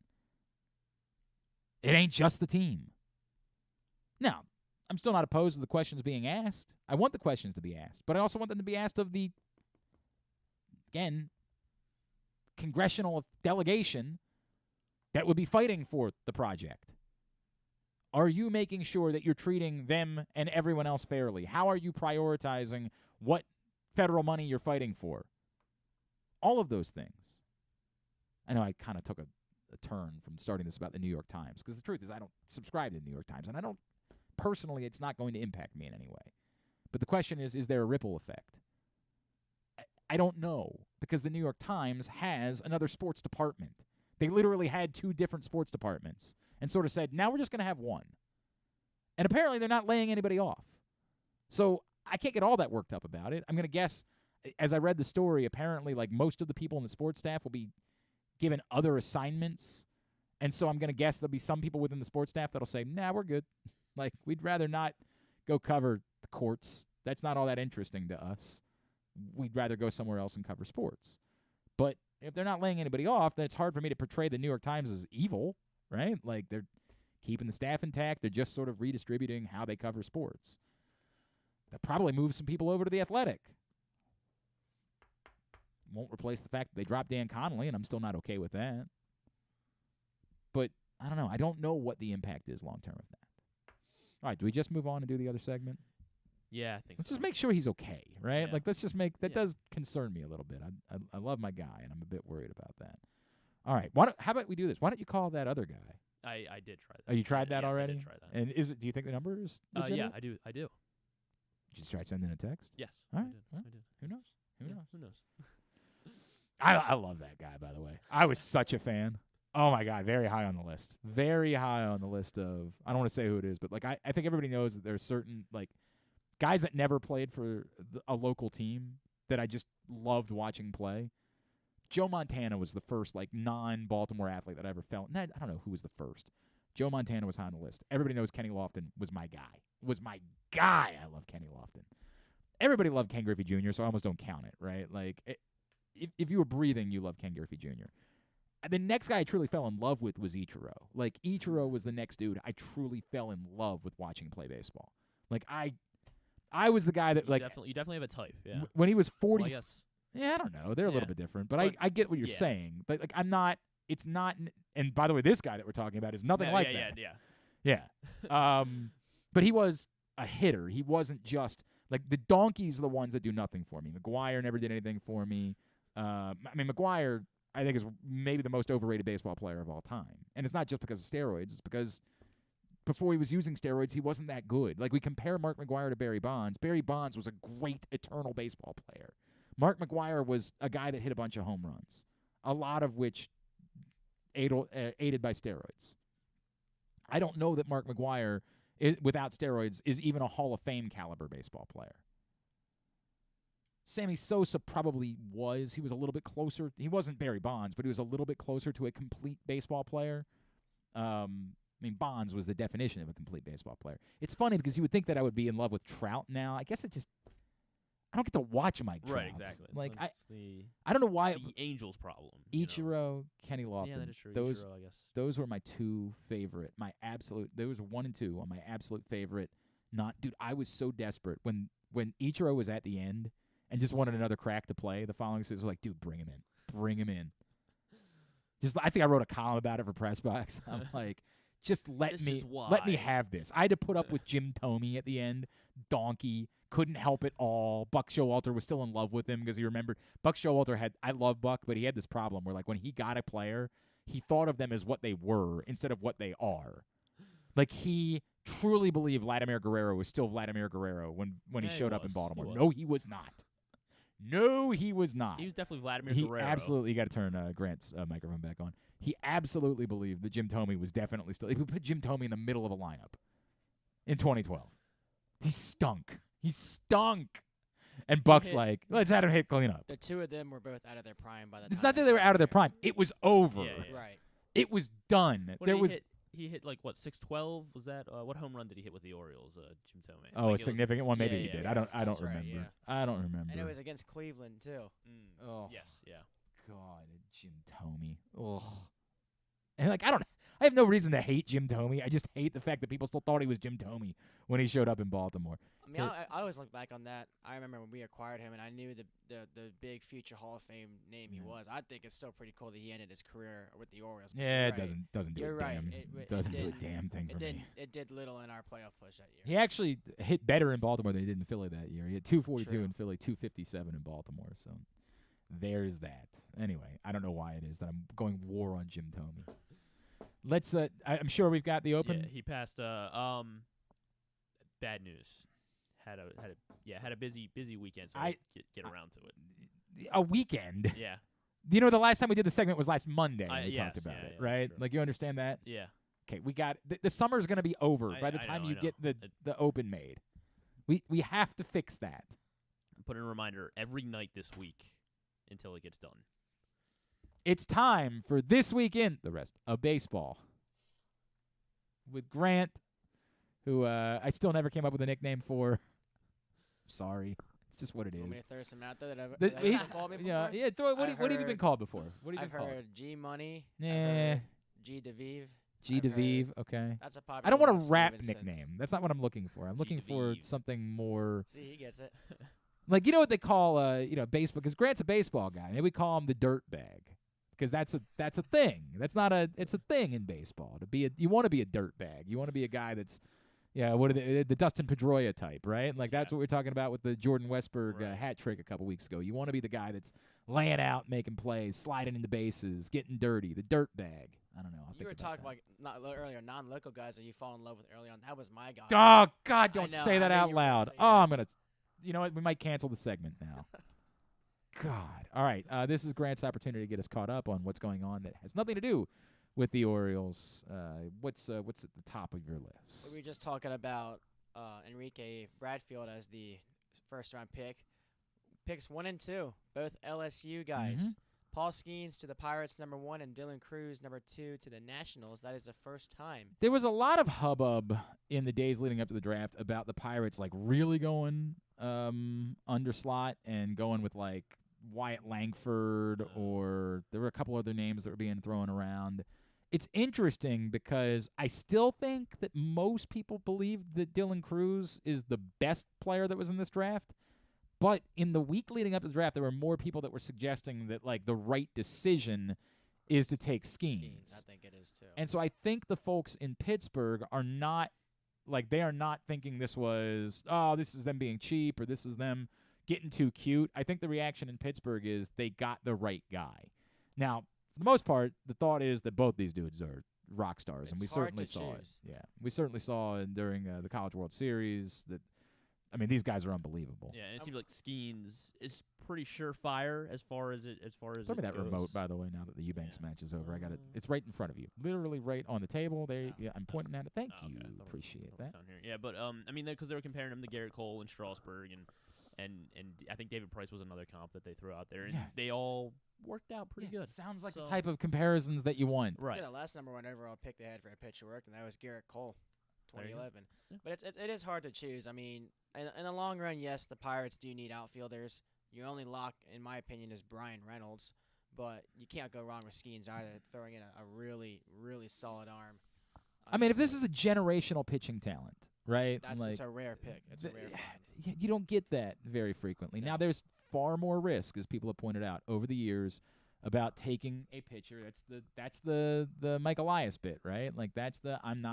[SPEAKER 1] It ain't just the team. Now, I'm still not opposed to the questions being asked. I want the questions to be asked, but I also want them to be asked of the, again, congressional delegation that would be fighting for the project. Are you making sure that you're treating them and everyone else fairly? How are you prioritizing what federal money you're fighting for? All of those things. I know I kind of took a turn from starting this about the New York Times, because the truth is I don't subscribe to the New York Times, and I don't, personally, it's not going to impact me in any way. But the question is there a ripple effect? I don't know, because the New York Times has another sports department. They literally had 2 different sports departments and sort of said, now we're just going to have one. And apparently they're not laying anybody off. So I can't get all that worked up about it. I'm going to guess, as I read the story, apparently like most of the people in the sports staff will be given other assignments. And so I'm going to guess there'll be some people within the sports staff that'll say, nah, we're good. Like, we'd rather not go cover the courts. That's not all that interesting to us. We'd rather go somewhere else and cover sports. But if they're not laying anybody off, then it's hard for me to portray the New York Times as evil, right? Like, they're keeping the staff intact. They're just sort of redistributing how they cover sports. That probably moves some people over to The Athletic. Won't replace the fact that they dropped Dan Connolly, and I'm still not okay with that. But I don't know. I don't know what the impact is long-term of that. All right, do we just move on and do the other segment?
[SPEAKER 2] Yeah, I think
[SPEAKER 1] Let's
[SPEAKER 2] so.
[SPEAKER 1] just make sure he's okay, right?
[SPEAKER 2] Yeah.
[SPEAKER 1] Like, let's just make that does concern me a little bit. I love my guy, and I'm a bit worried about that. All right, how about we do this? Why don't you call that other guy?
[SPEAKER 2] I did try that.
[SPEAKER 1] Oh, you tried that
[SPEAKER 2] yes,
[SPEAKER 1] already?
[SPEAKER 2] I did try that.
[SPEAKER 1] And do you think the number is
[SPEAKER 2] Yeah,
[SPEAKER 1] legitimate?
[SPEAKER 2] I do.
[SPEAKER 1] Did you just try sending a text?
[SPEAKER 2] Yes.
[SPEAKER 1] All right.
[SPEAKER 2] I
[SPEAKER 1] Well,
[SPEAKER 2] did.
[SPEAKER 1] Who knows? Who
[SPEAKER 2] Yeah,
[SPEAKER 1] knows?
[SPEAKER 2] Who knows?
[SPEAKER 1] I love that guy, by the way. I was such a fan. Oh, my God, very high on the list. Very high on the list of, I don't want to say who it is, but, like, I think everybody knows that there's certain, like, guys that never played for a local team that I just loved watching play. Joe Montana was the first, like, non-Baltimore athlete that I ever felt. I don't know who was the first. Joe Montana was high on the list. Everybody knows Kenny Lofton was my guy. I love Kenny Lofton. Everybody loved Ken Griffey Jr., so I almost don't count it, right? Like, if you were breathing, you loved Ken Griffey Jr. The next guy I truly fell in love with was Ichiro. Like, Ichiro was the next dude I truly fell in love with watching play baseball. Like, I was the guy that, like...
[SPEAKER 2] You definitely have a type, yeah.
[SPEAKER 1] When he was 40...
[SPEAKER 2] Well, yes.
[SPEAKER 1] Yeah, I don't know. They're a little bit different. But I get what you're
[SPEAKER 2] yeah.
[SPEAKER 1] saying. Like, I'm not... It's not... And, by the way, this guy that we're talking about is nothing like that. Yeah. But he was a hitter. He wasn't just... Like, the donkeys are the ones that do nothing for me. McGuire never did anything for me. McGuire, I think, is maybe the most overrated baseball player of all time. And it's not just because of steroids. It's because before he was using steroids, he wasn't that good. Like, we compare Mark McGuire to Barry Bonds. Barry Bonds was a great eternal baseball player. Mark McGuire was a guy that hit a bunch of home runs, a lot of which aided by steroids. I don't know that Mark McGuire, without steroids, is even a Hall of Fame caliber baseball player. Sammy Sosa probably was. He was a little bit closer. He wasn't Barry Bonds, but he was a little bit closer to a complete baseball player. Bonds was the definition of a complete baseball player. It's funny because you would think that I would be in love with Trout now. I guess I don't get to watch Mike Trout.
[SPEAKER 2] Right, exactly.
[SPEAKER 1] Like,
[SPEAKER 2] I
[SPEAKER 1] don't know why.
[SPEAKER 2] The Angels' problem.
[SPEAKER 1] Ichiro, Kenny Lofton.
[SPEAKER 2] Yeah, that is true.
[SPEAKER 1] Those,
[SPEAKER 2] Ichiro, I guess.
[SPEAKER 1] Those were my two favorite. Those were 1 and 2 on my absolute favorite. Dude, I was so desperate when Ichiro was at the end and just wanted another crack to play the following season. I was like, dude, bring him in. I think I wrote a column about it for Press Box. I'm like, just let me have this. I had to put up with Jim Thome at the end. Donkey. Couldn't help it all. Buck Showalter was still in love with him because he remembered Buck Showalter I love Buck, but he had this problem where, like, when he got a player, he thought of them as what they were instead of what they are. Like, he truly believed Vladimir Guerrero was still Vladimir Guerrero when he showed up in Baltimore. No, he was not. No, he was not.
[SPEAKER 2] He was definitely Vladimir Guerrero.
[SPEAKER 1] Absolutely. You got to turn Grant's microphone back on. He absolutely believed that Jim Thome was definitely still. He would put Jim Thome in the middle of a lineup in 2012. He stunk. And Buck's like, let's have him hit cleanup.
[SPEAKER 12] The two of them were both out of their prime by the time.
[SPEAKER 1] It's not that they were out of their prime. It was over.
[SPEAKER 12] Yeah. Right.
[SPEAKER 1] It was done.
[SPEAKER 2] He hit like what, 612? Was that what home run did he hit with the Orioles? Jim Thome.
[SPEAKER 1] Oh, a significant one. Maybe he did.
[SPEAKER 2] Yeah.
[SPEAKER 1] I don't
[SPEAKER 12] That's
[SPEAKER 1] remember.
[SPEAKER 12] Right, yeah.
[SPEAKER 1] I don't remember.
[SPEAKER 12] And it was against Cleveland too.
[SPEAKER 1] Oh
[SPEAKER 2] yes, yeah.
[SPEAKER 1] God, Jim Thome. Ugh. And like I have no reason to hate Jim Thome. I just hate the fact that people still thought he was Jim Thome when he showed up in Baltimore.
[SPEAKER 12] I mean, I always look back on that. I remember when we acquired him, and I knew the big future Hall of Fame name he was. I think it's still pretty cool that he ended his career with the Orioles.
[SPEAKER 1] Yeah, it doesn't do
[SPEAKER 12] You're
[SPEAKER 1] a
[SPEAKER 12] right.
[SPEAKER 1] damn.
[SPEAKER 12] It
[SPEAKER 1] doesn't do a damn thing for me.
[SPEAKER 12] It did little in our playoff push that year.
[SPEAKER 1] He actually hit better in Baltimore than he did in Philly that year. He had 242 in Philly, 257 in Baltimore. So there's that. Anyway, I don't know why it is that I'm going war on Jim Thome. Let's. I'm sure we've got the open.
[SPEAKER 2] Yeah, he passed. Bad news. Had a busy weekend, so I get around to it.
[SPEAKER 1] a weekend.
[SPEAKER 2] Yeah.
[SPEAKER 1] You know, the last time we did the segment was last Monday. And we
[SPEAKER 2] yes,
[SPEAKER 1] talked about it,
[SPEAKER 2] yeah,
[SPEAKER 1] right? Like, you understand that?
[SPEAKER 2] Yeah.
[SPEAKER 1] Okay, we got the summer's going to be over by the time you get the Open made. We have to fix that.
[SPEAKER 2] Put in a reminder every night this week until it gets done.
[SPEAKER 1] It's time for This Week in the Rest of Baseball with Grant, who I still never came up with a nickname for. Sorry. It's just what it is.
[SPEAKER 12] Want me to throw some out there that have called me before?
[SPEAKER 1] Yeah. What have you been called before? What have you been called?
[SPEAKER 12] I've heard G Money.
[SPEAKER 1] Nah.
[SPEAKER 12] G DeVive.
[SPEAKER 1] G DeVive, okay.
[SPEAKER 12] That's a popular
[SPEAKER 1] I don't want
[SPEAKER 12] one,
[SPEAKER 1] a rap
[SPEAKER 12] Stevenson.
[SPEAKER 1] nickname. That's not what I'm looking for. I'm looking for something more.
[SPEAKER 12] See, he gets it.
[SPEAKER 1] Like, you know what they call baseball, because Grant's a baseball guy. Maybe we call him the dirt bag, because that's a thing. It's a thing in baseball. You want to be a dirt bag. You want to be a guy that's, what are the Dustin Pedroia type, right? Like that's what we're talking about with the Jordan Westberg hat trick a couple weeks ago. You want to be the guy that's laying out, making plays, sliding into bases, getting dirty, the dirt bag. I don't know.
[SPEAKER 12] You were talking about earlier non-local guys that you fall in love with early on. That was my guy.
[SPEAKER 1] Oh God! Don't say that out loud. I'm gonna. You know what? We might cancel the segment now. God. All right. This is Grant's opportunity to get us caught up on what's going on that has nothing to do with the Orioles. What's at the top of your list?
[SPEAKER 12] We were just talking about Enrique Bradfield as the first-round pick. Picks 1 and 2, both LSU guys.
[SPEAKER 1] Mm-hmm.
[SPEAKER 12] Paul Skeens to the Pirates, #1, and Dylan Cruz, #2, to the Nationals. That is the first time.
[SPEAKER 1] There was a lot of hubbub in the days leading up to the draft about the Pirates, like, really going under slot and going with, like, Wyatt Langford, or there were a couple other names that were being thrown around. It's interesting because I still think that most people believe that Dylan Cruz is the best player that was in this draft. But in the week leading up to the draft, there were more people that were suggesting that, like, the right decision is to take Skeens.
[SPEAKER 12] I think it is, too.
[SPEAKER 1] And so I think the folks in Pittsburgh are not, like, they are not thinking this was, this is them being cheap or this is them getting too cute. I think the reaction in Pittsburgh is they got the right guy. Now, for the most part, the thought is that both these dudes are rock stars, and we certainly saw it. Yeah, we certainly saw during the College World Series that, I mean, these guys are unbelievable.
[SPEAKER 2] Yeah, and it seems like Skeens is pretty surefire as far as
[SPEAKER 1] Throw me that
[SPEAKER 2] goes.
[SPEAKER 1] remote, by the way, now that the Eubanks match is over. I got it. It's right in front of you, literally right on the table. There, I'm pointing at it. Thank you. Appreciate that.
[SPEAKER 2] Down here. Yeah, but I mean, because they were comparing him to Garrett Cole and Strasburg, and I think David Price was another comp that they threw out there, and they all worked out pretty good.
[SPEAKER 1] Sounds like the type of comparisons that you want.
[SPEAKER 2] Right.
[SPEAKER 12] Yeah, the last #1 overall pick they had for a pitcher worked, and that was Garrett Cole, 2011. But it is hard to choose. I mean, in the long run, yes, the Pirates do need outfielders. Your only lock, in my opinion, is Brian Reynolds, but you can't go wrong with Skeens either, throwing in a really, really solid arm.
[SPEAKER 1] I mean, if this is a generational pitching talent, right?
[SPEAKER 12] It's a rare pick. It's a rare find.
[SPEAKER 1] You don't get that very frequently. Now, there's far more risk, as people have pointed out over the years, about taking a pitcher. That's the Mike Elias bit, right? Like that's I'm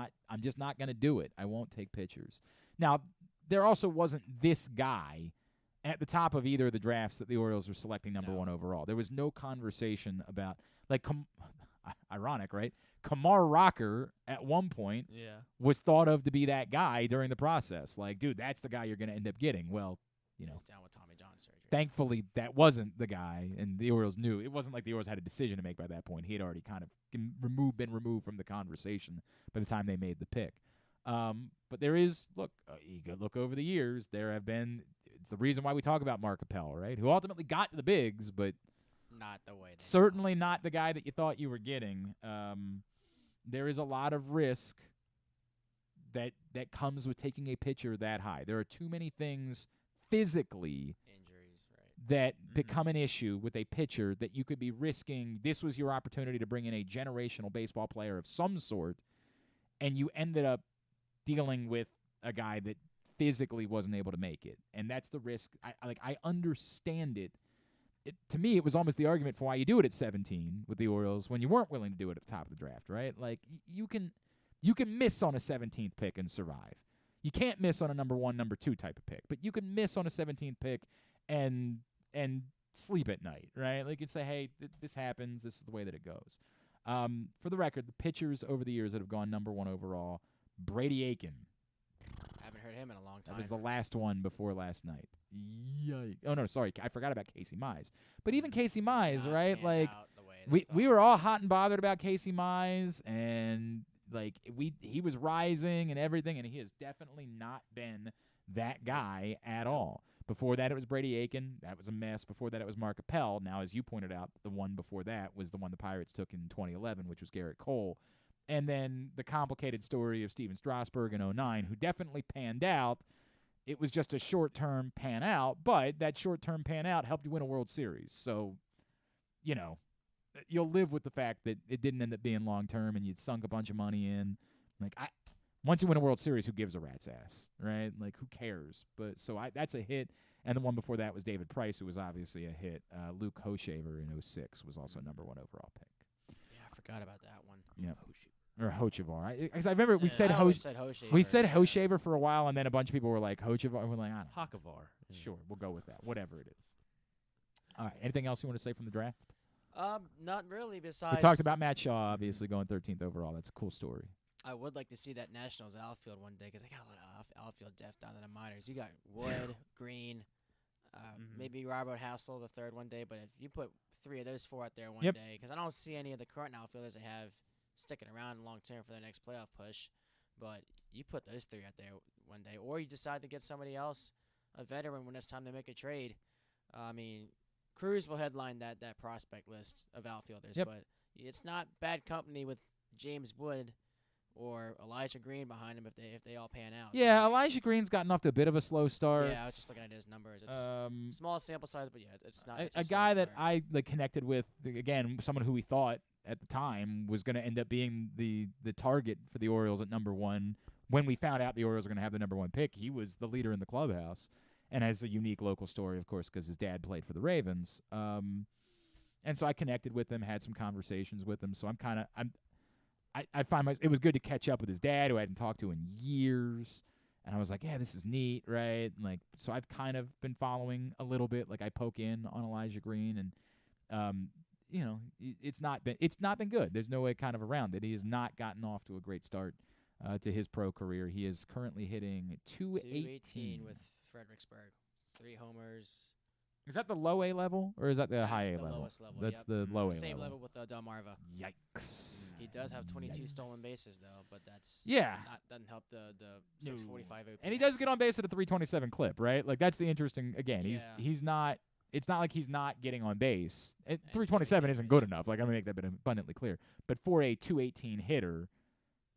[SPEAKER 1] just not going to do it. I won't take pitchers. Now, there also wasn't this guy at the top of either of the drafts that the Orioles were selecting #1 overall. There was no conversation about, like, ironic, right? Kamar Rocker at one point was thought of to be that guy during the process. Like, dude, that's the guy you're going to end up getting. Well, you know,
[SPEAKER 12] down with Tommy John surgery.
[SPEAKER 1] Thankfully, that wasn't the guy, and the Orioles knew. It wasn't like the Orioles had a decision to make by that point. He had already kind of been removed from the conversation by the time they made the pick. But there is, you could look over the years, there have been, it's the reason why we talk about Mark Appel, right, who ultimately got to the bigs, but
[SPEAKER 12] not the way.
[SPEAKER 1] Certainly not the guy that you thought you were getting. There is a lot of risk that comes with taking a pitcher that high. There are too many things physically that become an issue with a pitcher that you could be risking. This was your opportunity to bring in a generational baseball player of some sort, and you ended up dealing with a guy that physically wasn't able to make it. And that's the risk. I understand it. To me, it was almost the argument for why you do it at 17 with the Orioles when you weren't willing to do it at the top of the draft, right? Like, you can miss on a 17th pick and survive. You can't miss on a #1, #2 type of pick, but you can miss on a 17th pick and sleep at night, right? Like, you say, hey, this happens. This is the way that it goes. For the record, the pitchers over the years that have gone #1 overall, Brady Aiken.
[SPEAKER 12] Haven't heard him in a long time.
[SPEAKER 1] That was the last one before last night. Yikes. Oh, no, sorry. I forgot about Casey Mize. But even Casey Mize, right? Like, we were all hot and bothered about Casey Mize, and, like, he was rising and everything, and he has definitely not been that guy at all. Before that, it was Brady Aiken. That was a mess. Before that, it was Mark Appel. Now, as you pointed out, the one before that was the one the Pirates took in 2011, which was Garrett Cole. And then the complicated story of Steven Strasburg in 2009, who definitely panned out. It was just a short-term pan out, but that short-term pan out helped you win a World Series. So, you know, you'll live with the fact that it didn't end up being long-term and you'd sunk a bunch of money in. Like, once you win a World Series, who gives a rat's ass, right? Like, who cares? But so that's a hit. And the one before that was David Price, who was obviously a hit. Luke Hochevar in 2006 was also a number 1 overall pick.
[SPEAKER 12] Yeah, I forgot about that one.
[SPEAKER 1] Yeah. Or Hochevar. Because I remember we said
[SPEAKER 12] Hochevar.
[SPEAKER 1] We said Hochevar for a while, and then a bunch of people were like, Hochevar. And we're like, I don't know.
[SPEAKER 2] Hochevar.
[SPEAKER 1] Sure, we'll go with that. Whatever it is. All right. Anything else you want to say from the draft?
[SPEAKER 12] Not really. Besides,
[SPEAKER 1] we talked about Matt Shaw, obviously, going 13th overall. That's a cool story.
[SPEAKER 12] I would like to see that Nationals outfield one day because they got a lot of outfield depth down in the minors. You got Wood, Green, maybe Robert Hassel the third one day. But if you put 3 of those 4 out there one day, because I don't see any of the current outfielders they have sticking around long term for their next playoff push. But you put those 3 out there one day, or you decide to get somebody else, a veteran, when it's time to make a trade. I mean, Cruz will headline that prospect list of outfielders, but it's not bad company with James Wood or Elijah Green behind him if they all pan out.
[SPEAKER 1] Yeah, Elijah Green's gotten off to a bit of a slow start.
[SPEAKER 12] Yeah, I was just looking at his numbers. It's small sample size, but yeah, it's not. It's
[SPEAKER 1] a guy that I connected with, again, someone who we thought at the time was going to end up being the target for the Orioles at number 1. When we found out the Orioles were going to have the number 1 pick, he was the leader in the clubhouse, and has a unique local story, of course, because his dad played for the Ravens. And so I connected with him, had some conversations with him. So I find it was good to catch up with his dad, who I hadn't talked to in years. And I was like, yeah, this is neat, right? And like, so I've kind of been following a little bit. Like, I poke in on Elijah Green, and you know, it's not been good. There's no way kind of around it. He has not gotten off to a great start to his pro career. He is currently hitting 218
[SPEAKER 12] with Fredericksburg, 3 homers.
[SPEAKER 1] Is that the low A level, or is that the high A level?
[SPEAKER 12] Lowest level.
[SPEAKER 1] That's the low A level.
[SPEAKER 12] Same level with Delmarva.
[SPEAKER 1] Yikes.
[SPEAKER 12] He does have 22 stolen bases though, but that's doesn't help the 645 OPS.
[SPEAKER 1] And he does get on base at a 327 clip, right? Like, that's the interesting. Again, he's not. It's not like he's not getting on base. 327 isn't good enough. Like, I'm gonna make that abundantly clear. But for a 218 hitter,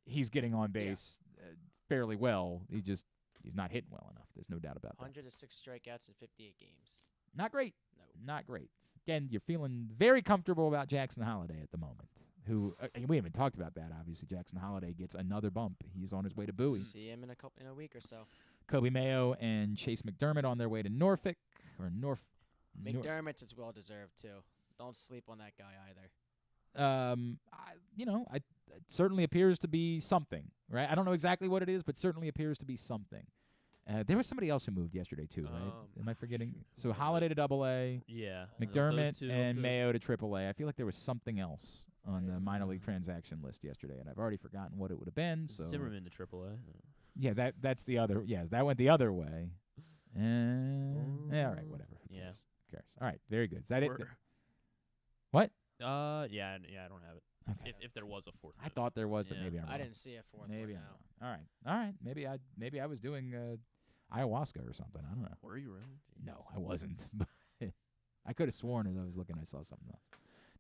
[SPEAKER 1] he's getting on base fairly well. He's not hitting well enough. There's no doubt about that.
[SPEAKER 12] 106 strikeouts in 58 games.
[SPEAKER 1] Not great.
[SPEAKER 12] No.
[SPEAKER 1] Not great. Again, you're feeling very comfortable about Jackson Holliday at the moment, who we haven't talked about that. Obviously, Jackson Holliday gets another bump. He's on his way to Bowie.
[SPEAKER 12] See him in a week or so.
[SPEAKER 1] Kobe Mayo and Chase McDermott on their way to Norfolk or North.
[SPEAKER 12] McDermott's is well deserved too. Don't sleep on that guy either.
[SPEAKER 1] It certainly appears to be something, right? I don't know exactly what it is, but certainly appears to be something. There was somebody else who moved yesterday too, right? Am I forgetting? So Holliday to AA.
[SPEAKER 2] Yeah.
[SPEAKER 1] McDermott and Mayo to AAA. I feel like there was something else on the minor league transaction list yesterday, and I've already forgotten what it would have been. So
[SPEAKER 2] Zimmerman to AAA.
[SPEAKER 1] Yeah, that's the other. Yes, that went the other way. All right, whatever. Who cares? Who cares? All right, very good. Is that it? What?
[SPEAKER 2] Yeah, I don't have it.
[SPEAKER 1] Okay.
[SPEAKER 2] If there was a fourth.
[SPEAKER 1] I thought there was, but maybe I'm wrong.
[SPEAKER 12] I didn't see a fourth.
[SPEAKER 1] Maybe
[SPEAKER 12] one
[SPEAKER 1] I'm wrong. All right. Maybe I was doing ayahuasca or something. I don't know.
[SPEAKER 2] Were you really? Jeez.
[SPEAKER 1] No, I wasn't. But I could have sworn as I was looking, I saw something else.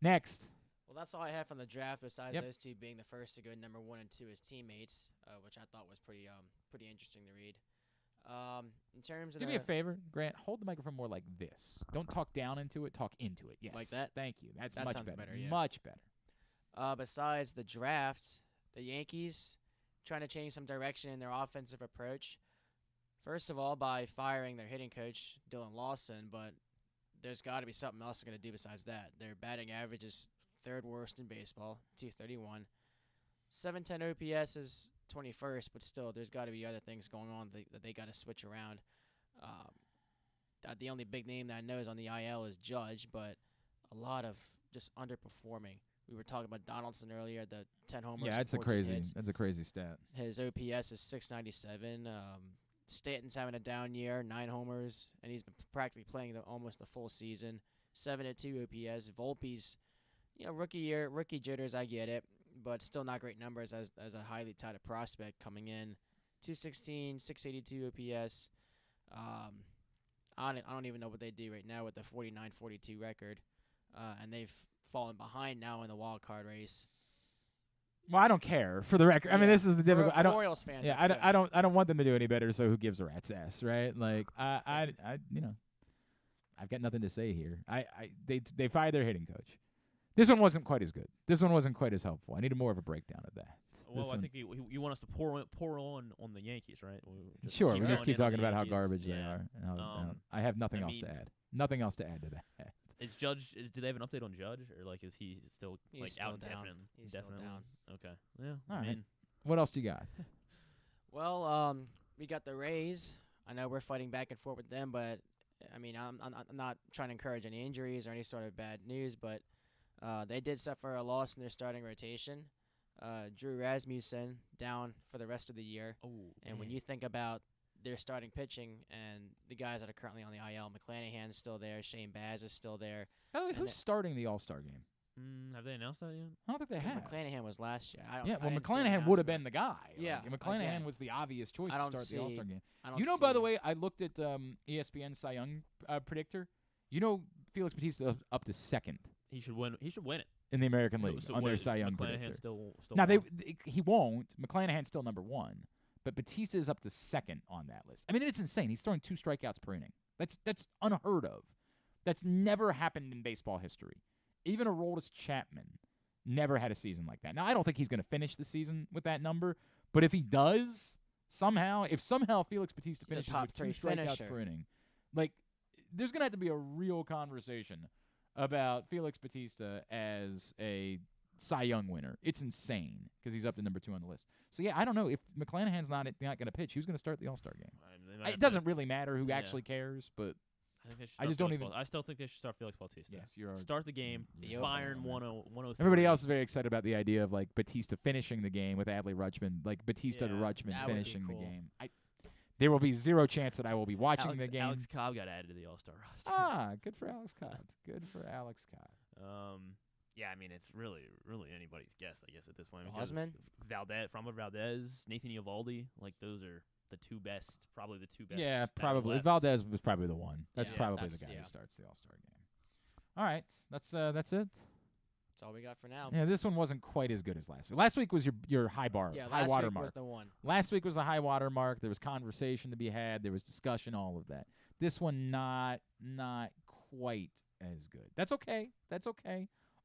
[SPEAKER 1] Next.
[SPEAKER 12] Well, that's all I had from the draft. Besides those two being the first to go number 1 and 2 as teammates, which I thought was pretty interesting to read. In terms of
[SPEAKER 1] do me a favor, Grant. Hold the microphone more like this. Don't talk down into it. Talk into it. Yes.
[SPEAKER 12] Like that.
[SPEAKER 1] Thank you. That
[SPEAKER 12] much
[SPEAKER 1] sounds
[SPEAKER 12] better. Yeah.
[SPEAKER 1] Much better.
[SPEAKER 12] Besides the draft, the Yankees trying to change some direction in their offensive approach. First of all, by firing their hitting coach, Dylan Lawson, but there's got to be something else they're going to do besides that. Their batting average is 3rd worst in baseball, 231. 710 OPS is 21st, but still, there's got to be other things going on that they got to switch around. The only big name that I know is on the IL is Judge, but a lot of just underperforming. We were talking about Donaldson earlier, the 10 homers.
[SPEAKER 1] Yeah, that's a crazy stat.
[SPEAKER 12] His OPS is 697. Stanton's having a down year, 9 homers, and he's been practically playing almost the full season. 7.2 OPS. Volpe's, rookie year, rookie jitters, I get it, but still not great numbers as a highly touted prospect coming in. 216, 682 OPS. I don't even know what they do right now with the 49-42 record, and they've fallen behind now in the wild card race.
[SPEAKER 1] Well, I don't care for the record. I mean, this is the difficult.
[SPEAKER 12] For Orioles fans,
[SPEAKER 1] yeah, I don't want them to do any better. So who gives a rat's ass, right? Like I've got nothing to say here. They fired their hitting coach. This one wasn't quite as good. This one wasn't quite as helpful. I needed more of a breakdown of that.
[SPEAKER 2] Well, I think you want us to pour on the Yankees, right?
[SPEAKER 1] Sure, we just keep talking about how garbage they are. I have nothing else to add. Nothing else to add to that.
[SPEAKER 2] Is Judge? Do they have an update on Judge, or is he still out
[SPEAKER 12] down? He's still down.
[SPEAKER 2] Okay. Yeah.
[SPEAKER 1] All right. What else do you got?
[SPEAKER 12] Well, we got the Rays. I know we're fighting back and forth with them, but I mean, I'm not trying to encourage any injuries or any sort of bad news, but they did suffer a loss in their starting rotation. Drew Rasmussen down for the rest of the year. And when you think about their starting pitching and the guys that are currently on the IL, McClanahan's still there, Shane Baz is still there.
[SPEAKER 1] By the way, who's starting the All-Star game?
[SPEAKER 2] Have they announced that yet?
[SPEAKER 1] I don't think they have.
[SPEAKER 12] McClanahan was last year.
[SPEAKER 1] McClanahan would have been the guy.
[SPEAKER 12] Yeah.
[SPEAKER 1] Like, McClanahan was the obvious choice to start the All-Star game.
[SPEAKER 12] By
[SPEAKER 1] the way, I looked at ESPN Cy Young predictor. Felix Bautista up to second.
[SPEAKER 2] He should win it
[SPEAKER 1] in the American League on their Cy Young predictor. Now he won't. McClanahan's still number 1, but Bautista is up to second on that list. I mean, it's insane. He's throwing 2 strikeouts per inning. That's unheard of. That's never happened in baseball history. Even Aroldis Chapman never had a season like that. Now, I don't think he's going to finish the season with that number, but if he does, if somehow Felix Bautista finishes with 2 strikeouts per inning, there's going to have to be a real conversation about Felix Bautista as a Cy Young winner. It's insane because he's up to number 2 on the list. So, yeah, I don't know. If McClanahan's not going to pitch, who's going to start the All-Star game? It doesn't really matter who actually cares, but I just don't even.
[SPEAKER 2] I still think they should start Felix Bautista.
[SPEAKER 1] Yes, you're
[SPEAKER 2] start the game. Firing 103.
[SPEAKER 1] Everybody else is very excited about the idea of Bautista finishing the game with Adley Rutschman, Bautista to Rutschman finishing the game. There will be zero chance that I will be watching the game.
[SPEAKER 2] Alex Cobb got added to the All-Star roster.
[SPEAKER 1] Good for Alex Cobb. Good for Alex Cobb.
[SPEAKER 2] Yeah, I mean, it's really anybody's guess, I guess, at this point.
[SPEAKER 12] Osman?
[SPEAKER 2] Framber Valdez, Nathan Eovaldi, the 2 best, probably the 2 best.
[SPEAKER 1] Yeah, probably.
[SPEAKER 2] Left.
[SPEAKER 1] Valdez was probably the one. That's probably the guy who starts the All-Star game. All right, that's it.
[SPEAKER 12] That's all we got for now.
[SPEAKER 1] Yeah, this one wasn't quite as good as last week. Last week was your high water mark.
[SPEAKER 12] Last week was the one.
[SPEAKER 1] Last week was a high water mark. There was conversation to be had. There was discussion, all of that. This one not quite as good. That's okay.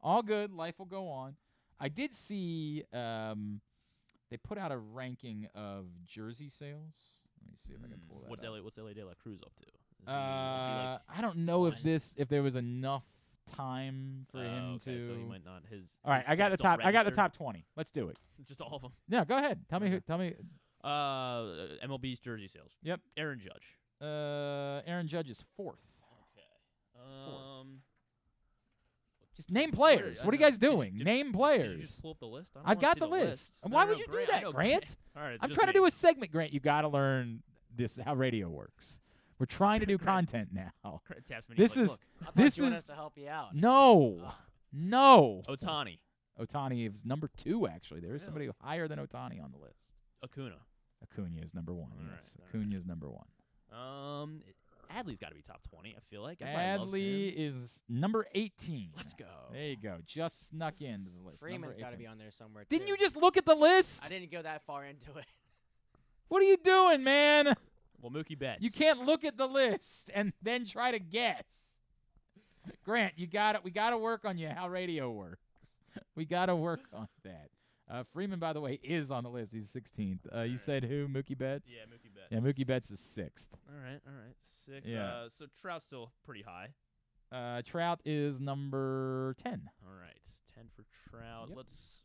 [SPEAKER 1] All good. Life will go on. I did see they put out a ranking of jersey sales. Let me see if I can pull that up.
[SPEAKER 2] What's LA De La Cruz up to?
[SPEAKER 1] I don't know if there was enough time for him to.
[SPEAKER 2] So he might not.
[SPEAKER 1] All right, I got the top 20. Let's do it.
[SPEAKER 2] Just all of them.
[SPEAKER 1] Yeah, go ahead. Tell me.
[SPEAKER 2] MLB's jersey sales.
[SPEAKER 1] Yep.
[SPEAKER 2] Aaron Judge.
[SPEAKER 1] Aaron Judge is 4th.
[SPEAKER 2] Okay.
[SPEAKER 1] Just name players. What are you guys doing? Name players.
[SPEAKER 2] Did you just pull up the list?
[SPEAKER 1] I've got the list. Why would you do that, Grant?
[SPEAKER 2] All right,
[SPEAKER 1] I'm trying to do a segment, Grant. You got to learn how radio works. We're trying to do content now. This is.
[SPEAKER 12] You want us to help you out.
[SPEAKER 1] No.
[SPEAKER 2] Ohtani.
[SPEAKER 1] Ohtani is number 2. Actually, there is somebody higher than Ohtani on the list. Acuna is number 1. Yes, Acuna is number 1.
[SPEAKER 2] Adley's got to be top 20, I feel like.
[SPEAKER 1] Adley is number 18.
[SPEAKER 2] Let's go.
[SPEAKER 1] There you go. Just snuck into the list.
[SPEAKER 12] Freeman's got to be on there somewhere,
[SPEAKER 1] Didn't you just look at the list?
[SPEAKER 12] I didn't go that far into it.
[SPEAKER 1] What are you doing, man?
[SPEAKER 2] Well, Mookie Betts.
[SPEAKER 1] You can't look at the list and then try to guess. Grant, we got to work on how radio works. We got to work on that. Freeman, by the way, is on the list. He's 16th. You said who? Mookie Betts?
[SPEAKER 2] Yeah, Mookie Betts.
[SPEAKER 1] Yeah, Mookie Betts is 6th.
[SPEAKER 2] All right. 6.
[SPEAKER 1] Yeah.
[SPEAKER 2] So Trout's still pretty high.
[SPEAKER 1] Trout is number 10.
[SPEAKER 2] All right. 10 for Trout.
[SPEAKER 1] Yep.
[SPEAKER 2] Let's.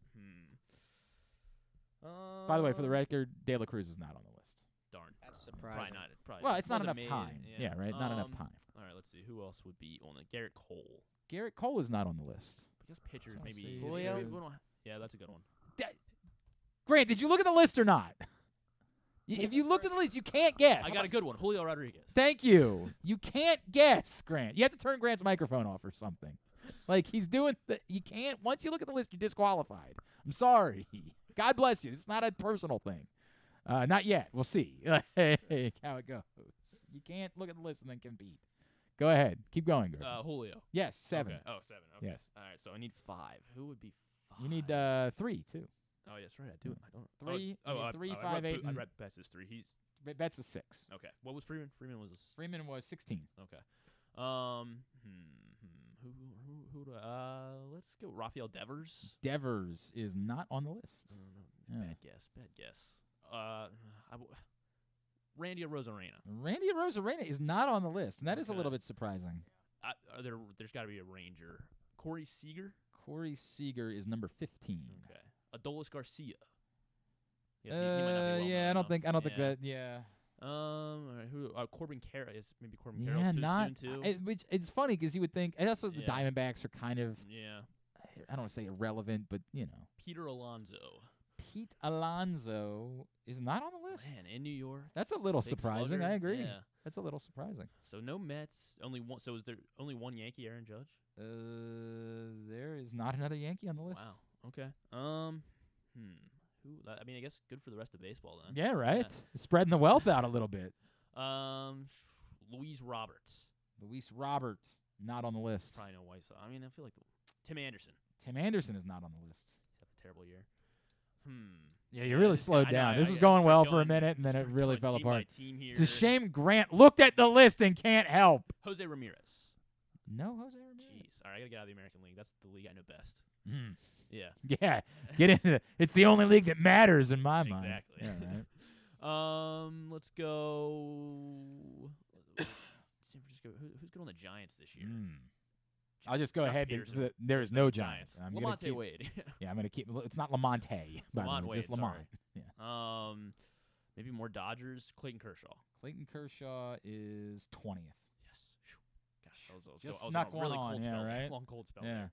[SPEAKER 1] By the way, for the record, De La Cruz is not on the list.
[SPEAKER 2] Darn.
[SPEAKER 12] That's surprising.
[SPEAKER 2] Probably
[SPEAKER 1] well, it's not enough
[SPEAKER 2] made,
[SPEAKER 1] time. Yeah, right? Not enough time.
[SPEAKER 2] All right, let's see. Who else would be on it? Garrett Cole.
[SPEAKER 1] Garrett Cole is not on the list.
[SPEAKER 2] I guess pitchers maybe.
[SPEAKER 12] Julio?
[SPEAKER 2] Yeah, that's a good one.
[SPEAKER 1] Grant, did you look at the list or not? If you looked at the list, you can't guess.
[SPEAKER 2] I got a good one. Julio Rodriguez.
[SPEAKER 1] Thank you. You can't guess, Grant. You have to turn Grant's microphone off or something. Like, he's doing you can't. Once you look at the list, you're disqualified. I'm sorry. God bless you. It's not a personal thing. Not yet. We'll see how it goes. You can't look at the list and then compete. Go ahead. Keep going, Griffin.
[SPEAKER 2] Julio.
[SPEAKER 1] Yes, 7.
[SPEAKER 2] Okay. Oh, 7. Okay.
[SPEAKER 1] Yes.
[SPEAKER 2] All right, so I need 5. Who would be 5?
[SPEAKER 1] You need 3, too.
[SPEAKER 2] Oh, yes, right. I do. I don't.
[SPEAKER 1] 3, 3, 5,
[SPEAKER 2] I read
[SPEAKER 1] 8.
[SPEAKER 2] I read Betts is 3.
[SPEAKER 1] Betts is 6.
[SPEAKER 2] Okay. What was Freeman? Freeman was
[SPEAKER 1] 16.
[SPEAKER 2] Okay. Who do let's go Rafael Devers.
[SPEAKER 1] Devers is not on the list.
[SPEAKER 2] Bad guess. Randy Arozarena.
[SPEAKER 1] Randy Arozarena is not on the list, and that is a little bit surprising.
[SPEAKER 2] There's got to be a Ranger. Corey Seager.
[SPEAKER 1] Corey Seager is number 15.
[SPEAKER 2] Okay. Adolis Garcia. Yes, he might not be well
[SPEAKER 1] yeah, I don't think that. Yeah.
[SPEAKER 2] All right, who? Corbin Carroll is maybe Corbin
[SPEAKER 1] Yeah,
[SPEAKER 2] Carroll's too
[SPEAKER 1] not.
[SPEAKER 2] soon too.
[SPEAKER 1] Which it's funny because you would think. And also, the Diamondbacks are kind of.
[SPEAKER 2] Yeah.
[SPEAKER 1] I don't want to say irrelevant, but
[SPEAKER 2] Peter Alonso.
[SPEAKER 1] Pete Alonso is not on the list.
[SPEAKER 2] Man, in New York.
[SPEAKER 1] That's a little
[SPEAKER 2] Big
[SPEAKER 1] surprising.
[SPEAKER 2] slugger.
[SPEAKER 1] I agree.
[SPEAKER 2] Yeah.
[SPEAKER 1] That's a little surprising.
[SPEAKER 2] So no Mets. Only one. So is there only one Yankee? Aaron Judge.
[SPEAKER 1] There is not another Yankee on the list.
[SPEAKER 2] Wow. Okay. Who? I mean, I guess good for the rest of baseball then.
[SPEAKER 1] Yeah, right. Spreading the wealth out a little bit.
[SPEAKER 2] Luis Robert.
[SPEAKER 1] Luis Robert, not on the list.
[SPEAKER 2] Probably no White Sox. I mean, I feel like Tim Anderson.
[SPEAKER 1] Tim Anderson is not on the list.
[SPEAKER 2] He's had a terrible year.
[SPEAKER 1] Yeah, you really slowed down. This was
[SPEAKER 2] I
[SPEAKER 1] going well
[SPEAKER 2] started
[SPEAKER 1] for a minute, and then it really fell
[SPEAKER 2] team
[SPEAKER 1] apart.
[SPEAKER 2] by team here.
[SPEAKER 1] It's a shame Grant looked at the list and can't help.
[SPEAKER 2] Jose Ramirez.
[SPEAKER 1] No, Jose Ramirez.
[SPEAKER 2] Jeez. All right, I gotta get out of the American League. That's the league I know best. Yeah.
[SPEAKER 1] Yeah, get into it. It's the only league that matters in my mind.
[SPEAKER 2] Exactly.
[SPEAKER 1] Yeah, right.
[SPEAKER 2] Let's go. San Francisco. Who's good on the Giants this year?
[SPEAKER 1] I'll just go
[SPEAKER 2] Chuck
[SPEAKER 1] ahead.
[SPEAKER 2] Peterson.
[SPEAKER 1] There is no Giants.
[SPEAKER 2] Lamonte Wade.
[SPEAKER 1] Yeah, I'm gonna keep. It's not Lamonte, by the way. It's just Lamont.
[SPEAKER 2] Sorry.
[SPEAKER 1] Yeah.
[SPEAKER 2] Maybe more Dodgers. Clayton Kershaw.
[SPEAKER 1] Clayton Kershaw is 20th.
[SPEAKER 2] Yes. Gosh,
[SPEAKER 1] Just
[SPEAKER 2] I was
[SPEAKER 1] snuck
[SPEAKER 2] on a really
[SPEAKER 1] one
[SPEAKER 2] cold
[SPEAKER 1] on,
[SPEAKER 2] spell.
[SPEAKER 1] right?
[SPEAKER 2] Long cold spell.
[SPEAKER 1] Yeah.
[SPEAKER 2] There.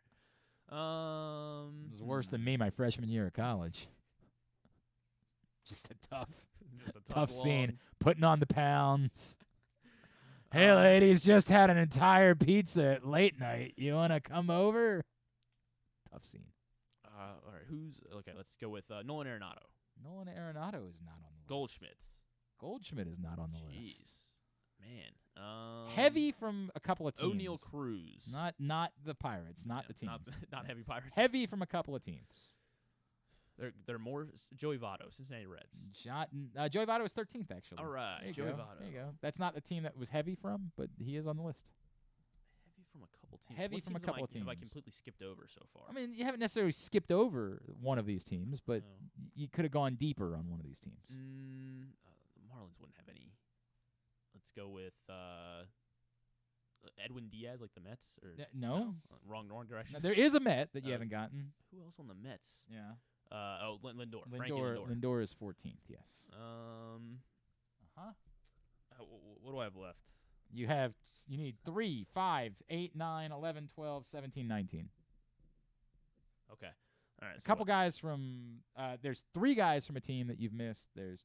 [SPEAKER 1] It was worse than me my freshman year of college. Just a tough scene. Putting on the pounds. Hey, ladies, just had an entire pizza at late night. You want to come over? Tough scene.
[SPEAKER 2] All right, okay, let's go with Nolan Arenado.
[SPEAKER 1] Nolan Arenado is not on the list. Goldschmidt is not on the list.
[SPEAKER 2] Man.
[SPEAKER 1] Heavy from a couple of teams.
[SPEAKER 2] O'Neal Cruz.
[SPEAKER 1] Not the Pirates, not the team.
[SPEAKER 2] Not heavy Pirates.
[SPEAKER 1] Heavy from a couple of teams.
[SPEAKER 2] They're more Joey Votto, Cincinnati Reds.
[SPEAKER 1] Joey Votto is 13th, actually.
[SPEAKER 2] All right, Joey Votto.
[SPEAKER 1] There you go. That's not the team that was heavy from, but he is on the list.
[SPEAKER 2] Heavy from a couple teams.
[SPEAKER 1] Heavy from a couple of teams.
[SPEAKER 2] Have I completely skipped over so far?
[SPEAKER 1] I mean, you haven't necessarily skipped over one of these teams, but you could have gone deeper on one of these teams.
[SPEAKER 2] The Marlins wouldn't have any. Let's go with Edwin Diaz, like the Mets. Or
[SPEAKER 1] no.
[SPEAKER 2] Wrong direction.
[SPEAKER 1] No, there is a Met that you haven't gotten.
[SPEAKER 2] Who else on the Mets?
[SPEAKER 1] Yeah.
[SPEAKER 2] Lindor.
[SPEAKER 1] Lindor.
[SPEAKER 2] Frankie Lindor.
[SPEAKER 1] Lindor is 14th. Yes.
[SPEAKER 2] What do I have left?
[SPEAKER 1] You need 3, 5, 8, 9, 11, 12, 17, 19.
[SPEAKER 2] Okay. All right.
[SPEAKER 1] A couple guys from there's 3 guys from a team that you've missed. There's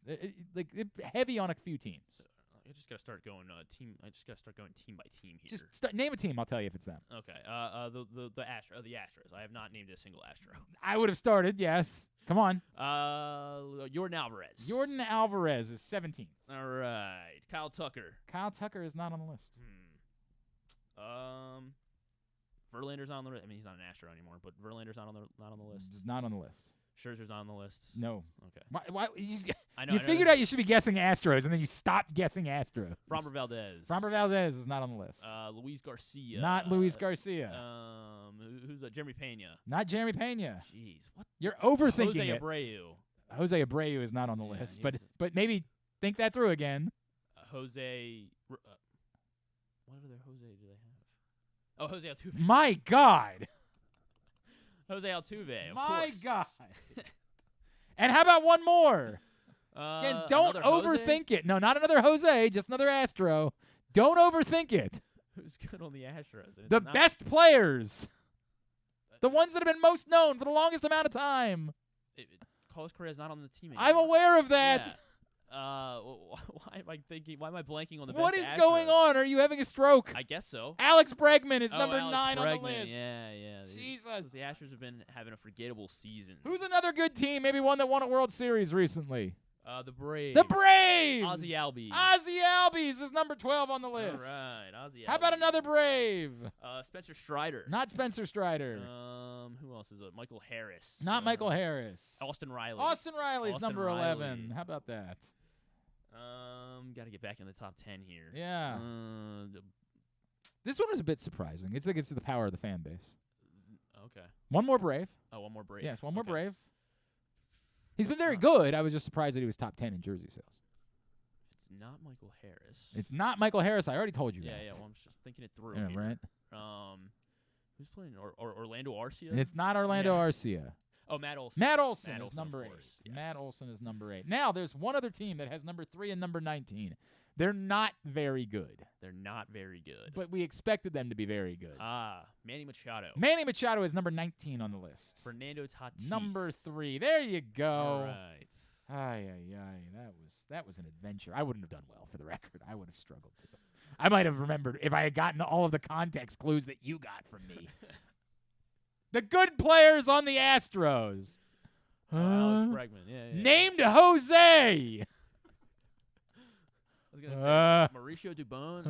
[SPEAKER 1] heavy on a few teams.
[SPEAKER 2] I just gotta start going team. I just gotta start going team by team here.
[SPEAKER 1] Just name a team. I'll tell you if it's them.
[SPEAKER 2] Okay. The Astros. I have not named a single Astro.
[SPEAKER 1] I would have started. Yes. Come on.
[SPEAKER 2] Jordan Alvarez.
[SPEAKER 1] Jordan Alvarez is 17th.
[SPEAKER 2] All right. Kyle Tucker.
[SPEAKER 1] Kyle Tucker is not on the list.
[SPEAKER 2] Verlander's not on the list. I mean, he's not an Astro anymore, but Verlander's not on the list.
[SPEAKER 1] He's not on the list.
[SPEAKER 2] Scherzer's not on the list.
[SPEAKER 1] No.
[SPEAKER 2] Okay.
[SPEAKER 1] Why
[SPEAKER 2] I know.
[SPEAKER 1] You figured out you should be guessing Astros, and then you stopped guessing Astros.
[SPEAKER 2] Framber Valdez.
[SPEAKER 1] Framber Valdez is not on the list.
[SPEAKER 2] Luis Garcia.
[SPEAKER 1] Not Luis Garcia.
[SPEAKER 2] Who's that? Jeremy Pena.
[SPEAKER 1] Not Jeremy Pena.
[SPEAKER 2] Jeez, what?
[SPEAKER 1] You're overthinking
[SPEAKER 2] Jose
[SPEAKER 1] it.
[SPEAKER 2] Abreu.
[SPEAKER 1] Jose Abreu is not on the list, but maybe think that through again.
[SPEAKER 2] Jose. What other Jose do they have? Oh, Jose Altuve.
[SPEAKER 1] My God.
[SPEAKER 2] Jose Altuve. Of
[SPEAKER 1] My
[SPEAKER 2] course.
[SPEAKER 1] God. And how about one more? Again, don't overthink it. No, not another Jose, just another Astro. Don't overthink it.
[SPEAKER 2] Who's good on the Astros?
[SPEAKER 1] The best players. The ones that have been most known for the longest amount of time.
[SPEAKER 2] Carlos Correa's not on the team anymore.
[SPEAKER 1] I'm aware of that.
[SPEAKER 2] Why am I thinking? Why am I blanking on the
[SPEAKER 1] What
[SPEAKER 2] best
[SPEAKER 1] is
[SPEAKER 2] Astros?
[SPEAKER 1] going on? Are you having a stroke?
[SPEAKER 2] I guess so.
[SPEAKER 1] Alex Bregman is number
[SPEAKER 2] Alex
[SPEAKER 1] 9 on the
[SPEAKER 2] Bregman.
[SPEAKER 1] list.
[SPEAKER 2] Yeah.
[SPEAKER 1] Jesus.
[SPEAKER 2] The Astros have been having a forgettable season.
[SPEAKER 1] Who's another good team? Maybe one that won a World Series recently.
[SPEAKER 2] The Braves.
[SPEAKER 1] The Braves.
[SPEAKER 2] Ozzie Albies.
[SPEAKER 1] Ozzie Albies is number 12 on the list.
[SPEAKER 2] All right, Ozzie Albies.
[SPEAKER 1] How about another Brave?
[SPEAKER 2] Spencer Strider.
[SPEAKER 1] Not Spencer Strider.
[SPEAKER 2] Who else is it? Michael Harris.
[SPEAKER 1] Not Michael Harris.
[SPEAKER 2] Austin Riley.
[SPEAKER 1] Austin Riley's
[SPEAKER 2] Austin
[SPEAKER 1] number
[SPEAKER 2] Riley.
[SPEAKER 1] 11. How about that?
[SPEAKER 2] Got to get back in the top 10 here.
[SPEAKER 1] Yeah. This one was a bit surprising. It's like it's the power of the fan base.
[SPEAKER 2] Okay.
[SPEAKER 1] One more Brave.
[SPEAKER 2] Oh, one more Brave.
[SPEAKER 1] Yes, one more Brave. He's been very good. I was just surprised that he was top 10 in jersey sales.
[SPEAKER 2] It's not Michael Harris.
[SPEAKER 1] It's not Michael Harris. I already told you that.
[SPEAKER 2] Yeah. Well, I'm just thinking it through.
[SPEAKER 1] Yeah,
[SPEAKER 2] here.
[SPEAKER 1] right.
[SPEAKER 2] Who's playing? Orlando Arcia?
[SPEAKER 1] It's not Orlando Arcia.
[SPEAKER 2] Oh, Matt Olson.
[SPEAKER 1] Matt Olson is number 8.
[SPEAKER 2] Yes.
[SPEAKER 1] Matt Olson is number 8. Now, there's one other team that has number 3 and number 19. They're not very good.
[SPEAKER 2] They're not very good.
[SPEAKER 1] But we expected them to be very good.
[SPEAKER 2] Manny Machado.
[SPEAKER 1] Manny Machado is number 19 on the list.
[SPEAKER 2] Fernando Tatis.
[SPEAKER 1] Number 3. There you go.
[SPEAKER 2] All right.
[SPEAKER 1] That was an adventure. I wouldn't have done well, for the record. I would have struggled to. I might have remembered if I had gotten all of the context clues that you got from me. The good players on the Astros.
[SPEAKER 2] Alex Bregman. Yeah.
[SPEAKER 1] Named Jose.
[SPEAKER 2] I was gonna say Mauricio Dubon.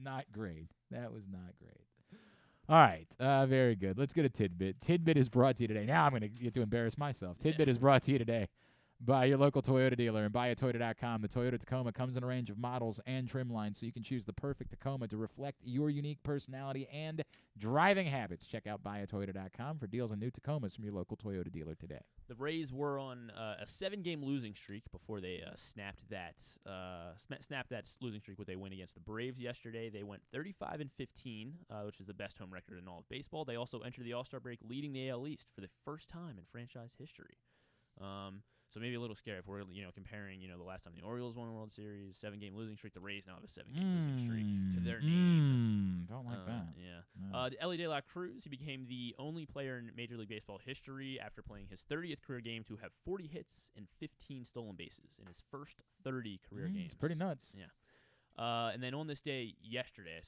[SPEAKER 1] Not great. That was not great. All right, very good. Let's get a tidbit. Tidbit is brought to you today. Now I'm going to get to embarrass myself. Tidbit is brought to you today by your local Toyota dealer and buyatoyota.com. The Toyota Tacoma comes in a range of models and trim lines, so you can choose the perfect Tacoma to reflect your unique personality and driving habits. Check out buyatoyota.com for deals on new Tacomas from your local Toyota dealer today.
[SPEAKER 2] The Rays were on a 7-game losing streak before they snapped that losing streak with a win against the Braves yesterday. They went 35-15, which is the best home record in all of baseball. They also entered the All-Star break leading the AL East for the first time in franchise history. So maybe a little scary if we're comparing the last time the Orioles won a World Series, 7-game losing streak. The Rays now have a 7-game losing streak to their name.
[SPEAKER 1] Don't like that.
[SPEAKER 2] Yeah.
[SPEAKER 1] No.
[SPEAKER 2] Ellie De La Cruz, he became the only player in Major League Baseball history after playing his 30th career game to have 40 hits and 15 stolen bases in his first 30 career games.
[SPEAKER 1] It's pretty nuts.
[SPEAKER 2] Yeah. And then on this day yesterday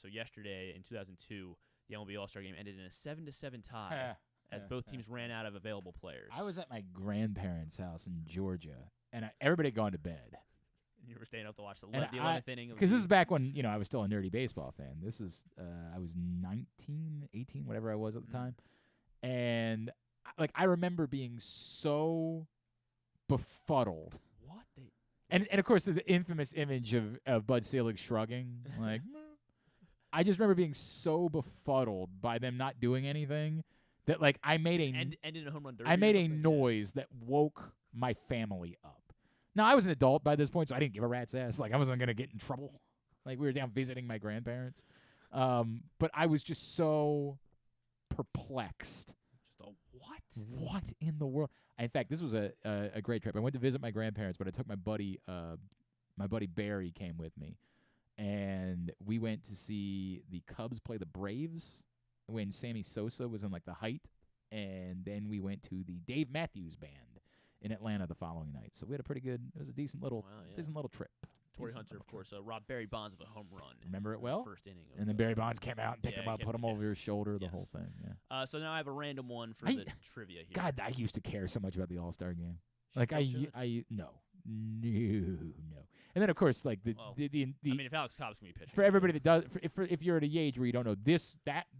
[SPEAKER 2] in 2002, the MLB All-Star game ended in a 7-7 tie. As both teams ran out of available players.
[SPEAKER 1] I was at my grandparents' house in Georgia, and everybody had gone to bed.
[SPEAKER 2] You were staying up to watch the 11th inning.
[SPEAKER 1] Because this is back when I was still a nerdy baseball fan. This is I was 19, 18, whatever I was at the time, and I remember being so befuddled.
[SPEAKER 2] What?
[SPEAKER 1] And of course the infamous image of Bud Selig shrugging. I just remember being so befuddled by them not doing anything. That I made
[SPEAKER 2] ended a home run derby.
[SPEAKER 1] I made a noise that woke my family up. Now I was an adult by this point, so I didn't give a rat's ass. I wasn't gonna get in trouble. We were down visiting my grandparents, but I was just so perplexed.
[SPEAKER 2] Just a what?
[SPEAKER 1] What in the world? In fact, this was a great trip. I went to visit my grandparents, but I took my buddy Barry came with me, and we went to see the Cubs play the Braves. When Sammy Sosa was in the height, and then we went to the Dave Matthews Band in Atlanta the following night. So we had it was a decent little trip.
[SPEAKER 2] Torrey Hunter, of course, robbed Barry Bonds of a home run.
[SPEAKER 1] Remember it well?
[SPEAKER 2] First inning.
[SPEAKER 1] And then Barry Bonds came out and picked him up, put him over his shoulder, the whole thing. Yeah.
[SPEAKER 2] So now I have a random one for the trivia here.
[SPEAKER 1] God, I used to care so much about the All-Star game. No. And then of course, if
[SPEAKER 2] Alex Cobb's gonna be pitching.
[SPEAKER 1] For everybody that does, if you're at a age where you don't know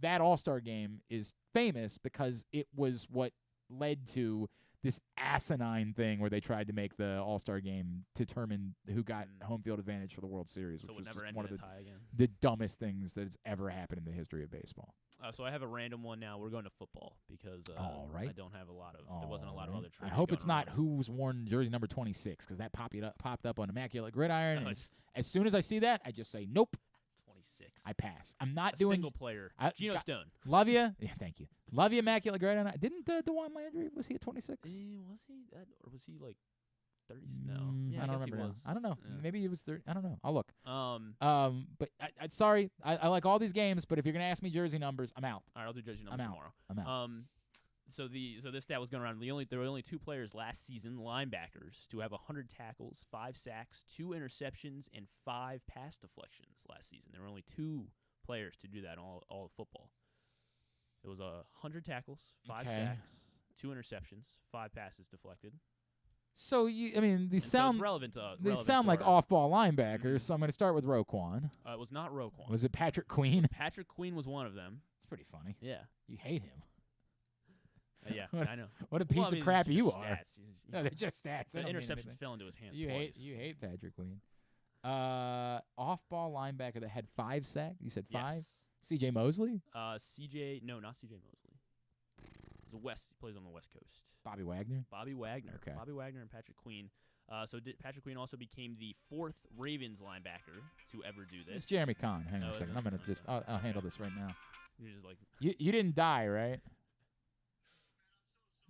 [SPEAKER 1] that All-Star game is famous because it was what led to this asinine thing where they tried to make the All-Star game determine who got home field advantage for the World Series, which was just one of the dumbest things that's ever happened in the history of baseball.
[SPEAKER 2] So I have a random one now. We're going to football because I don't have a lot of. There wasn't a lot of other trivia.
[SPEAKER 1] I hope it's not who's worn jersey number 26 because that popped up on Immaculate Gridiron. And as soon as I see that, I just say nope.
[SPEAKER 2] 26.
[SPEAKER 1] I pass. I'm not doing
[SPEAKER 2] single player. Geno Stone.
[SPEAKER 1] Love you. Yeah, thank you. Love you, Immaculate Gridiron. Didn't Dewan Landry, was he at 26?
[SPEAKER 2] Was he that, or was he 30? No.
[SPEAKER 1] I don't remember.
[SPEAKER 2] He was.
[SPEAKER 1] I don't know.
[SPEAKER 2] Yeah.
[SPEAKER 1] Maybe he was 30. I don't know. I'll look. But sorry. I like all these games, but if you're gonna ask me jersey numbers, I'm out.
[SPEAKER 2] All right, I'll do jersey numbers tomorrow.
[SPEAKER 1] I'm out.
[SPEAKER 2] So this stat was going around. There were only 2 players last season, linebackers, to have 100 tackles, 5 sacks, 2 interceptions, and 5 pass deflections last season. There were only 2 players to do that in all of football. It was 100 tackles, 5 sacks, 2 interceptions, 5 passes deflected.
[SPEAKER 1] So these sound
[SPEAKER 2] relevant.
[SPEAKER 1] They sound like off-ball linebackers. So I'm going to start with Roquan.
[SPEAKER 2] It was not Roquan.
[SPEAKER 1] Was it Patrick Queen?
[SPEAKER 2] Patrick Queen was one of them.
[SPEAKER 1] It's pretty funny.
[SPEAKER 2] Yeah,
[SPEAKER 1] you hate him.
[SPEAKER 2] Yeah, I know.
[SPEAKER 1] What a piece of crap you are.
[SPEAKER 2] Stats.
[SPEAKER 1] No, they're just stats.
[SPEAKER 2] The interceptions fell into his hands.
[SPEAKER 1] You hate Patrick Queen. Off-ball linebacker that had 5 sacks. You said 5.
[SPEAKER 2] Yes.
[SPEAKER 1] C.J. Mosley.
[SPEAKER 2] No, not C.J. Mosley. He plays on the West Coast.
[SPEAKER 1] Bobby Wagner.
[SPEAKER 2] Okay. Bobby Wagner and Patrick Queen. Patrick Queen also became the 4th Ravens linebacker to ever do this.
[SPEAKER 1] It's Jeremy Kahn. Hang on a second. I'm gonna I'll handle this right now.
[SPEAKER 2] You're just like
[SPEAKER 1] you didn't die, right?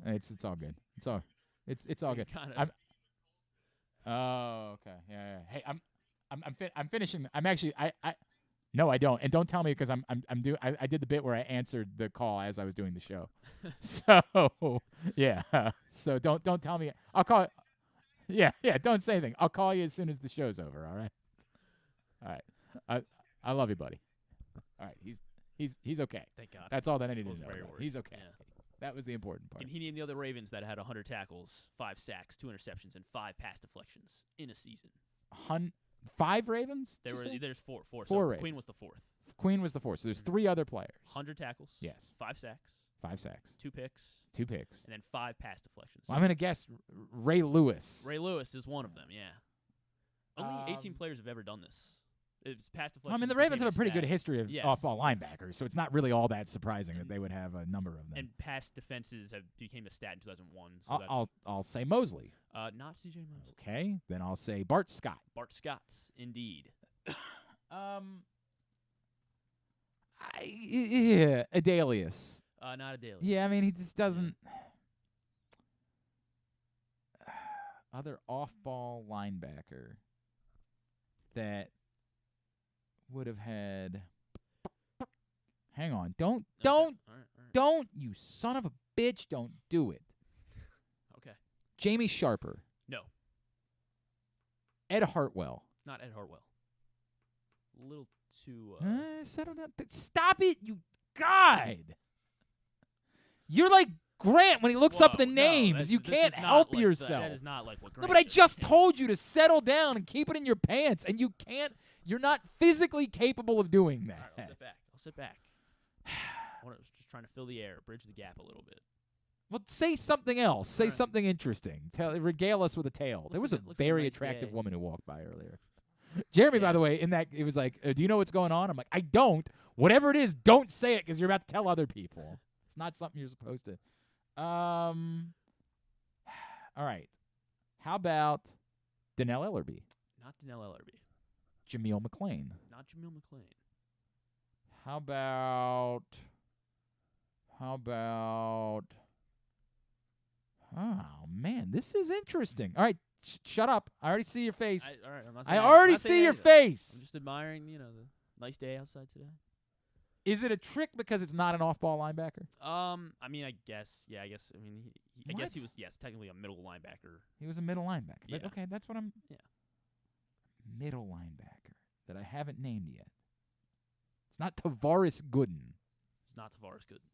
[SPEAKER 1] It's all good. It's all good. Oh, okay. Yeah. Hey, I'm finishing. I'm actually no, I don't. And don't tell me because I did the bit where I answered the call as I was doing the show. So yeah. So don't tell me. I'll call. Yeah. Don't say anything. I'll call you as soon as the show's over. All right. I love you, buddy. All right. He's okay.
[SPEAKER 2] Thank God.
[SPEAKER 1] That's all that I needed to know.
[SPEAKER 2] Very worried.
[SPEAKER 1] He's okay.
[SPEAKER 2] Yeah.
[SPEAKER 1] That was the important part.
[SPEAKER 2] And he and the other Ravens that had 100 tackles, 5 sacks, 2 interceptions, and 5 pass deflections in a season.
[SPEAKER 1] 5 Ravens?
[SPEAKER 2] There's 4.
[SPEAKER 1] Four
[SPEAKER 2] So
[SPEAKER 1] Ravens.
[SPEAKER 2] Queen was the 4th.
[SPEAKER 1] Queen was the 4th. So there's 3 other players.
[SPEAKER 2] 100 tackles.
[SPEAKER 1] Yes.
[SPEAKER 2] 5 sacks.
[SPEAKER 1] 5 sacks.
[SPEAKER 2] 2 picks.
[SPEAKER 1] 2 picks.
[SPEAKER 2] And then 5 pass deflections.
[SPEAKER 1] Well, I'm going to guess Ray Lewis.
[SPEAKER 2] Ray Lewis is one of them, yeah. Only 18 players have ever done this. It's pass deflections.
[SPEAKER 1] I mean, the Ravens have a pretty good history of
[SPEAKER 2] yes.
[SPEAKER 1] off-ball linebackers, so it's not really all that surprising that they would have a number of them.
[SPEAKER 2] And pass defenses became a stat in 2001. So
[SPEAKER 1] I'll say Mosley.
[SPEAKER 2] Not C.J. Mosley.
[SPEAKER 1] Okay, then I'll say Bart Scott.
[SPEAKER 2] Bart Scott, indeed.
[SPEAKER 1] Adalius.
[SPEAKER 2] Not Adalius.
[SPEAKER 1] Yeah, I mean, he just doesn't. Other off-ball linebacker that would have had. Hang on. Don't, you son of a bitch, don't do it.
[SPEAKER 2] Okay.
[SPEAKER 1] Jamie Sharper.
[SPEAKER 2] No.
[SPEAKER 1] Ed Hartwell.
[SPEAKER 2] Not Ed Hartwell. A little too.
[SPEAKER 1] Settle down. Stop it, you guide. You're like Grant when he looks up the names. You can't help yourself.
[SPEAKER 2] That is not like what Grant.
[SPEAKER 1] No, but I just told you to settle down and keep it in your pants, and you can't. You're not physically capable of doing that.
[SPEAKER 2] All right, I'll sit back. I was just trying to fill the air, bridge the gap a little bit.
[SPEAKER 1] Well, say something else. Say something interesting. Regale us with a tale. There was a very attractive woman who walked by earlier. Jeremy, by the way, it was like, do you know what's going on? I'm like, I don't. Whatever it is, don't say it because you're about to tell other people. It's not something you're supposed to. All right. How about Donnell Ellerby?
[SPEAKER 2] Not Donnell Ellerby.
[SPEAKER 1] Jameel McClain.
[SPEAKER 2] Not Jameel McClain.
[SPEAKER 1] How about? Oh man, this is interesting. All right, shut up. I already see your face.
[SPEAKER 2] All right, I'm not
[SPEAKER 1] I already see your face.
[SPEAKER 2] I'm just admiring, the nice day outside today.
[SPEAKER 1] Is it a trick because it's not an off-ball linebacker?
[SPEAKER 2] I mean, I guess. Yeah, I guess. I mean, I guess he was. Yes, technically a middle linebacker.
[SPEAKER 1] He was a middle linebacker.
[SPEAKER 2] Yeah.
[SPEAKER 1] Okay, that's what I'm.
[SPEAKER 2] Yeah.
[SPEAKER 1] Middle linebacker that I haven't named yet. It's not Tavares Gooden.
[SPEAKER 2] It's not Tavares Gooden.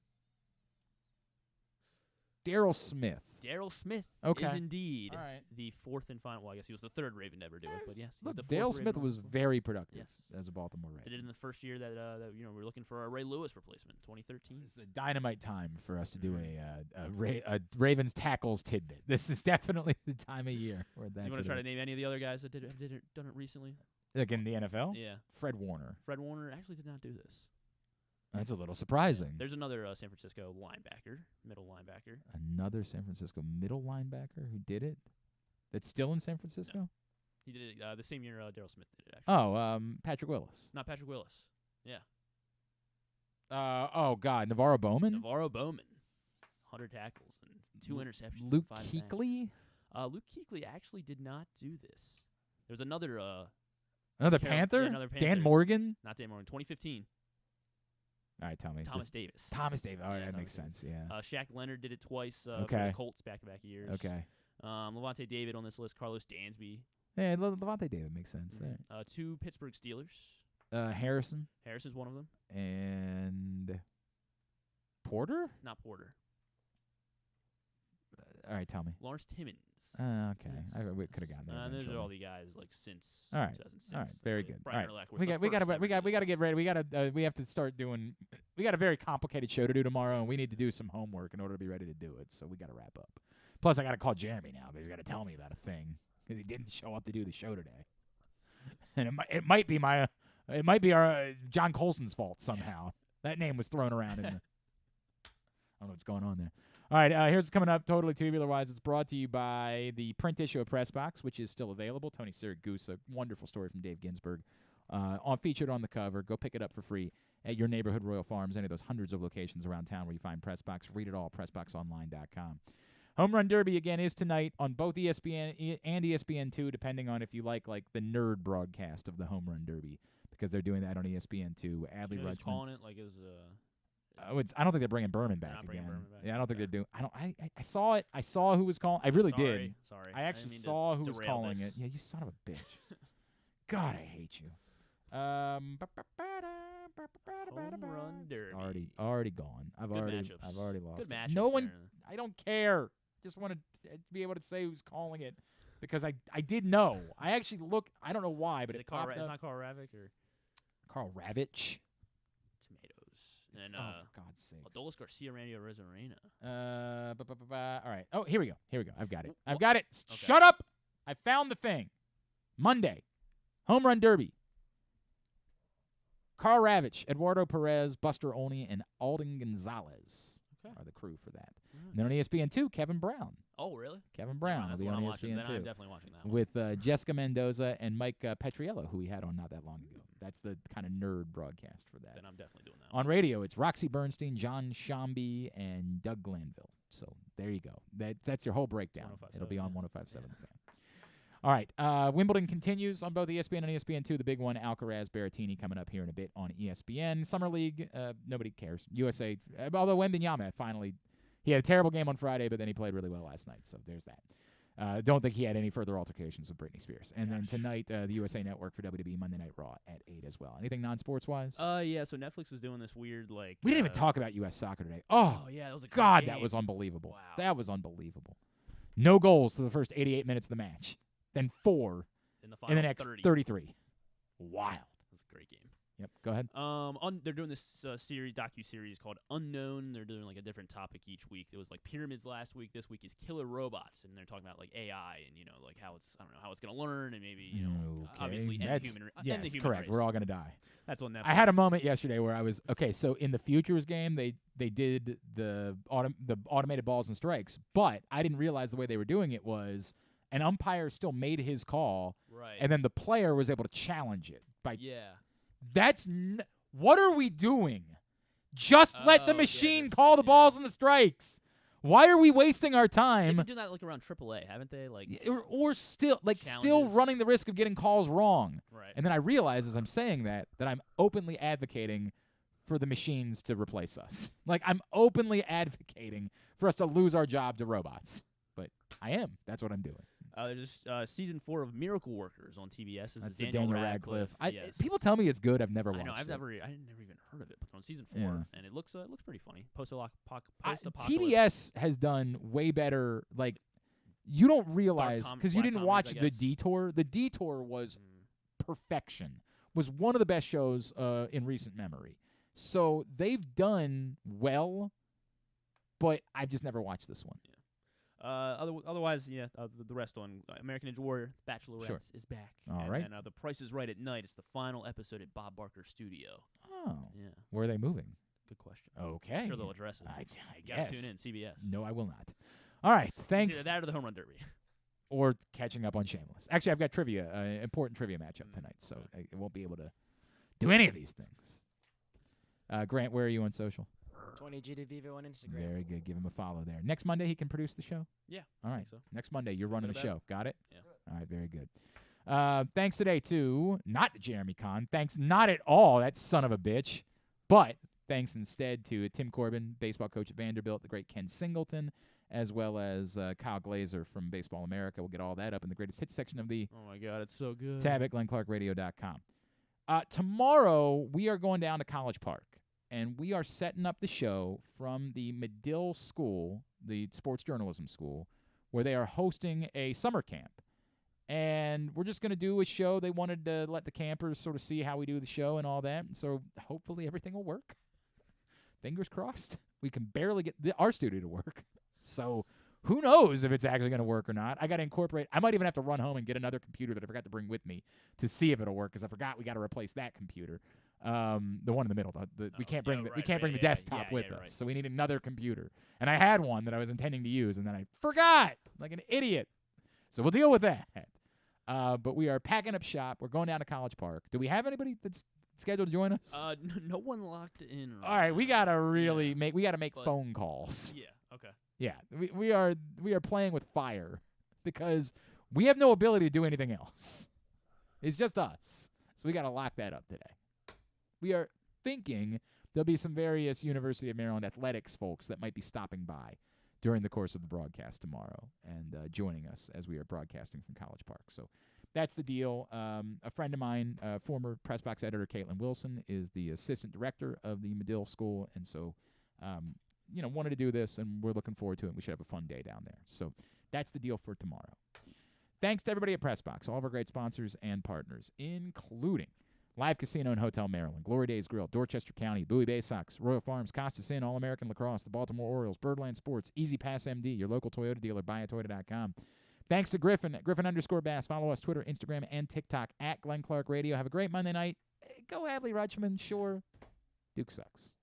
[SPEAKER 1] Daryl Smith.
[SPEAKER 2] Daryl Smith
[SPEAKER 1] is
[SPEAKER 2] indeed the 4th and final. Well, I guess he was the 3rd Raven to ever do it, but yes,
[SPEAKER 1] look,
[SPEAKER 2] he was the 4th
[SPEAKER 1] Daryl Smith was very productive
[SPEAKER 2] as
[SPEAKER 1] a Baltimore Raven.
[SPEAKER 2] Did it in the first year that we're looking for a Ray Lewis replacement, 2013.
[SPEAKER 1] It's a dynamite time for us to do a Ravens tackles tidbit. This is definitely the time of year where that's.
[SPEAKER 2] You want to try to name any of the other guys that done it recently?
[SPEAKER 1] Like in the NFL?
[SPEAKER 2] Yeah.
[SPEAKER 1] Fred Warner.
[SPEAKER 2] Fred Warner actually did not do this.
[SPEAKER 1] That's a little surprising.
[SPEAKER 2] There's another San Francisco linebacker, middle linebacker.
[SPEAKER 1] Another San Francisco middle linebacker who did it? That's still in San Francisco?
[SPEAKER 2] No. He did it the same year Daryl Smith did it, actually.
[SPEAKER 1] Oh, Patrick Willis.
[SPEAKER 2] Not Patrick Willis. Yeah.
[SPEAKER 1] Oh, God. Navarro Bowman?
[SPEAKER 2] Navarro Bowman. 100 tackles and 2 interceptions.
[SPEAKER 1] Luke
[SPEAKER 2] and 5
[SPEAKER 1] Kuechly?
[SPEAKER 2] Luke Kuechly actually did not do this. There's another...
[SPEAKER 1] Another Panther?
[SPEAKER 2] Yeah, another Panther.
[SPEAKER 1] Dan Morgan?
[SPEAKER 2] Not Dan Morgan. 2015.
[SPEAKER 1] All right, tell me.
[SPEAKER 2] Thomas Davis.
[SPEAKER 1] Thomas Davis. All right,
[SPEAKER 2] Yeah,
[SPEAKER 1] that
[SPEAKER 2] Thomas
[SPEAKER 1] makes sense.
[SPEAKER 2] Davis.
[SPEAKER 1] Yeah.
[SPEAKER 2] Shaq Leonard did it twice for
[SPEAKER 1] Okay.
[SPEAKER 2] the Colts back-to-back years.
[SPEAKER 1] Okay.
[SPEAKER 2] Levante David on this list. Carlos Dansby.
[SPEAKER 1] Yeah, Levante David makes sense. There.
[SPEAKER 2] 2 Pittsburgh Steelers.
[SPEAKER 1] Harrison.
[SPEAKER 2] Harrison's one of them.
[SPEAKER 1] And Porter?
[SPEAKER 2] Not Porter.
[SPEAKER 1] All right, tell me.
[SPEAKER 2] Lawrence Timmons.
[SPEAKER 1] Okay. We could have gotten there.
[SPEAKER 2] Those
[SPEAKER 1] eventually.
[SPEAKER 2] are all the guys like since
[SPEAKER 1] All right.
[SPEAKER 2] 2006.
[SPEAKER 1] All right. Very good. All
[SPEAKER 2] Brian
[SPEAKER 1] right.
[SPEAKER 2] Urlacher was
[SPEAKER 1] We
[SPEAKER 2] the
[SPEAKER 1] got to get ready. We have to start doing. We got a very complicated show to do tomorrow, and we need to do some homework in order to be ready to do it. So we got to wrap up. Plus, I got to call Jeremy now because he's got to tell me about a thing because he didn't show up to do the show today. And it might be our John Colson's fault somehow. That name was thrown around in the. I don't know what's going on there. All right, here's what's coming up. Totally tubular-wise, it's brought to you by the print issue of Press Box, which is still available. Tony Siragusa, wonderful story from Dave Ginsburg, featured on the cover. Go pick it up for free at your neighborhood Royal Farms, any of those hundreds of locations around town where you find Press Box. Read it all, PressBoxOnline.com. Home Run Derby, again, is tonight on both ESPN and ESPN2, depending on if you like the nerd broadcast of the Home Run Derby, because they're doing that on ESPN2. Adley Rutschman.
[SPEAKER 2] Calling it like as
[SPEAKER 1] I don't think they're bringing Berman back again.
[SPEAKER 2] Berman back.
[SPEAKER 1] Yeah, I don't think they're doing. I saw it. I saw who was calling. I really did.
[SPEAKER 2] Sorry.
[SPEAKER 1] I actually saw who was calling it. Yeah, you son of a bitch. God, I hate you.
[SPEAKER 2] Home Run Derby.
[SPEAKER 1] Already gone. I've
[SPEAKER 2] Good
[SPEAKER 1] already
[SPEAKER 2] matchups.
[SPEAKER 1] lost.
[SPEAKER 2] Good
[SPEAKER 1] it.
[SPEAKER 2] matchups
[SPEAKER 1] No one.
[SPEAKER 2] there.
[SPEAKER 1] I don't care. Just want to be able to say who's calling it because I did know. I actually looked. I don't know why, but it popped up.
[SPEAKER 2] It's not Carl Ravitch or
[SPEAKER 1] Carl Ravitch.
[SPEAKER 2] And
[SPEAKER 1] for God's sake.
[SPEAKER 2] Adolis Garcia, Randy Arozarena.
[SPEAKER 1] All right. Oh, here we go. I've got it. Okay. Shut up. I found the thing. Monday. Home Run Derby. Carl Ravitch, Eduardo Perez, Buster Olney, and Alden Gonzalez are the crew for that. And then on ESPN2, Kevin Brown.
[SPEAKER 2] Oh, really?
[SPEAKER 1] Kevin Brown will be on ESPN2.
[SPEAKER 2] Then I'm definitely watching that one.
[SPEAKER 1] With Jessica Mendoza and Mike Petriello, who we had on not that long ago. That's the kind of nerd broadcast for that.
[SPEAKER 2] Then I'm definitely doing that.
[SPEAKER 1] On radio, it's Roxy Bernstein, John Shambi, and Doug Glanville. So there you go. That's your whole breakdown. It'll be on 105.7 The Fan. All right. Wimbledon continues on both ESPN and ESPN2. The big one, Alcaraz Berrettini, coming up here in a bit on ESPN. Summer League, nobody cares. USA, although Wembanyama finally, he had a terrible game on Friday, but then he played really well last night. So there's that. Don't think he had any further altercations with Britney Spears. And then tonight, the USA Network for WWE Monday Night Raw at 8 as well. Anything non-sports-wise?
[SPEAKER 2] Yeah, so Netflix is doing this weird, like...
[SPEAKER 1] We didn't even talk about U.S. soccer today. Oh,
[SPEAKER 2] yeah, that was a
[SPEAKER 1] God,
[SPEAKER 2] great
[SPEAKER 1] that was
[SPEAKER 2] game.
[SPEAKER 1] unbelievable.
[SPEAKER 2] Wow.
[SPEAKER 1] That was unbelievable. No goals for the first 88 minutes of the match. Then 4 in the next 33. Wild.
[SPEAKER 2] It was a great game.
[SPEAKER 1] Yep, go ahead.
[SPEAKER 2] They're doing this docu-series called Unknown. They're doing like a different topic each week. It was like pyramids last week. This week is killer robots, and they're talking about like AI and like how it's how it's gonna learn and maybe obviously end the human
[SPEAKER 1] correct.
[SPEAKER 2] race.
[SPEAKER 1] We're all gonna die.
[SPEAKER 2] That's on Netflix.
[SPEAKER 1] I had a moment yesterday where I was so in the Futures game they did the automated balls and strikes, but I didn't realize the way they were doing it was an umpire still made his call,
[SPEAKER 2] right,
[SPEAKER 1] and then the player was able to challenge it by
[SPEAKER 2] That's
[SPEAKER 1] what are we doing? Just let the machine call the balls and the strikes. Why are we wasting our time?
[SPEAKER 2] They've been doing that like around AAA, haven't they? Like
[SPEAKER 1] or still running the risk of getting calls wrong.
[SPEAKER 2] Right.
[SPEAKER 1] And then I realize as I'm saying that I'm openly advocating for the machines to replace us. Like I'm openly advocating for us to lose our job to robots. But I am. That's what I'm doing.
[SPEAKER 2] There's season 4 of Miracle Workers on TBS.
[SPEAKER 1] That's the Daniel Radcliffe.
[SPEAKER 2] Yes.
[SPEAKER 1] People tell me it's good. I've never watched it.
[SPEAKER 2] I've never even heard of it. But on season 4, and it looks pretty funny. Post-apocalyptic.
[SPEAKER 1] TBS has done way better. Like you don't realize because you didn't watch The Detour. The Detour was perfection. Was one of the best shows in recent memory. So they've done well, but I've just never watched this one.
[SPEAKER 2] Yeah. Otherwise, the rest on American Ninja Warrior, Bachelorette is back.
[SPEAKER 1] All right.
[SPEAKER 2] And The Price is Right at night. It's the final episode at Bob Barker's studio.
[SPEAKER 1] Oh.
[SPEAKER 2] Yeah.
[SPEAKER 1] Where are they moving?
[SPEAKER 2] Good question.
[SPEAKER 1] Okay.
[SPEAKER 2] I'm sure they'll address it.
[SPEAKER 1] I
[SPEAKER 2] You gotta
[SPEAKER 1] guess.
[SPEAKER 2] tune in, CBS.
[SPEAKER 1] No, I will not. All right. Thanks.
[SPEAKER 2] It's either that or the Home Run Derby.
[SPEAKER 1] Or catching up on Shameless. Actually, I've got trivia, important trivia matchup tonight, so I won't be able to do any of these things. Grant, where are you on social?
[SPEAKER 12] 20G to Vivo on Instagram.
[SPEAKER 1] Very good. Give him a follow there. Next Monday, he can produce the show?
[SPEAKER 2] Yeah.
[SPEAKER 1] All right.
[SPEAKER 2] So.
[SPEAKER 1] Next Monday, you're running the show. Got it?
[SPEAKER 2] Yeah.
[SPEAKER 1] All right. Very good. Thanks today to, not Jeremy Kahn. Thanks not at all, that son of a bitch, but thanks instead to Tim Corbin, baseball coach at Vanderbilt, the great Ken Singleton, as well as Kyle Glaser from Baseball America. We'll get all that up in the greatest hits section of the
[SPEAKER 2] Oh, my God, it's so good.
[SPEAKER 1] tab at glennclarkradio.com. Tomorrow, we are going down to College Park, and we are setting up the show from the Medill School, the sports journalism school, where they are hosting a summer camp. And we're just going to do a show. They wanted to let the campers sort of see how we do the show and all that. So hopefully everything will work. Fingers crossed. We can barely get our studio to work. So who knows if it's actually going to work or not. I got to incorporate. I might even have to run home and get another computer that I forgot to bring with me to see if it'll work, because I forgot we got to replace that computer. The one in the middle. We can't bring the desktop with us. Right. So we need another computer. And I had one that I was intending to use, and then I forgot like an idiot. So we'll deal with that. But we are packing up shop. We're going down to College Park. Do we have anybody that's scheduled to join us?
[SPEAKER 2] No one locked in.
[SPEAKER 1] All right, we got to really make phone calls.
[SPEAKER 2] Yeah, okay.
[SPEAKER 1] Yeah, we are playing with fire because we have no ability to do anything else. It's just us. So we got to lock that up today. We are thinking there'll be some various University of Maryland athletics folks that might be stopping by during the course of the broadcast tomorrow and joining us as we are broadcasting from College Park. So that's the deal. A friend of mine, former Press Box editor Caitlin Wilson, is the assistant director of the Medill School, and so wanted to do this, and we're looking forward to it. We should have a fun day down there. So that's the deal for tomorrow. Thanks to everybody at Press Box, all of our great sponsors and partners, including Live Casino and Hotel Maryland, Glory Days Grill, Dorchester County, Bowie Bay Sox, Royal Farms, Costas Inn, All-American Lacrosse, the Baltimore Orioles, Birdland Sports, Easy Pass MD, your local Toyota dealer, buyatoyota.com. Thanks to Griffin, at Griffin_Bass. Follow us Twitter, Instagram, and TikTok at Glenn Clark Radio. Have a great Monday night. Go Adley Rutschman, sure. Duke sucks.